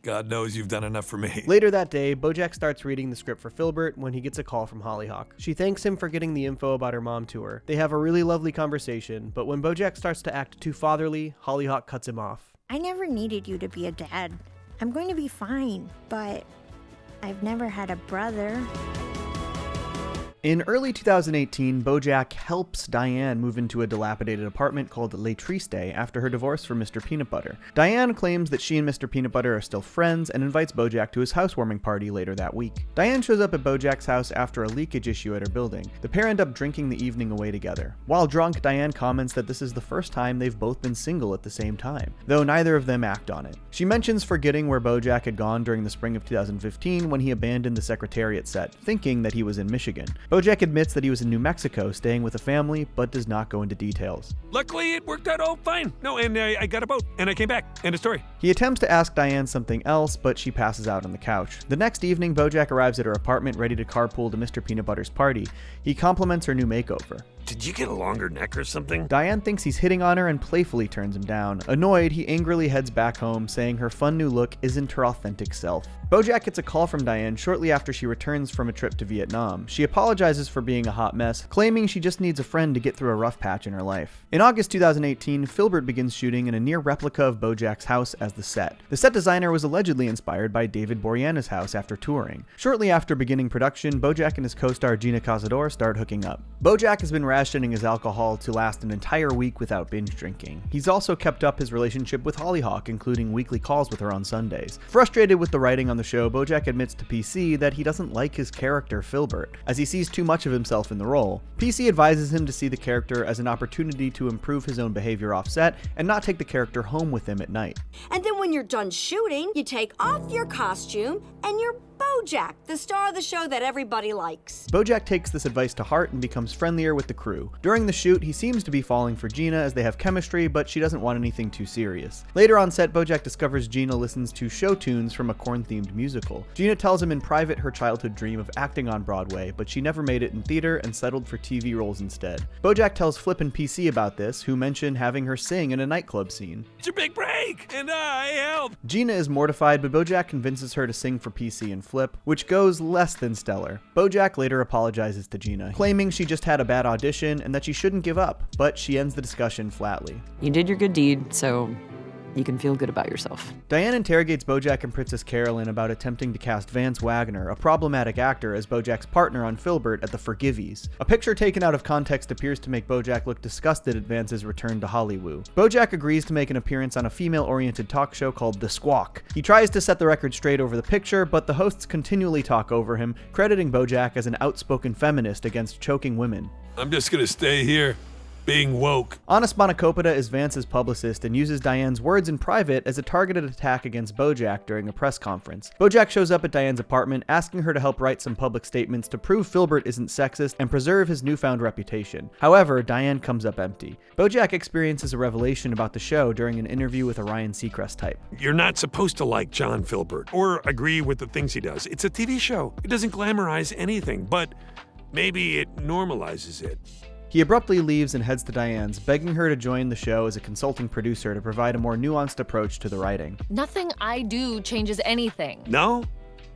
God knows you've done enough for me. Later that day, BoJack starts reading the script for Filbert when he gets a call from Hollyhock. She thanks him for getting the info about her mom to her. They have a really lovely conversation, but when BoJack starts to act too fatherly, Hollyhock cuts him off. I never needed you to be a dad. I'm going to be fine, but I've never had a brother. In early 2018, BoJack helps Diane move into a dilapidated apartment called Le Triste after her divorce from Mr. Peanut Butter. Diane claims that she and Mr. Peanut Butter are still friends and invites BoJack to his housewarming party later that week. Diane shows up at BoJack's house after a leakage issue at her building. The pair end up drinking the evening away together. While drunk, Diane comments that this is the first time they've both been single at the same time, though neither of them act on it. She mentions forgetting where BoJack had gone during the spring of 2015 when he abandoned the Secretariat set, thinking that he was in Michigan. BoJack admits that he was in New Mexico staying with a family, but does not go into details. Luckily, it worked out all fine. No, and I got a boat, and I came back. End of story. He attempts to ask Diane something else, but she passes out on the couch. The next evening, BoJack arrives at her apartment ready to carpool to Mr. Peanut Butter's party. He compliments her new makeover. Did you get a longer neck or something? Diane thinks he's hitting on her and playfully turns him down. Annoyed, he angrily heads back home, saying her fun new look isn't her authentic self. BoJack gets a call from Diane shortly after she returns from a trip to Vietnam. She apologizes for being a hot mess, claiming she just needs a friend to get through a rough patch in her life. In August 2018, Filbert begins shooting in a near replica of BoJack's house as the set. The set designer was allegedly inspired by David Boreanaz's house after touring. Shortly after beginning production, BoJack and his co-star Gina Cazador start hooking up. BoJack has been rationing his alcohol to last an entire week without binge drinking. He's also kept up his relationship with Hollyhock, including weekly calls with her on Sundays. Frustrated with the writing on the show, BoJack admits to PC that he doesn't like his character Filbert, as he sees too much of himself in the role. PC advises him to see the character as an opportunity to improve his own behavior off set and not take the character home with him at night. And then when you're done shooting, you take off your costume and you're BoJack, the star of the show that everybody likes. BoJack takes this advice to heart and becomes friendlier with the crew. During the shoot, he seems to be falling for Gina as they have chemistry, but she doesn't want anything too serious. Later on set, BoJack discovers Gina listens to show tunes from a corn-themed musical. Gina tells him in private her childhood dream of acting on Broadway, but she never made it in theater and settled for TV roles instead. BoJack tells Flip and PC about this, who mention having her sing in a nightclub scene. It's your big break, and I help. Gina is mortified, but BoJack convinces her to sing for PC and Flip, which goes less than stellar. BoJack later apologizes to Gina, claiming she just had a bad audition and that she shouldn't give up, but she ends the discussion flatly. You did your good deed, so you can feel good about yourself. Diane interrogates BoJack and Princess Carolyn about attempting to cast Vance Wagner, a problematic actor, as BoJack's partner on Filbert at the Forgivies. A picture taken out of context appears to make BoJack look disgusted at Vance's return to Hollywood. BoJack agrees to make an appearance on a female-oriented talk show called The Squawk. He tries to set the record straight over the picture, but the hosts continually talk over him, crediting BoJack as an outspoken feminist against choking women. I'm just gonna stay here, being woke. Anna Spanakopita is Vance's publicist and uses Diane's words in private as a targeted attack against BoJack during a press conference. BoJack shows up at Diane's apartment, asking her to help write some public statements to prove Filbert isn't sexist and preserve his newfound reputation. However, Diane comes up empty. BoJack experiences a revelation about the show during an interview with a Ryan Seacrest type. You're not supposed to like John Filbert or agree with the things he does. It's a TV show. It doesn't glamorize anything, but maybe it normalizes it. He abruptly leaves and heads to Diane's, begging her to join the show as a consulting producer to provide a more nuanced approach to the writing. Nothing I do changes anything. No?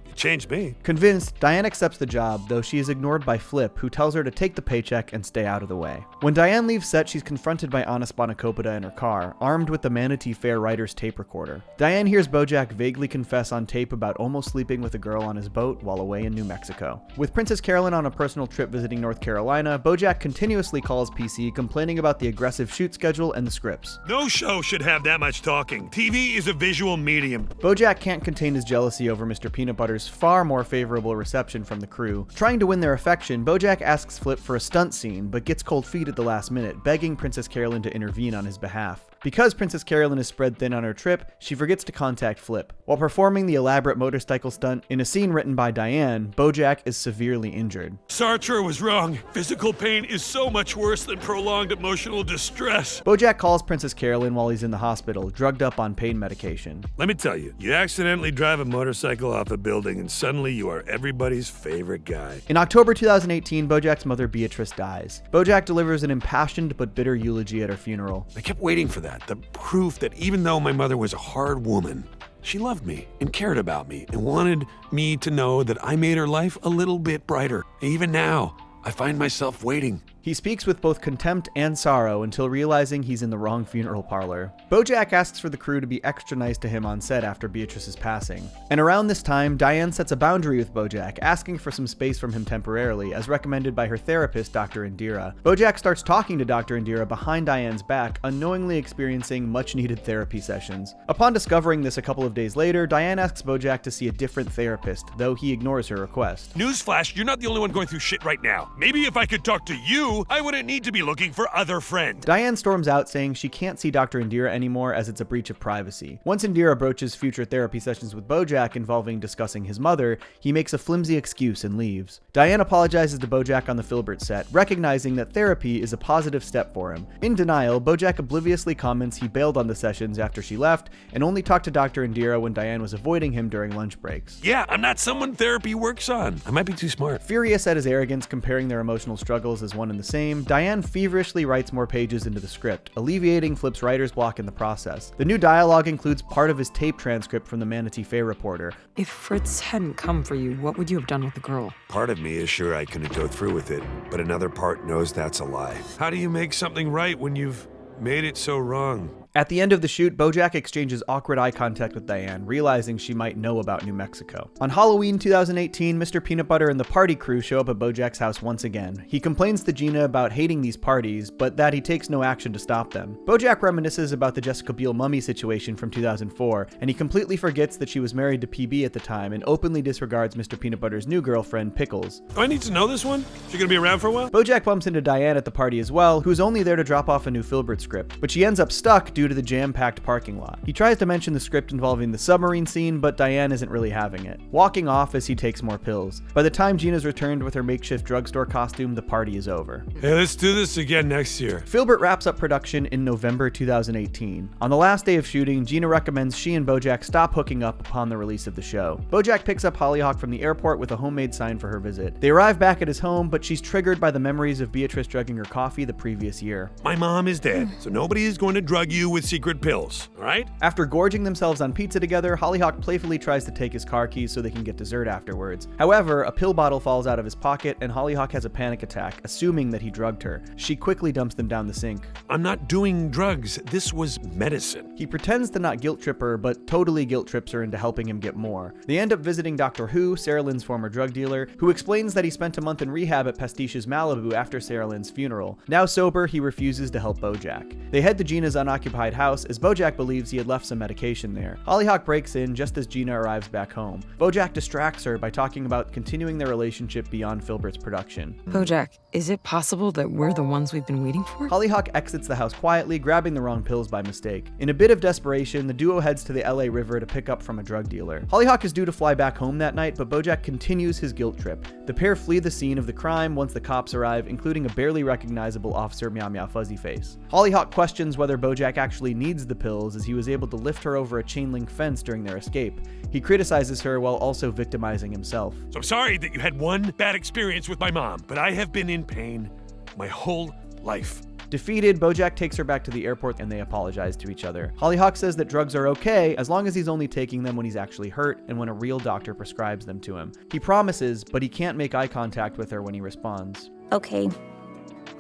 It changed me. Convinced, Diane accepts the job, though she is ignored by Flip, who tells her to take the paycheck and stay out of the way. When Diane leaves set, she's confronted by Anna Spanakopita in her car, armed with the Manatee Fair writer's tape recorder. Diane hears BoJack vaguely confess on tape about almost sleeping with a girl on his boat while away in New Mexico. With Princess Carolyn on a personal trip visiting North Carolina, BoJack continuously calls PC, complaining about the aggressive shoot schedule and the scripts. No show should have that much talking. TV is a visual medium. BoJack can't contain his jealousy over Mr. Peanut Butter's far more favorable reception from the crew. Trying to win their affection, BoJack asks Flip for a stunt scene, but gets cold feet at the last minute, begging Princess Carolyn to intervene on his behalf. Because Princess Carolyn is spread thin on her trip, she forgets to contact Flip. While performing the elaborate motorcycle stunt in a scene written by Diane, BoJack is severely injured. Sartre was wrong. Physical pain is so much worse than prolonged emotional distress. BoJack calls Princess Carolyn while he's in the hospital, drugged up on pain medication. Let me tell you, you accidentally drive a motorcycle off a building and suddenly you are everybody's favorite guy. In October 2018, BoJack's mother Beatrice dies. BoJack delivers an impassioned but bitter eulogy at her funeral. I kept waiting for that. The proof that even though my mother was a hard woman, she loved me and cared about me and wanted me to know that I made her life a little bit brighter. Even now, I find myself waiting. He speaks with both contempt and sorrow until realizing he's in the wrong funeral parlor. BoJack asks for the crew to be extra nice to him on set after Beatrice's passing. And around this time, Diane sets a boundary with BoJack, asking for some space from him temporarily, as recommended by her therapist, Dr. Indira. BoJack starts talking to Dr. Indira behind Diane's back, unknowingly experiencing much-needed therapy sessions. Upon discovering this a couple of days later, Diane asks BoJack to see a different therapist, though he ignores her request. Newsflash, you're not the only one going through shit right now. Maybe if I could talk to you, I wouldn't need to be looking for other friends. Diane storms out, saying she can't see Dr. Indira anymore as it's a breach of privacy. Once Indira broaches future therapy sessions with BoJack involving discussing his mother, he makes a flimsy excuse and leaves. Diane apologizes to BoJack on the Filbert set, recognizing that therapy is a positive step for him. In denial, BoJack obliviously comments he bailed on the sessions after she left and only talked to Dr. Indira when Diane was avoiding him during lunch breaks. Yeah, I'm not someone therapy works on. I might be too smart. Furious at his arrogance, comparing their emotional struggles as one and the same, Diane feverishly writes more pages into the script, alleviating Flip's writer's block in the process. The new dialogue includes part of his tape transcript from the Manatee Fair reporter. If Fritz hadn't come for you, what would you have done with the girl? Part of me is sure I couldn't go through with it, but another part knows that's a lie. How do you make something right when you've made it so wrong? At the end of the shoot, BoJack exchanges awkward eye contact with Diane, realizing she might know about New Mexico. On Halloween 2018, Mr. Peanut Butter and the party crew show up at BoJack's house once again. He complains to Gina about hating these parties, but that he takes no action to stop them. BoJack reminisces about the Jessica Biel mummy situation from 2004, and he completely forgets that she was married to PB at the time and openly disregards Mr. Peanut Butter's new girlfriend, Pickles. Do I need to know this one? She gonna be around for a while? BoJack bumps into Diane at the party as well, who's only there to drop off a new Filbert script, but she ends up stuck due to the jam-packed parking lot. He tries to mention the script involving the submarine scene, but Diane isn't really having it, walking off as he takes more pills. By the time Gina's returned with her makeshift drugstore costume, the party is over. Hey, let's do this again next year. Filbert wraps up production in November 2018. On the last day of shooting, Gina recommends she and BoJack stop hooking up upon the release of the show. BoJack picks up Hollyhock from the airport with a homemade sign for her visit. They arrive back at his home, but she's triggered by the memories of Beatrice drugging her coffee the previous year. My mom is dead, so nobody is going to drug you with secret pills, all right? After gorging themselves on pizza together, Hollyhock playfully tries to take his car keys so they can get dessert afterwards. However, a pill bottle falls out of his pocket and Hollyhock has a panic attack, assuming that he drugged her. She quickly dumps them down the sink. I'm not doing drugs. This was medicine. He pretends to not guilt trip her, but totally guilt trips her into helping him get more. They end up visiting Dr. Who, Sarah Lynn's former drug dealer, who explains that he spent a month in rehab at Pastiche's Malibu after Sarah Lynn's funeral. Now sober, he refuses to help BoJack. They head to Gina's unoccupied house as BoJack believes he had left some medication there. Hollyhock breaks in just as Gina arrives back home. BoJack distracts her by talking about continuing their relationship beyond Filbert's production. BoJack, is it possible that we're the ones we've been waiting for? Hollyhock exits the house quietly, grabbing the wrong pills by mistake. In a bit of desperation, the duo heads to the LA River to pick up from a drug dealer. Hollyhock is due to fly back home that night, but BoJack continues his guilt trip. The pair flee the scene of the crime once the cops arrive, including a barely recognizable Officer Meow Meow Fuzzy Face. Hollyhock questions whether BoJack actually needs the pills, as he was able to lift her over a chain link fence during their escape. He criticizes her while also victimizing himself. So I'm sorry that you had one bad experience with my mom, but I have been in pain my whole life. Defeated, BoJack takes her back to the airport and they apologize to each other. Hollyhock says that drugs are okay as long as he's only taking them when he's actually hurt and when a real doctor prescribes them to him. He promises, but he can't make eye contact with her when he responds. Okay,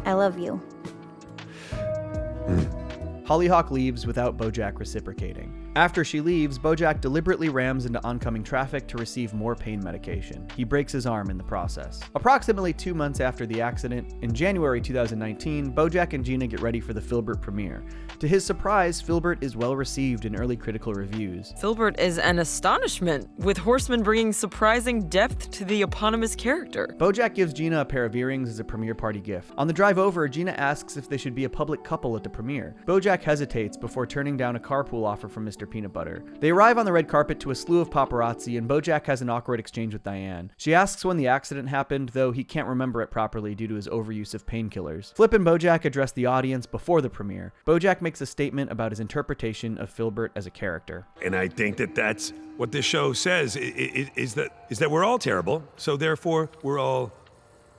I love you. Hollyhock leaves without BoJack reciprocating. After she leaves, BoJack deliberately rams into oncoming traffic to receive more pain medication. He breaks his arm in the process. Approximately 2 months after the accident, in January 2019, BoJack and Gina get ready for the Filbert premiere. To his surprise, Filbert is well received in early critical reviews. Filbert is an astonishment, with Horseman bringing surprising depth to the eponymous character. BoJack gives Gina a pair of earrings as a premiere party gift. On the drive over, Gina asks if they should be a public couple at the premiere. BoJack hesitates before turning down a carpool offer from Mr. Peanut Butter. They arrive on the red carpet to a slew of paparazzi, and BoJack has an awkward exchange with Diane. She asks when the accident happened, though he can't remember it properly due to his overuse of painkillers. Flip and BoJack address the audience before the premiere. BoJack makes a statement about his interpretation of Filbert as a character. And I think that that's what this show says, is that we're all terrible, so therefore we're all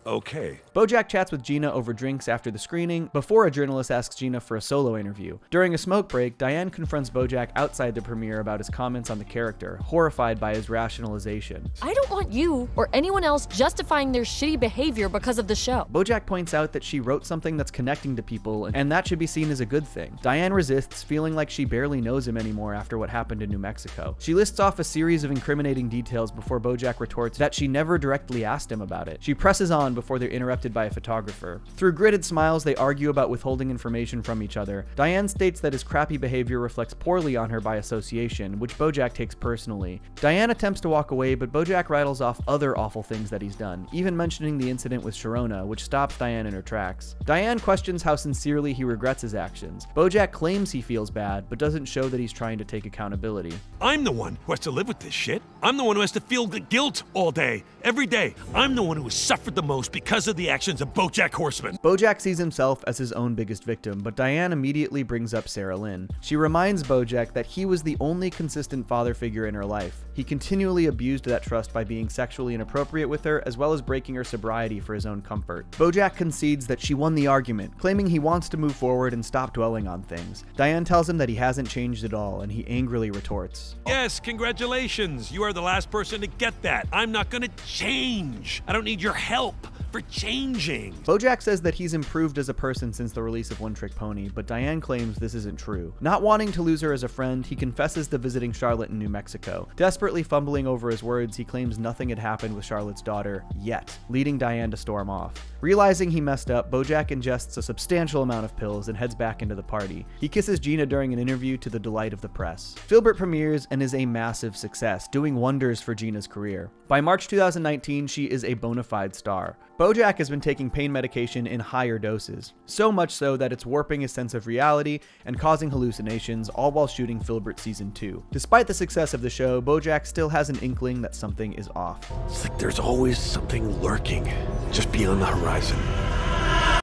okay. BoJack chats with Gina over drinks after the screening, before a journalist asks Gina for a solo interview. During a smoke break, Diane confronts BoJack outside the premiere about his comments on the character, horrified by his rationalization. I don't want you or anyone else justifying their shitty behavior because of the show. BoJack points out that she wrote something that's connecting to people, and that should be seen as a good thing. Diane resists, feeling like she barely knows him anymore after what happened in New Mexico. She lists off a series of incriminating details before BoJack retorts that she never directly asked him about it. She presses on before they're interrupted by a photographer. Through gritted smiles, they argue about withholding information from each other. Diane states that his crappy behavior reflects poorly on her by association, which BoJack takes personally. Diane attempts to walk away, but BoJack rattles off other awful things that he's done, even mentioning the incident with Sharona, which stops Diane in her tracks. Diane questions how sincerely he regrets his actions. BoJack claims he feels bad, but doesn't show that he's trying to take accountability. I'm the one who has to live with this shit. I'm the one who has to feel the guilt all day, every day. I'm the one who has suffered the most because of the actions of BoJack Horseman. BoJack sees himself as his own biggest victim, but Diane immediately brings up Sarah Lynn. She reminds BoJack that he was the only consistent father figure in her life. He continually abused that trust by being sexually inappropriate with her, as well as breaking her sobriety for his own comfort. BoJack concedes that she won the argument, claiming he wants to move forward and stop dwelling on things. Diane tells him that he hasn't changed at all, and he angrily retorts, Yes, congratulations. You are the last person to get that. I'm not gonna change. I don't need your help for changing. BoJack says that he's improved as a person since the release of One Trick Pony, but Diane claims this isn't true. Not wanting to lose her as a friend, he confesses to visiting Charlotte in New Mexico. Desperately fumbling over his words, he claims nothing had happened with Charlotte's daughter yet, leading Diane to storm off. Realizing he messed up, BoJack ingests a substantial amount of pills and heads back into the party. He kisses Gina during an interview to the delight of the press. Filbert premieres and is a massive success, doing wonders for Gina's career. By March 2019, she is a bona fide star. BoJack has been taking pain medication in higher doses, so much so that it's warping his sense of reality and causing hallucinations, all while shooting Filbert Season 2. Despite the success of the show, BoJack still has an inkling that something is off. It's like there's always something lurking just beyond the horizon.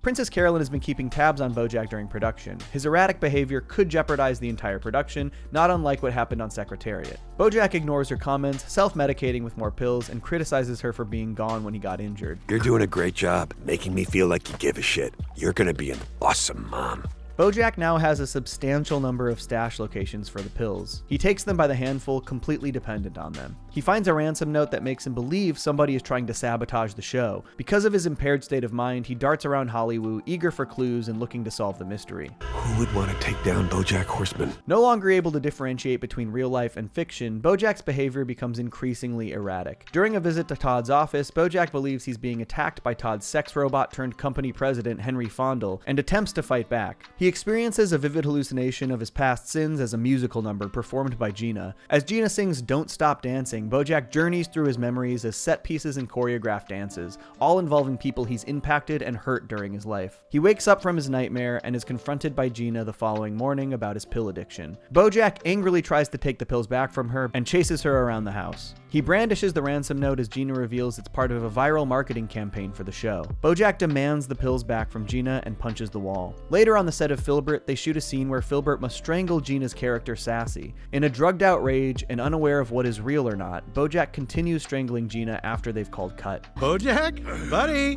Princess Carolyn has been keeping tabs on BoJack during production. His erratic behavior could jeopardize the entire production, not unlike what happened on Secretariat. BoJack ignores her comments, self-medicating with more pills, and criticizes her for being gone when he got injured. You're doing a great job making me feel like you give a shit. You're gonna be an awesome mom. BoJack now has a substantial number of stash locations for the pills. He takes them by the handful, completely dependent on them. He finds a ransom note that makes him believe somebody is trying to sabotage the show. Because of his impaired state of mind, he darts around Hollywood, eager for clues and looking to solve the mystery. Who would want to take down BoJack Horseman? No longer able to differentiate between real life and fiction, BoJack's behavior becomes increasingly erratic. During a visit to Todd's office, BoJack believes he's being attacked by Todd's sex robot turned company president Henry Fondle and attempts to fight back. He experiences a vivid hallucination of his past sins as a musical number performed by Gina. As Gina sings Don't Stop Dancing, BoJack journeys through his memories as set pieces and choreographed dances, all involving people he's impacted and hurt during his life. He wakes up from his nightmare and is confronted by Gina the following morning about his pill addiction. BoJack angrily tries to take the pills back from her and chases her around the house. He brandishes the ransom note as Gina reveals it's part of a viral marketing campaign for the show. BoJack demands the pills back from Gina and punches the wall. Later on the set of Filbert, they shoot a scene where Filbert must strangle Gina's character Sassy. In a drugged out rage and unaware of what is real or not, BoJack continues strangling Gina after they've called cut. BoJack? Buddy?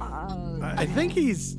I think he's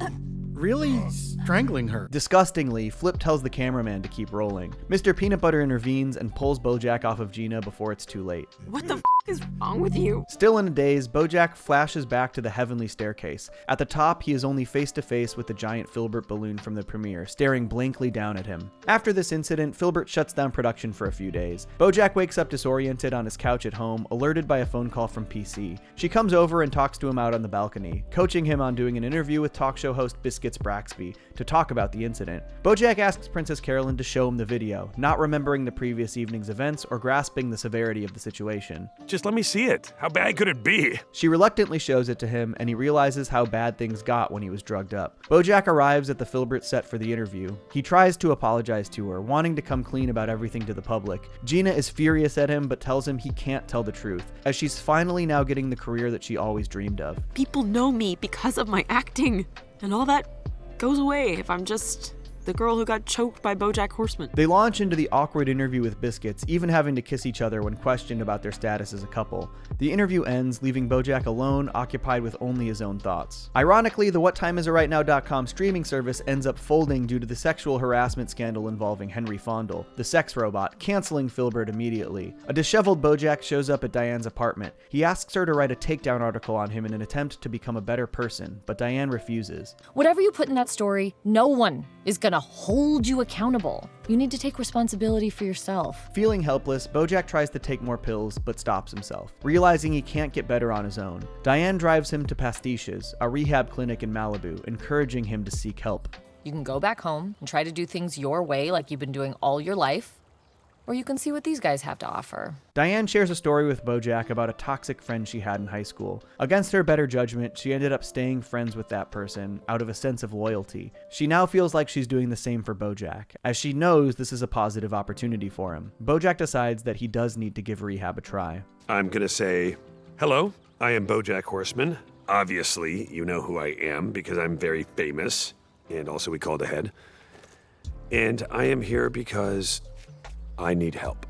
really strangling her. Disgustingly, Flip tells the cameraman to keep rolling. Mr. Peanut Butter intervenes and pulls BoJack off of Gina before it's too late. What the is wrong with you? Still in a daze, BoJack flashes back to the heavenly staircase. At the top, he is only face to face with the giant Filbert balloon from the premiere, staring blankly down at him. After this incident, Filbert shuts down production for a few days. BoJack wakes up disoriented on his couch at home, alerted by a phone call from PC. She comes over and talks to him out on the balcony, coaching him on doing an interview with talk show host Biscuits Braxby to talk about the incident. BoJack asks Princess Carolyn to show him the video, not remembering the previous evening's events or grasping the severity of the situation. Just let me see it. How bad could it be? She reluctantly shows it to him, and he realizes how bad things got when he was drugged up. BoJack arrives at the Filbert set for the interview. He tries to apologize to her, wanting to come clean about everything to the public. Gina is furious at him, but tells him he can't tell the truth, as she's finally now getting the career that she always dreamed of. People know me because of my acting, and all that goes away if I'm just the girl who got choked by BoJack Horseman. They launch into the awkward interview with Biscuits, even having to kiss each other when questioned about their status as a couple. The interview ends, leaving BoJack alone, occupied with only his own thoughts. Ironically, the WhatTimeIsItRightNow.com streaming service ends up folding due to the sexual harassment scandal involving Henry Fondle, the sex robot, canceling Filbert immediately. A disheveled BoJack shows up at Diane's apartment. He asks her to write a takedown article on him in an attempt to become a better person, but Diane refuses. Whatever you put in that story, no one is gonna hold you accountable. You need to take responsibility for yourself. Feeling helpless, BoJack tries to take more pills, but stops himself, realizing he can't get better on his own. Diane drives him to Pastiches, a rehab clinic in Malibu, encouraging him to seek help. You can go back home and try to do things your way like you've been doing all your life, or you can see what these guys have to offer. Diane shares a story with BoJack about a toxic friend she had in high school. Against her better judgment, she ended up staying friends with that person out of a sense of loyalty. She now feels like she's doing the same for BoJack, as she knows this is a positive opportunity for him. BoJack decides that he does need to give rehab a try. I'm gonna say, hello, I am BoJack Horseman. Obviously, you know who I am because I'm very famous, and also we called ahead. And I am here because I need help.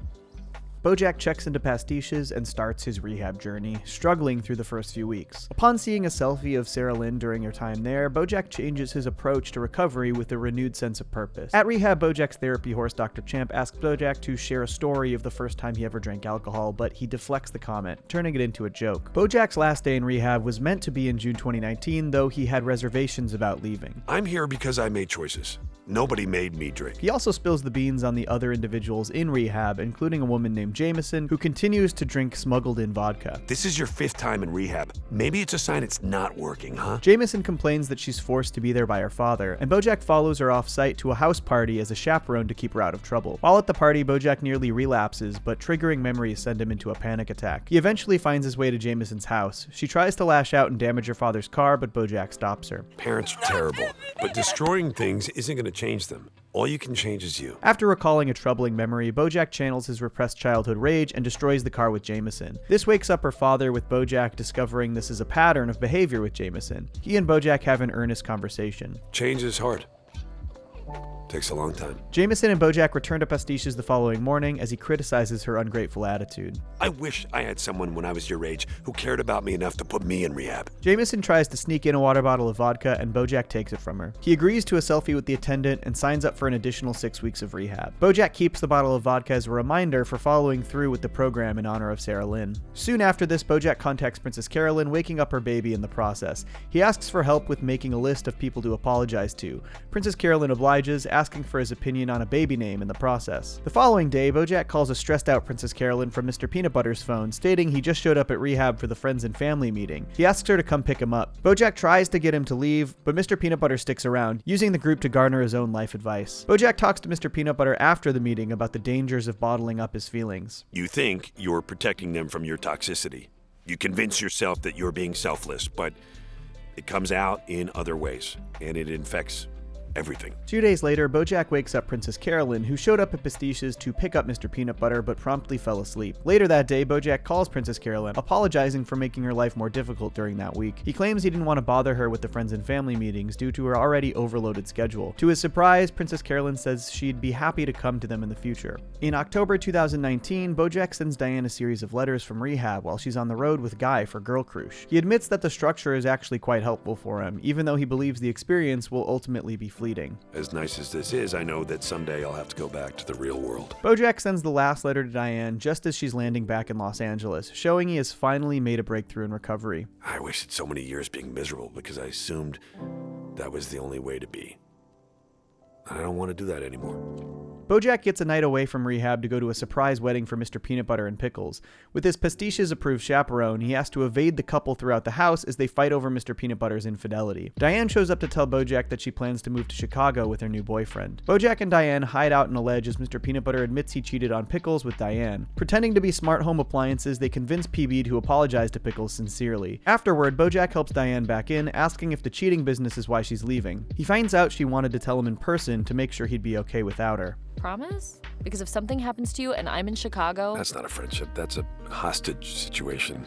BoJack checks into Pastiches and starts his rehab journey, struggling through the first few weeks. Upon seeing a selfie of Sarah Lynn during her time there, BoJack changes his approach to recovery with a renewed sense of purpose. At rehab, BoJack's therapy horse, Dr. Champ, asks BoJack to share a story of the first time he ever drank alcohol, but he deflects the comment, turning it into a joke. BoJack's last day in rehab was meant to be in June 2019, though he had reservations about leaving. I'm here because I made choices. Nobody made me drink. He also spills the beans on the other individuals in rehab, including a woman named Jameson, who continues to drink smuggled-in vodka. This is your 5th time in rehab. Maybe it's a sign it's not working, huh? Jameson complains that she's forced to be there by her father, and BoJack follows her off-site to a house party as a chaperone to keep her out of trouble. While at the party, BoJack nearly relapses, but triggering memories send him into a panic attack. He eventually finds his way to Jameson's house. She tries to lash out and damage her father's car, but BoJack stops her. Parents are terrible, but destroying things isn't going to change them. All you can change is you. After recalling a troubling memory, BoJack channels his repressed childhood rage and destroys the car with Jameson. This wakes up her father, with BoJack discovering this is a pattern of behavior with Jameson. He and BoJack have an earnest conversation. Change is hard. Takes a long time. Jameson and BoJack return to Pastiches the following morning as he criticizes her ungrateful attitude. I wish I had someone when I was your age who cared about me enough to put me in rehab. Jameson tries to sneak in a water bottle of vodka, and BoJack takes it from her. He agrees to a selfie with the attendant and signs up for an additional 6 weeks of rehab. BoJack keeps the bottle of vodka as a reminder for following through with the program in honor of Sarah Lynn. Soon after this, BoJack contacts Princess Carolyn, waking up her baby in the process. He asks for help with making a list of people to apologize to. Princess Carolyn obliges, asking for his opinion on a baby name in the process. The following day, BoJack calls a stressed out Princess Carolyn from Mr. Peanut Butter's phone, stating he just showed up at rehab for the friends and family meeting. He asks her to come pick him up. BoJack tries to get him to leave, but Mr. Peanut Butter sticks around, using the group to garner his own life advice. BoJack talks to Mr. Peanut Butter after the meeting about the dangers of bottling up his feelings. You think you're protecting them from your toxicity. You convince yourself that you're being selfless, but it comes out in other ways, and it infects everything. 2 days later, BoJack wakes up Princess Carolyn, who showed up at Pastiches to pick up Mr. Peanut Butter but promptly fell asleep. Later that day, BoJack calls Princess Carolyn, apologizing for making her life more difficult during that week. He claims he didn't want to bother her with the friends and family meetings due to her already overloaded schedule. To his surprise, Princess Carolyn says she'd be happy to come to them in the future. In October 2019, BoJack sends Diane a series of letters from rehab while she's on the road with Guy for Girl Crush. He admits that the structure is actually quite helpful for him, even though he believes the experience will ultimately be fleeting. As nice as this is, I know that someday I'll have to go back to the real world. BoJack sends the last letter to Diane just as she's landing back in Los Angeles, showing he has finally made a breakthrough in recovery. I wasted so many years being miserable because I assumed that was the only way to be. I don't want to do that anymore. BoJack gets a night away from rehab to go to a surprise wedding for Mr. Peanut Butter and Pickles. With his Pastiches-approved chaperone, he has to evade the couple throughout the house as they fight over Mr. Peanut Butter's infidelity. Diane shows up to tell BoJack that she plans to move to Chicago with her new boyfriend. BoJack and Diane hide out in a ledge as Mr. Peanut Butter admits he cheated on Pickles with Diane. Pretending to be smart home appliances, they convince PB to apologize to Pickles sincerely. Afterward, BoJack helps Diane back in, asking if the cheating business is why she's leaving. He finds out she wanted to tell him in person to make sure he'd be okay without her. Promise? Because if something happens to you and I'm in Chicago... That's not a friendship, that's a hostage situation.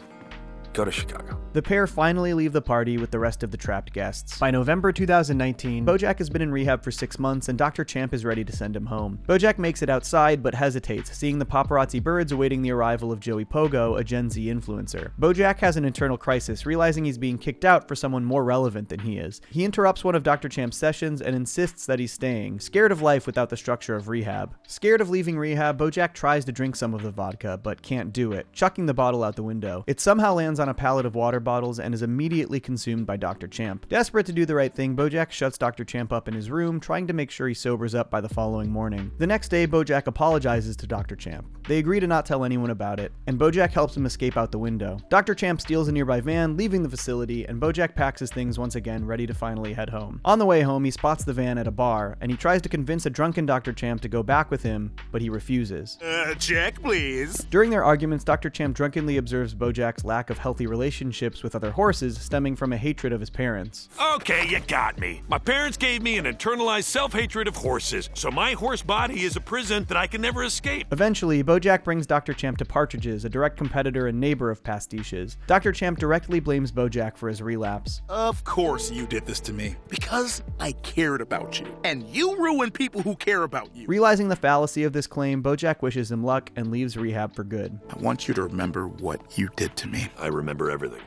Go to Chicago. The pair finally leave the party with the rest of the trapped guests. By November 2019, BoJack has been in rehab for 6 months and Dr. Champ is ready to send him home. BoJack makes it outside but hesitates, seeing the paparazzi birds awaiting the arrival of Joey Pogo, a Gen Z influencer. BoJack has an internal crisis, realizing he's being kicked out for someone more relevant than he is. He interrupts one of Dr. Champ's sessions and insists that he's staying, scared of life without the structure of rehab. Scared of leaving rehab, BoJack tries to drink some of the vodka, but can't do it, chucking the bottle out the window. It somehow lands on a pallet of water bottles and is immediately consumed by Dr. Champ. Desperate to do the right thing, BoJack shuts Dr. Champ up in his room, trying to make sure he sobers up by the following morning. The next day, BoJack apologizes to Dr. Champ. They agree to not tell anyone about it, and BoJack helps him escape out the window. Dr. Champ steals a nearby van, leaving the facility, and BoJack packs his things once again, ready to finally head home. On the way home, he spots the van at a bar, and he tries to convince a drunken Dr. Champ to go back with him, but he refuses. Check, please. During their arguments, Dr. Champ drunkenly observes BoJack's lack of healthy relationships with other horses, stemming from a hatred of his parents. Okay, you got me. My parents gave me an internalized self-hatred of horses, so my horse body is a prison that I can never escape. Eventually, BoJack brings Dr. Champ to Partridge's, a direct competitor and neighbor of Pastiches. Dr. Champ directly blames BoJack for his relapse. Of course you did this to me, because I cared about you, and you ruin people who care about you. Realizing the fallacy of this claim, BoJack wishes him luck and leaves rehab for good. I want you to remember what you did to me. I remember everything.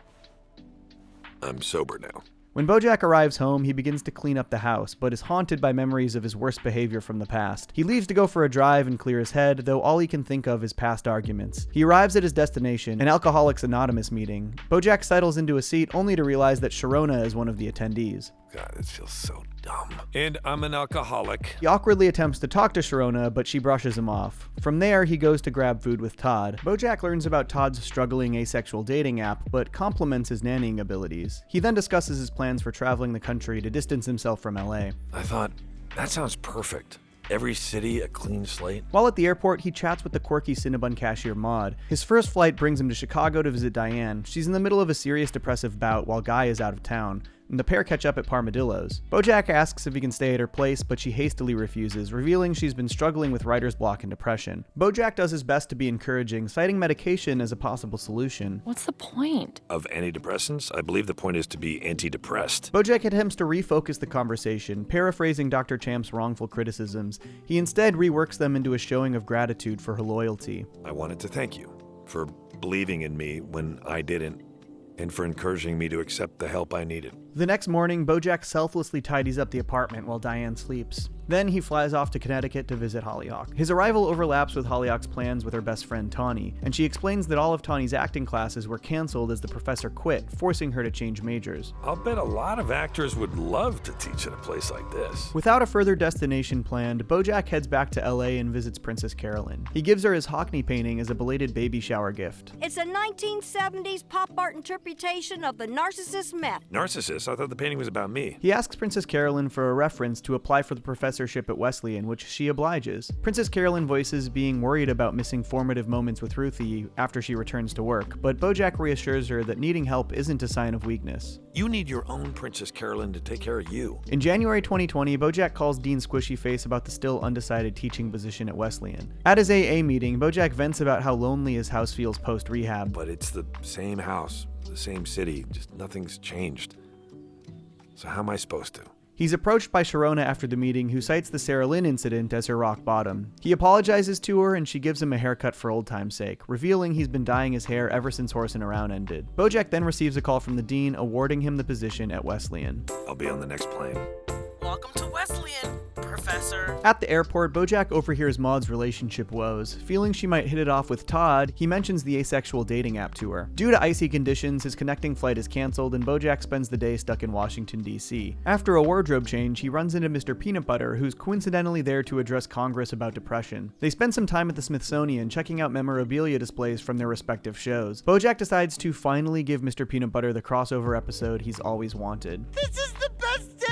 I'm sober now. When BoJack arrives home, he begins to clean up the house, but is haunted by memories of his worst behavior from the past. He leaves to go for a drive and clear his head, though all he can think of is past arguments. He arrives at his destination, an Alcoholics Anonymous meeting. BoJack settles into a seat only to realize that Sharona is one of the attendees. God, this feels so dumb. And I'm an alcoholic. He awkwardly attempts to talk to Sharona, but she brushes him off. From there, he goes to grab food with Todd. BoJack learns about Todd's struggling asexual dating app, but compliments his nannying abilities. He then discusses his plans for traveling the country to distance himself from LA. I thought, that sounds perfect. Every city a clean slate. While at the airport, he chats with the quirky Cinnabon cashier Maud. His first flight brings him to Chicago to visit Diane. She's in the middle of a serious depressive bout while Guy is out of town. and the pair catch up at Parmadillo's. BoJack asks if he can stay at her place, but she hastily refuses, revealing she's been struggling with writer's block and depression. BoJack does his best to be encouraging, citing medication as a possible solution. What's the point? Of antidepressants? I believe the point is to be antidepressed. BoJack attempts to refocus the conversation, paraphrasing Dr. Champ's wrongful criticisms. He instead reworks them into a showing of gratitude for her loyalty. I wanted to thank you for believing in me when I didn't, and for encouraging me to accept the help I needed. The next morning, BoJack selflessly tidies up the apartment while Diane sleeps. Then he flies off to Connecticut to visit Hollyhock. His arrival overlaps with Hollyhock's plans with her best friend Tawny, and she explains that all of Tawny's acting classes were canceled as the professor quit, forcing her to change majors. I'll bet a lot of actors would love to teach at a place like this. Without a further destination planned, BoJack heads back to LA and visits Princess Carolyn. He gives her his Hockney painting as a belated baby shower gift. It's a 1970s pop art interpretation of the narcissist myth. Narcissist? I thought the painting was about me. He asks Princess Carolyn for a reference to apply for the professorship at Wesleyan, which she obliges. Princess Carolyn voices being worried about missing formative moments with Ruthie after she returns to work, but BoJack reassures her that needing help isn't a sign of weakness. You need your own Princess Carolyn to take care of you. In January 2020, BoJack calls Dean Squishyface about the still undecided teaching position at Wesleyan. At his AA meeting, BoJack vents about how lonely his house feels post-rehab. But it's the same house, the same city, just nothing's changed. So how am I supposed to? He's approached by Sharona after the meeting, who cites the Sarah Lynn incident as her rock bottom. He apologizes to her, and she gives him a haircut for old time's sake, revealing he's been dyeing his hair ever since Horsin Around ended. BoJack then receives a call from the dean, awarding him the position at Wesleyan. I'll be on the next plane. Welcome to Wesleyan, Professor. At the airport, BoJack overhears Maud's relationship woes. Feeling she might hit it off with Todd, he mentions the asexual dating app to her. Due to icy conditions, his connecting flight is canceled, and BoJack spends the day stuck in Washington, D.C. After a wardrobe change, he runs into Mr. Peanut Butter, who's coincidentally there to address Congress about depression. They spend some time at the Smithsonian, checking out memorabilia displays from their respective shows. BoJack decides to finally give Mr. Peanut Butter the crossover episode he's always wanted. This is the best day!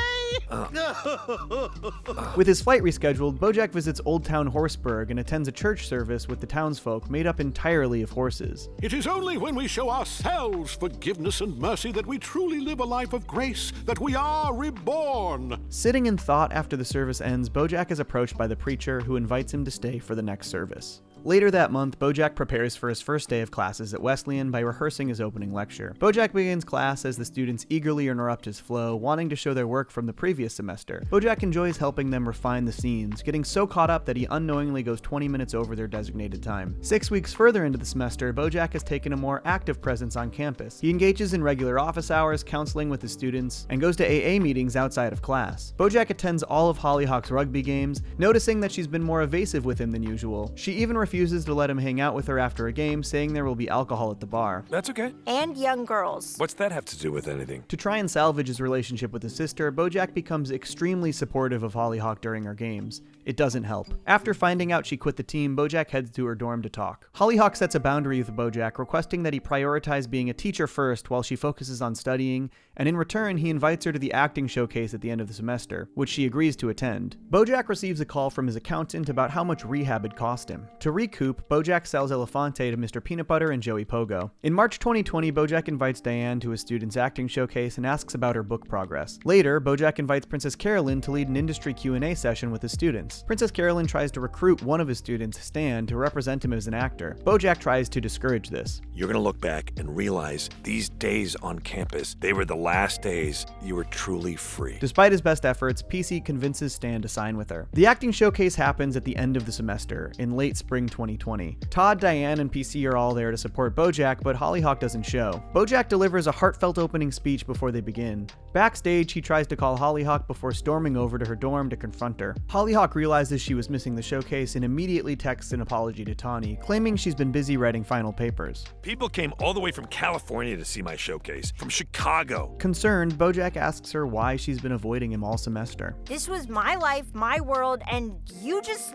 With his flight rescheduled, BoJack visits Old Town Horseburg and attends a church service with the townsfolk made up entirely of horses. It is only when we show ourselves forgiveness and mercy that we truly live a life of grace, that we are reborn. Sitting in thought after the service ends, BoJack is approached by the preacher, who invites him to stay for the next service. Later that month, BoJack prepares for his first day of classes at Wesleyan by rehearsing his opening lecture. BoJack begins class as the students eagerly interrupt his flow, wanting to show their work from the previous semester. BoJack enjoys helping them refine the scenes, getting so caught up that he unknowingly goes 20 minutes over their designated time. 6 weeks further into the semester, BoJack has taken a more active presence on campus. He engages in regular office hours, counseling with his students, and goes to AA meetings outside of class. BoJack attends all of Hollyhock's rugby games, noticing that she's been more evasive with him than usual. She even refuses to let him hang out with her after a game, saying there will be alcohol at the bar. That's okay. And young girls. What's that have to do with anything? To try and salvage his relationship with his sister, BoJack becomes extremely supportive of Hollyhock during her games. It doesn't help. After finding out she quit the team, BoJack heads to her dorm to talk. Hollyhock sets a boundary with BoJack, requesting that he prioritize being a teacher first while she focuses on studying, and in return, he invites her to the acting showcase at the end of the semester, which she agrees to attend. BoJack receives a call from his accountant about how much rehab had cost him. To recoup, BoJack sells Elefante to Mr. Peanut Butter and Joey Pogo. In March 2020, BoJack invites Diane to his students' acting showcase and asks about her book progress. Later, BoJack invites Princess Carolyn to lead an industry Q&A session with his students. Princess Carolyn tries to recruit one of his students, Stan, to represent him as an actor. BoJack tries to discourage this. You're gonna look back and realize these days on campus, they were the last days you were truly free. Despite his best efforts, PC convinces Stan to sign with her. The acting showcase happens at the end of the semester, in late spring 2020. Todd, Diane, and PC are all there to support BoJack, but Hollyhock doesn't show. BoJack delivers a heartfelt opening speech before they begin. Backstage, he tries to call Hollyhock before storming over to her dorm to confront her. Hollyhock realizes she was missing the showcase and immediately texts an apology to Tawny, claiming she's been busy writing final papers. People came all the way from California to see my showcase, from Chicago. Concerned, BoJack asks her why she's been avoiding him all semester. This was my life, my world, and you just,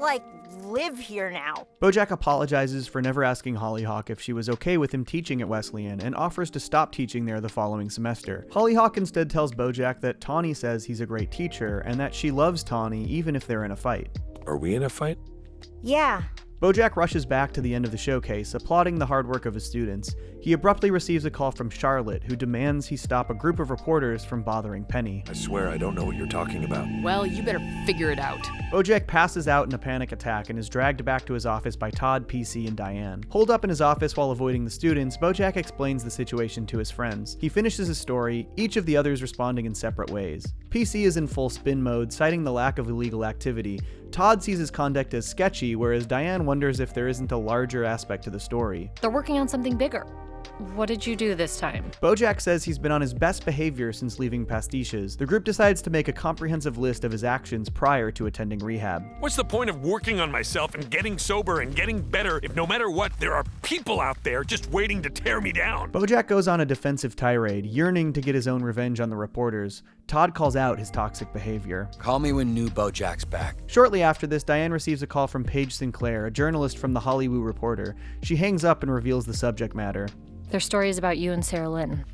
live here now. BoJack apologizes for never asking Hollyhock if she was okay with him teaching at Wesleyan and offers to stop teaching there the following semester. Hollyhock instead tells BoJack that Tawny says he's a great teacher and that she loves Tawny even if they're in a fight. Are we in a fight? Yeah. BoJack rushes back to the end of the showcase, applauding the hard work of his students. He abruptly receives a call from Charlotte, who demands he stop a group of reporters from bothering Penny. I swear I don't know what you're talking about. Well, you better figure it out. BoJack passes out in a panic attack and is dragged back to his office by Todd, PC, and Diane. Holed up in his office while avoiding the students, BoJack explains the situation to his friends. He finishes his story, each of the others responding in separate ways. PC is in full spin mode, citing the lack of illegal activity. Todd sees his conduct as sketchy, whereas Diane wonders if there isn't a larger aspect to the story. They're working on something bigger. What did you do this time? BoJack says he's been on his best behavior since leaving Pastiches. The group decides to make a comprehensive list of his actions prior to attending rehab. What's the point of working on myself and getting sober and getting better if no matter what, there are people out there just waiting to tear me down? BoJack goes on a defensive tirade, yearning to get his own revenge on the reporters. Todd calls out his toxic behavior. Call me when new BoJack's back. Shortly after this, Diane receives a call from Paige Sinclair, a journalist from the Hollywood Reporter. She hangs up and reveals the subject matter. Their story is about you and Sarah Lynn.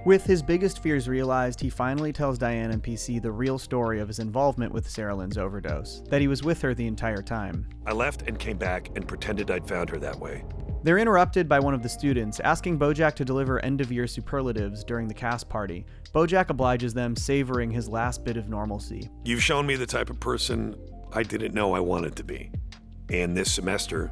With his biggest fears realized, he finally tells Diane and PC the real story of his involvement with Sarah Lynn's overdose, that he was with her the entire time. I left and came back and pretended I'd found her that way. They're interrupted by one of the students, asking BoJack to deliver end-of-year superlatives during the cast party. BoJack obliges them, savoring his last bit of normalcy. You've shown me the type of person I didn't know I wanted to be. And this semester,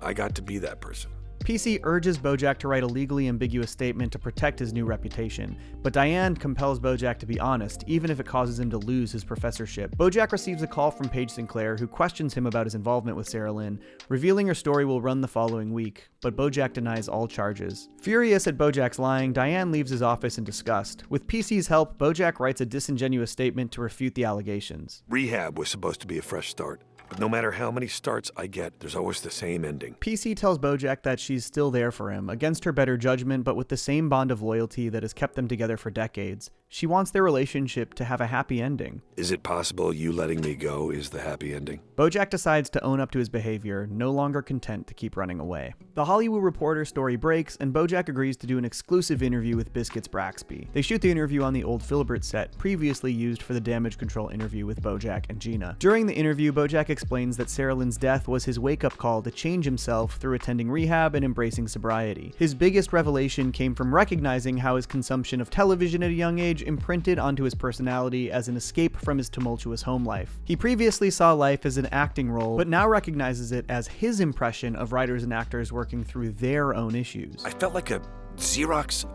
I got to be that person. PC urges BoJack to write a legally ambiguous statement to protect his new reputation, but Diane compels BoJack to be honest, even if it causes him to lose his professorship. BoJack receives a call from Paige Sinclair, who questions him about his involvement with Sarah Lynn. Revealing her story will run the following week, but BoJack denies all charges. Furious at BoJack's lying, Diane leaves his office in disgust. With PC's help, BoJack writes a disingenuous statement to refute the allegations. Rehab was supposed to be a fresh start. But no matter how many starts I get, there's always the same ending. PC tells BoJack that she's still there for him, against her better judgment, but with the same bond of loyalty that has kept them together for decades. She wants their relationship to have a happy ending. Is it possible you letting me go is the happy ending? BoJack decides to own up to his behavior, no longer content to keep running away. The Hollywood Reporter story breaks, and BoJack agrees to do an exclusive interview with Biscuits Braxby. They shoot the interview on the old Filbert set, previously used for the Damage Control interview with BoJack and Gina. During the interview, BoJack explains that Sarah Lynn's death was his wake-up call to change himself through attending rehab and embracing sobriety. His biggest revelation came from recognizing how his consumption of television at a young age imprinted onto his personality as an escape from his tumultuous home life. He previously saw life as an acting role, but now recognizes it as his impression of writers and actors working through their own issues. I felt like a Xerox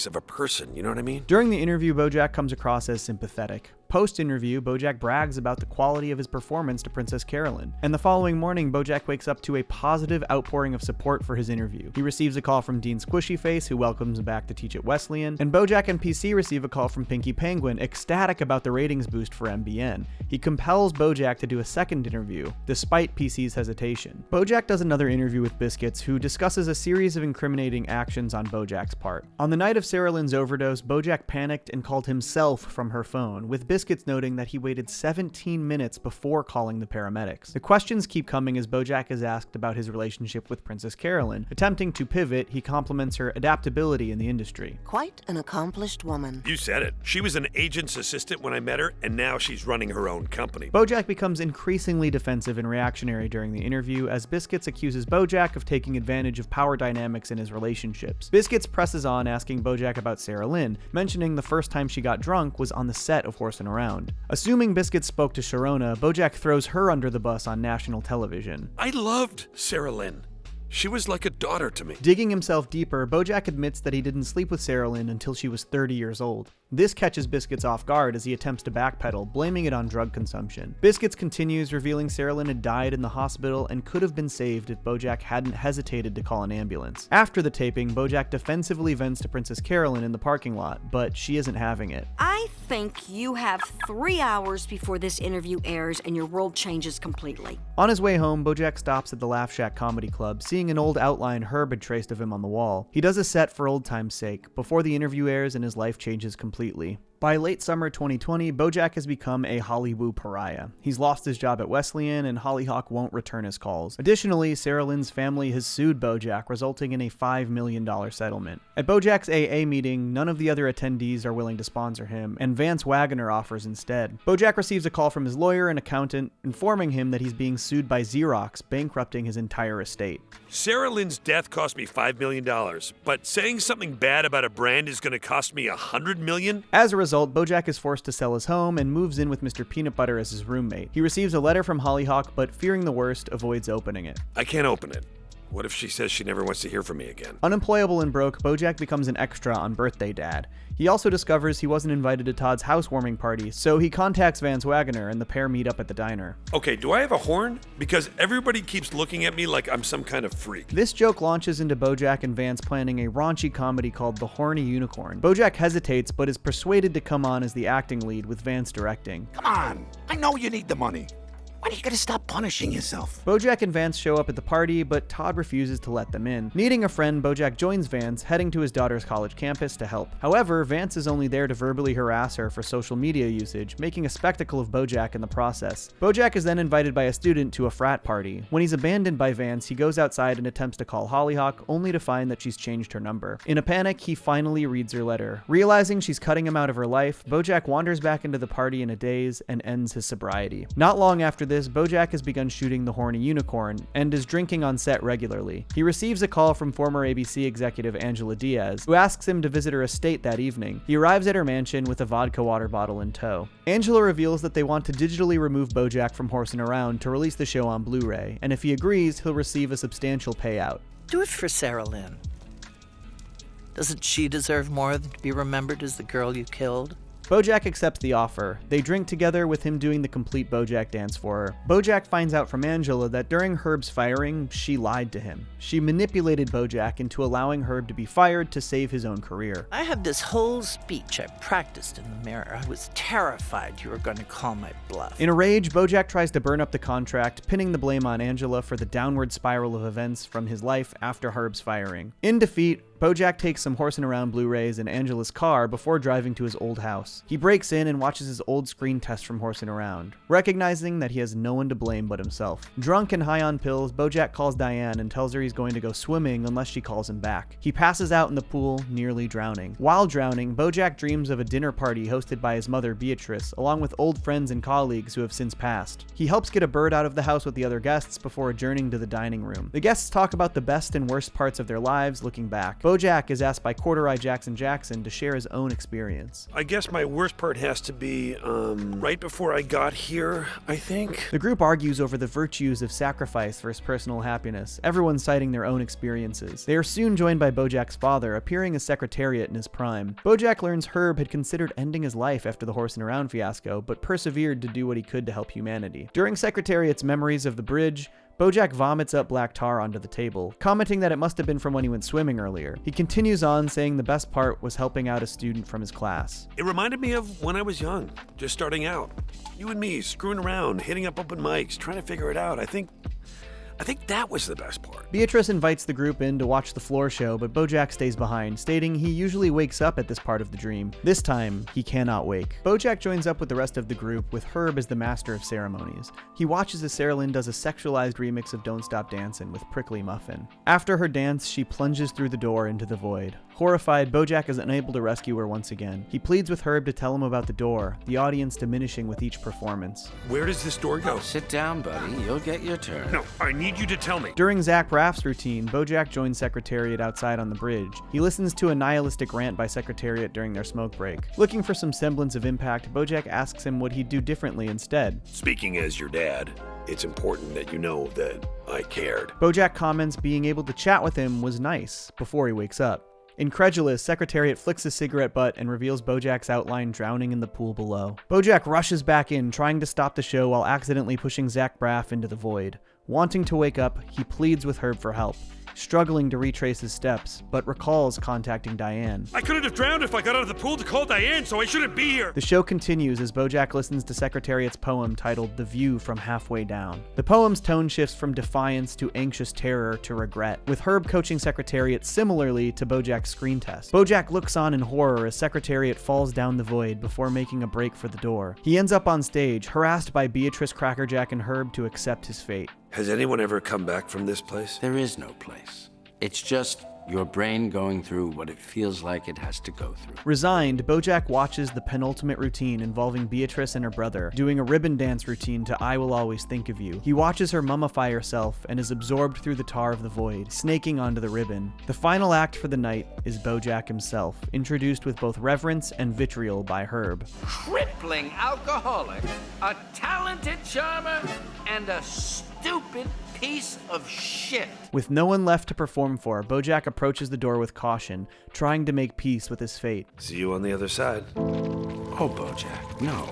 of a person, you know what I mean? During the interview, BoJack comes across as sympathetic. Post-interview, BoJack brags about the quality of his performance to Princess Carolyn, and the following morning, BoJack wakes up to a positive outpouring of support for his interview. He receives a call from Dean Squishyface, who welcomes him back to teach at Wesleyan, and BoJack and PC receive a call from Pinky Penguin, ecstatic about the ratings boost for MBN. He compels BoJack to do a second interview, despite PC's hesitation. BoJack does another interview with Biscuits, who discusses a series of incriminating actions on BoJack's part. On the night of Sarah Lynn's overdose, BoJack panicked and called himself from her phone, with Biscuits noting that he waited 17 minutes before calling the paramedics. The questions keep coming as BoJack is asked about his relationship with Princess Carolyn. Attempting to pivot, he compliments her adaptability in the industry. Quite an accomplished woman. You said it. She was an agent's assistant when I met her, and now she's running her own company. BoJack becomes increasingly defensive and reactionary during the interview as Biscuits accuses BoJack of taking advantage of power dynamics in his relationships. Biscuits presses on, asking BoJack about Sarah Lynn, mentioning the first time she got drunk was on the set of Horsin Around. Assuming Biscuits spoke to Sharona, BoJack throws her under the bus on national television. I loved Sarah Lynn. She was like a daughter to me. Digging himself deeper, BoJack admits that he didn't sleep with Sarah Lynn until she was 30 years old. This catches Biscuits off guard as he attempts to backpedal, blaming it on drug consumption. Biscuits continues, revealing Sarah Lynn had died in the hospital and could have been saved if BoJack hadn't hesitated to call an ambulance. After the taping, BoJack defensively vents to Princess Carolyn in the parking lot, but she isn't having it. I think you have 3 hours before this interview airs and your world changes completely. On his way home, BoJack stops at the Laugh Shack Comedy Club, seeing an old outline Herb had traced of him on the wall. He does a set for old time's sake, before the interview airs and his life changes completely. By late summer 2020, BoJack has become a Hollywood pariah. He's lost his job at Wesleyan, and Hollyhock won't return his calls. Additionally, Sarah Lynn's family has sued BoJack, resulting in a $5 million settlement. At BoJack's AA meeting, none of the other attendees are willing to sponsor him, and Vance Wagner offers instead. BoJack receives a call from his lawyer and accountant, informing him that he's being sued by Xerox, bankrupting his entire estate. Sarah Lynn's death cost me $5 million, but saying something bad about a brand is going to cost me $100 million? As a result, BoJack is forced to sell his home and moves in with Mr. Peanut Butter as his roommate. He receives a letter from Hollyhock, but fearing the worst, avoids opening it. I can't open it. What if she says she never wants to hear from me again? Unemployable and broke, BoJack becomes an extra on Birthday Dad. He also discovers he wasn't invited to Todd's housewarming party, so he contacts Vance Wagner and the pair meet up at the diner. Okay, do I have a horn? Because everybody keeps looking at me like I'm some kind of freak. This joke launches into BoJack and Vance planning a raunchy comedy called The Horny Unicorn. BoJack hesitates, but is persuaded to come on as the acting lead, with Vance directing. Come on, I know you need the money. When are you gonna stop punishing yourself? BoJack and Vance show up at the party, but Todd refuses to let them in. Needing a friend, BoJack joins Vance, heading to his daughter's college campus to help. However, Vance is only there to verbally harass her for social media usage, making a spectacle of BoJack in the process. BoJack is then invited by a student to a frat party. When he's abandoned by Vance, he goes outside and attempts to call Hollyhock, only to find that she's changed her number. In a panic, he finally reads her letter. Realizing she's cutting him out of her life, BoJack wanders back into the party in a daze and ends his sobriety. Not long after this, BoJack has begun shooting The Horny Unicorn and is drinking on set regularly. He receives a call from former ABC executive Angela Diaz, who asks him to visit her estate that evening. He arrives at her mansion with a vodka water bottle in tow. Angela reveals that they want to digitally remove BoJack from Horsin Around to release the show on Blu-ray, and if he agrees, he'll receive a substantial payout. Do it for Sarah Lynn. Doesn't she deserve more than to be remembered as the girl you killed? BoJack accepts the offer. They drink together, with him doing the complete BoJack dance for her. BoJack finds out from Angela that during Herb's firing, she lied to him. She manipulated BoJack into allowing Herb to be fired to save his own career. I have this whole speech I practiced in the mirror. I was terrified you were going to call my bluff. In a rage, BoJack tries to burn up the contract, pinning the blame on Angela for the downward spiral of events from his life after Herb's firing. In defeat, BoJack takes some Horsin Around Blu-rays in Angela's car before driving to his old house. He breaks in and watches his old screen test from Horsin Around, recognizing that he has no one to blame but himself. Drunk and high on pills, BoJack calls Diane and tells her he's going to go swimming unless she calls him back. He passes out in the pool, nearly drowning. While drowning, BoJack dreams of a dinner party hosted by his mother Beatrice, along with old friends and colleagues who have since passed. He helps get a bird out of the house with the other guests before adjourning to the dining room. The guests talk about the best and worst parts of their lives looking back. BoJack is asked by Quarter Eye Jackson to share his own experience. I guess my worst part has to be, right before I got here, I think. The group argues over the virtues of sacrifice versus personal happiness, everyone citing their own experiences. They are soon joined by BoJack's father, appearing as Secretariat in his prime. BoJack learns Herb had considered ending his life after the Horsin Around fiasco, but persevered to do what he could to help humanity. During Secretariat's memories of the bridge, BoJack vomits up black tar onto the table, commenting that it must have been from when he went swimming earlier. He continues on, saying the best part was helping out a student from his class. It reminded me of when I was young, just starting out. You and me, screwing around, hitting up open mics, trying to figure it out. I think that was the best part. Beatrice invites the group in to watch the floor show, but BoJack stays behind, stating he usually wakes up at this part of the dream. This time, he cannot wake. BoJack joins up with the rest of the group, with Herb as the master of ceremonies. He watches as Sarah Lynn does a sexualized remix of Don't Stop Dancin' with Prickly Muffin. After her dance, she plunges through the door into the void. Horrified, BoJack is unable to rescue her once again. He pleads with Herb to tell him about the door, the audience diminishing with each performance. Where does this door go? Sit down, buddy. You'll get your turn. No, I need you to tell me. During Zach Braff's routine, BoJack joins Secretariat outside on the bridge. He listens to a nihilistic rant by Secretariat during their smoke break. Looking for some semblance of impact, BoJack asks him what he'd do differently instead. Speaking as your dad, it's important that you know that I cared. BoJack comments being able to chat with him was nice before he wakes up. Incredulous, Secretariat flicks his cigarette butt and reveals BoJack's outline drowning in the pool below. BoJack rushes back in, trying to stop the show while accidentally pushing Zach Braff into the void. Wanting to wake up, he pleads with Herb for help. struggling to retrace his steps, but recalls contacting Diane. I couldn't have drowned if I got out of the pool to call Diane, so I shouldn't be here. The show continues as BoJack listens to Secretariat's poem titled The View from Halfway Down. The poem's tone shifts from defiance to anxious terror to regret, with Herb coaching Secretariat similarly to BoJack's screen test. BoJack looks on in horror as Secretariat falls down the void before making a break for the door. He ends up on stage, harassed by Beatrice, Crackerjack, and Herb to accept his fate. Has anyone ever come back from this place? There is no place. It's just your brain going through what it feels like it has to go through. Resigned, BoJack watches the penultimate routine involving Beatrice and her brother, doing a ribbon dance routine to I Will Always Think of You. He watches her mummify herself and is absorbed through the tar of the void, snaking onto the ribbon. The final act for the night is BoJack himself, introduced with both reverence and vitriol by Herb. Crippling alcoholic, a talented charmer, and a stupid piece of shit. With no one left to perform for, BoJack approaches the door with caution, trying to make peace with his fate. See you on the other side. Oh, BoJack, no.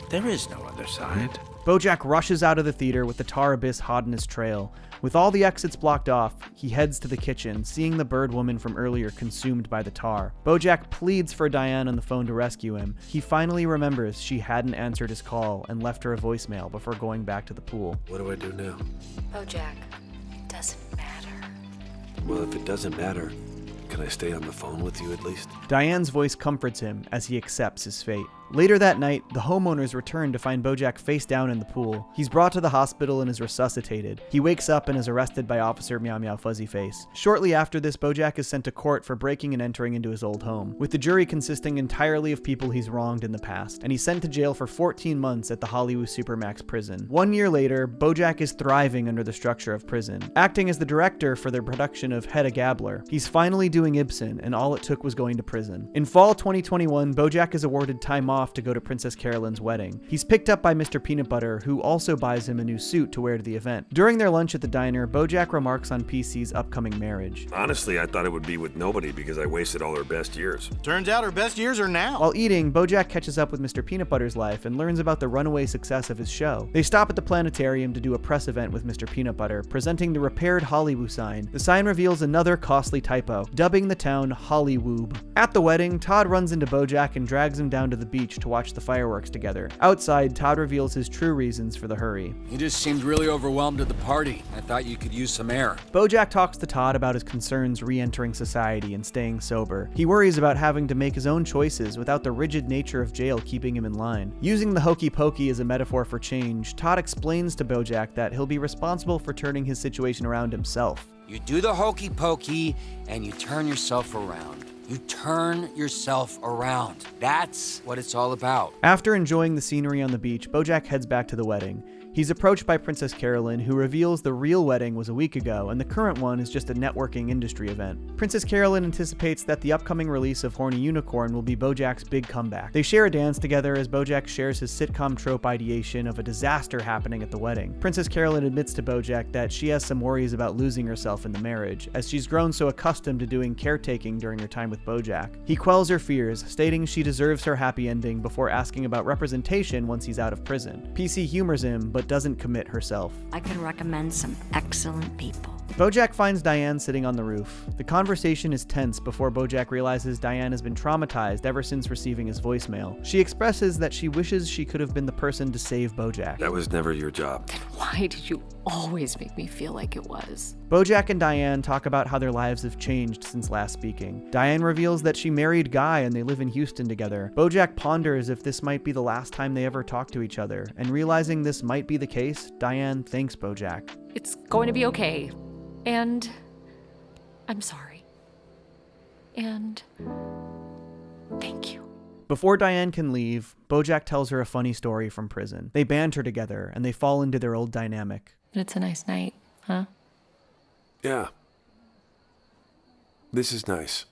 There is no other side. BoJack rushes out of the theater with the tar abyss hot in his trail. With all the exits blocked off, he heads to the kitchen, seeing the bird woman from earlier consumed by the tar. BoJack pleads for Diane on the phone to rescue him. He finally remembers she hadn't answered his call and left her a voicemail before going back to the pool. What do I do now? BoJack, it doesn't matter. Well, if it doesn't matter, can I stay on the phone with you at least? Diane's voice comforts him as he accepts his fate. Later that night, the homeowners return to find BoJack face down in the pool. He's brought to the hospital and is resuscitated. He wakes up and is arrested by Officer Meow Meow Fuzzy Face. Shortly after this, BoJack is sent to court for breaking and entering into his old home, with the jury consisting entirely of people he's wronged in the past, and he's sent to jail for 14 months at the Hollywood Supermax prison. 1 year later, BoJack is thriving under the structure of prison, acting as the director for their production of Hedda Gabler. He's finally doing Ibsen, and all it took was going to prison. In fall 2021, BoJack is awarded time off to go to Princess Carolyn's wedding. He's picked up by Mr. Peanut Butter, who also buys him a new suit to wear to the event. During their lunch at the diner, BoJack remarks on PC's upcoming marriage. Honestly, I thought it would be with nobody because I wasted all her best years. Turns out her best years are now. While eating, BoJack catches up with Mr. Peanut Butter's life and learns about the runaway success of his show. They stop at the planetarium to do a press event with Mr. Peanut Butter, presenting the repaired Hollywood sign. The sign reveals another costly typo, dubbing the town Hollywoob. At the wedding, Todd runs into BoJack and drags him down to the beach to watch the fireworks together. Outside, Todd reveals his true reasons for the hurry. You just seemed really overwhelmed at the party. I thought you could use some air. BoJack talks to Todd about his concerns re-entering society and staying sober. He worries about having to make his own choices without the rigid nature of jail keeping him in line. Using the hokey pokey as a metaphor for change, Todd explains to BoJack that he'll be responsible for turning his situation around himself. You do the hokey pokey and you turn yourself around. You turn yourself around. That's what it's all about. After enjoying the scenery on the beach, BoJack heads back to the wedding. He's approached by Princess Carolyn, who reveals the real wedding was a week ago and the current one is just a networking industry event. Princess Carolyn anticipates that the upcoming release of Horny Unicorn will be BoJack's big comeback. They share a dance together as BoJack shares his sitcom trope ideation of a disaster happening at the wedding. Princess Carolyn admits to BoJack that she has some worries about losing herself in the marriage, as she's grown so accustomed to doing caretaking during her time with BoJack. He quells her fears, stating she deserves her happy ending before asking about representation once he's out of prison. PC humors him, but doesn't commit herself. I can recommend some excellent people. BoJack finds Diane sitting on the roof. The conversation is tense before BoJack realizes Diane has been traumatized ever since receiving his voicemail. She expresses that she wishes she could have been the person to save BoJack. That was never your job. Then why did you always make me feel like it was? BoJack and Diane talk about how their lives have changed since last speaking. Diane reveals that she married Guy and they live in Houston together. BoJack ponders if this might be the last time they ever talk to each other, and realizing this might be the case, Diane thanks BoJack. It's going to be okay. And I'm sorry. And thank you. Before Diane can leave, BoJack tells her a funny story from prison. They banter together and they fall into their old dynamic. But it's a nice night, huh? Yeah. This is nice.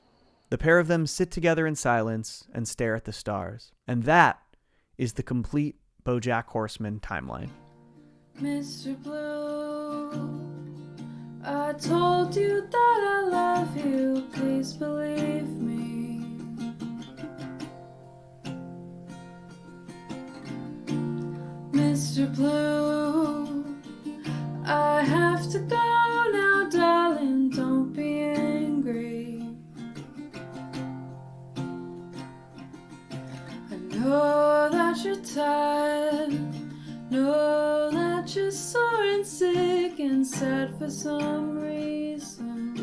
The pair of them sit together in silence and stare at the stars. And that is the complete BoJack Horseman timeline. Mr. Blue, I told you that I love you, please believe me. Mr. Blue, I have to go now, darling. tired. Know that you're sore and sick and sad for some reason.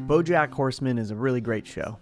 BoJack Horseman is a really great show.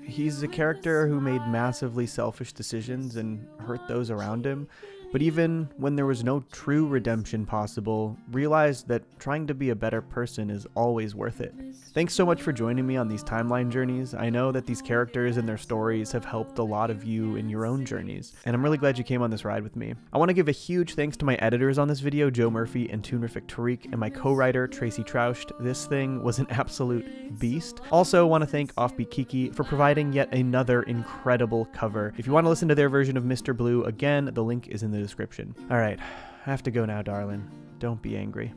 He's a character who made massively selfish decisions and hurt those around him, but even when there was no true redemption possible, realized that trying to be a better person is always worth it. Thanks so much for joining me on these timeline journeys. I know that these characters and their stories have helped a lot of you in your own journeys, and I'm really glad you came on this ride with me. I want to give a huge thanks to my editors on this video, Joe Murphy and Toonrific Tariq, and my co-writer, Tracy Trouscht. This thing was an absolute beast. Also want to thank Offbeat Kiki for providing yet another incredible cover. If you want to listen to their version of Mr. Blue, again, the link is in the description. All right, I have to go now, darling. Don't be angry.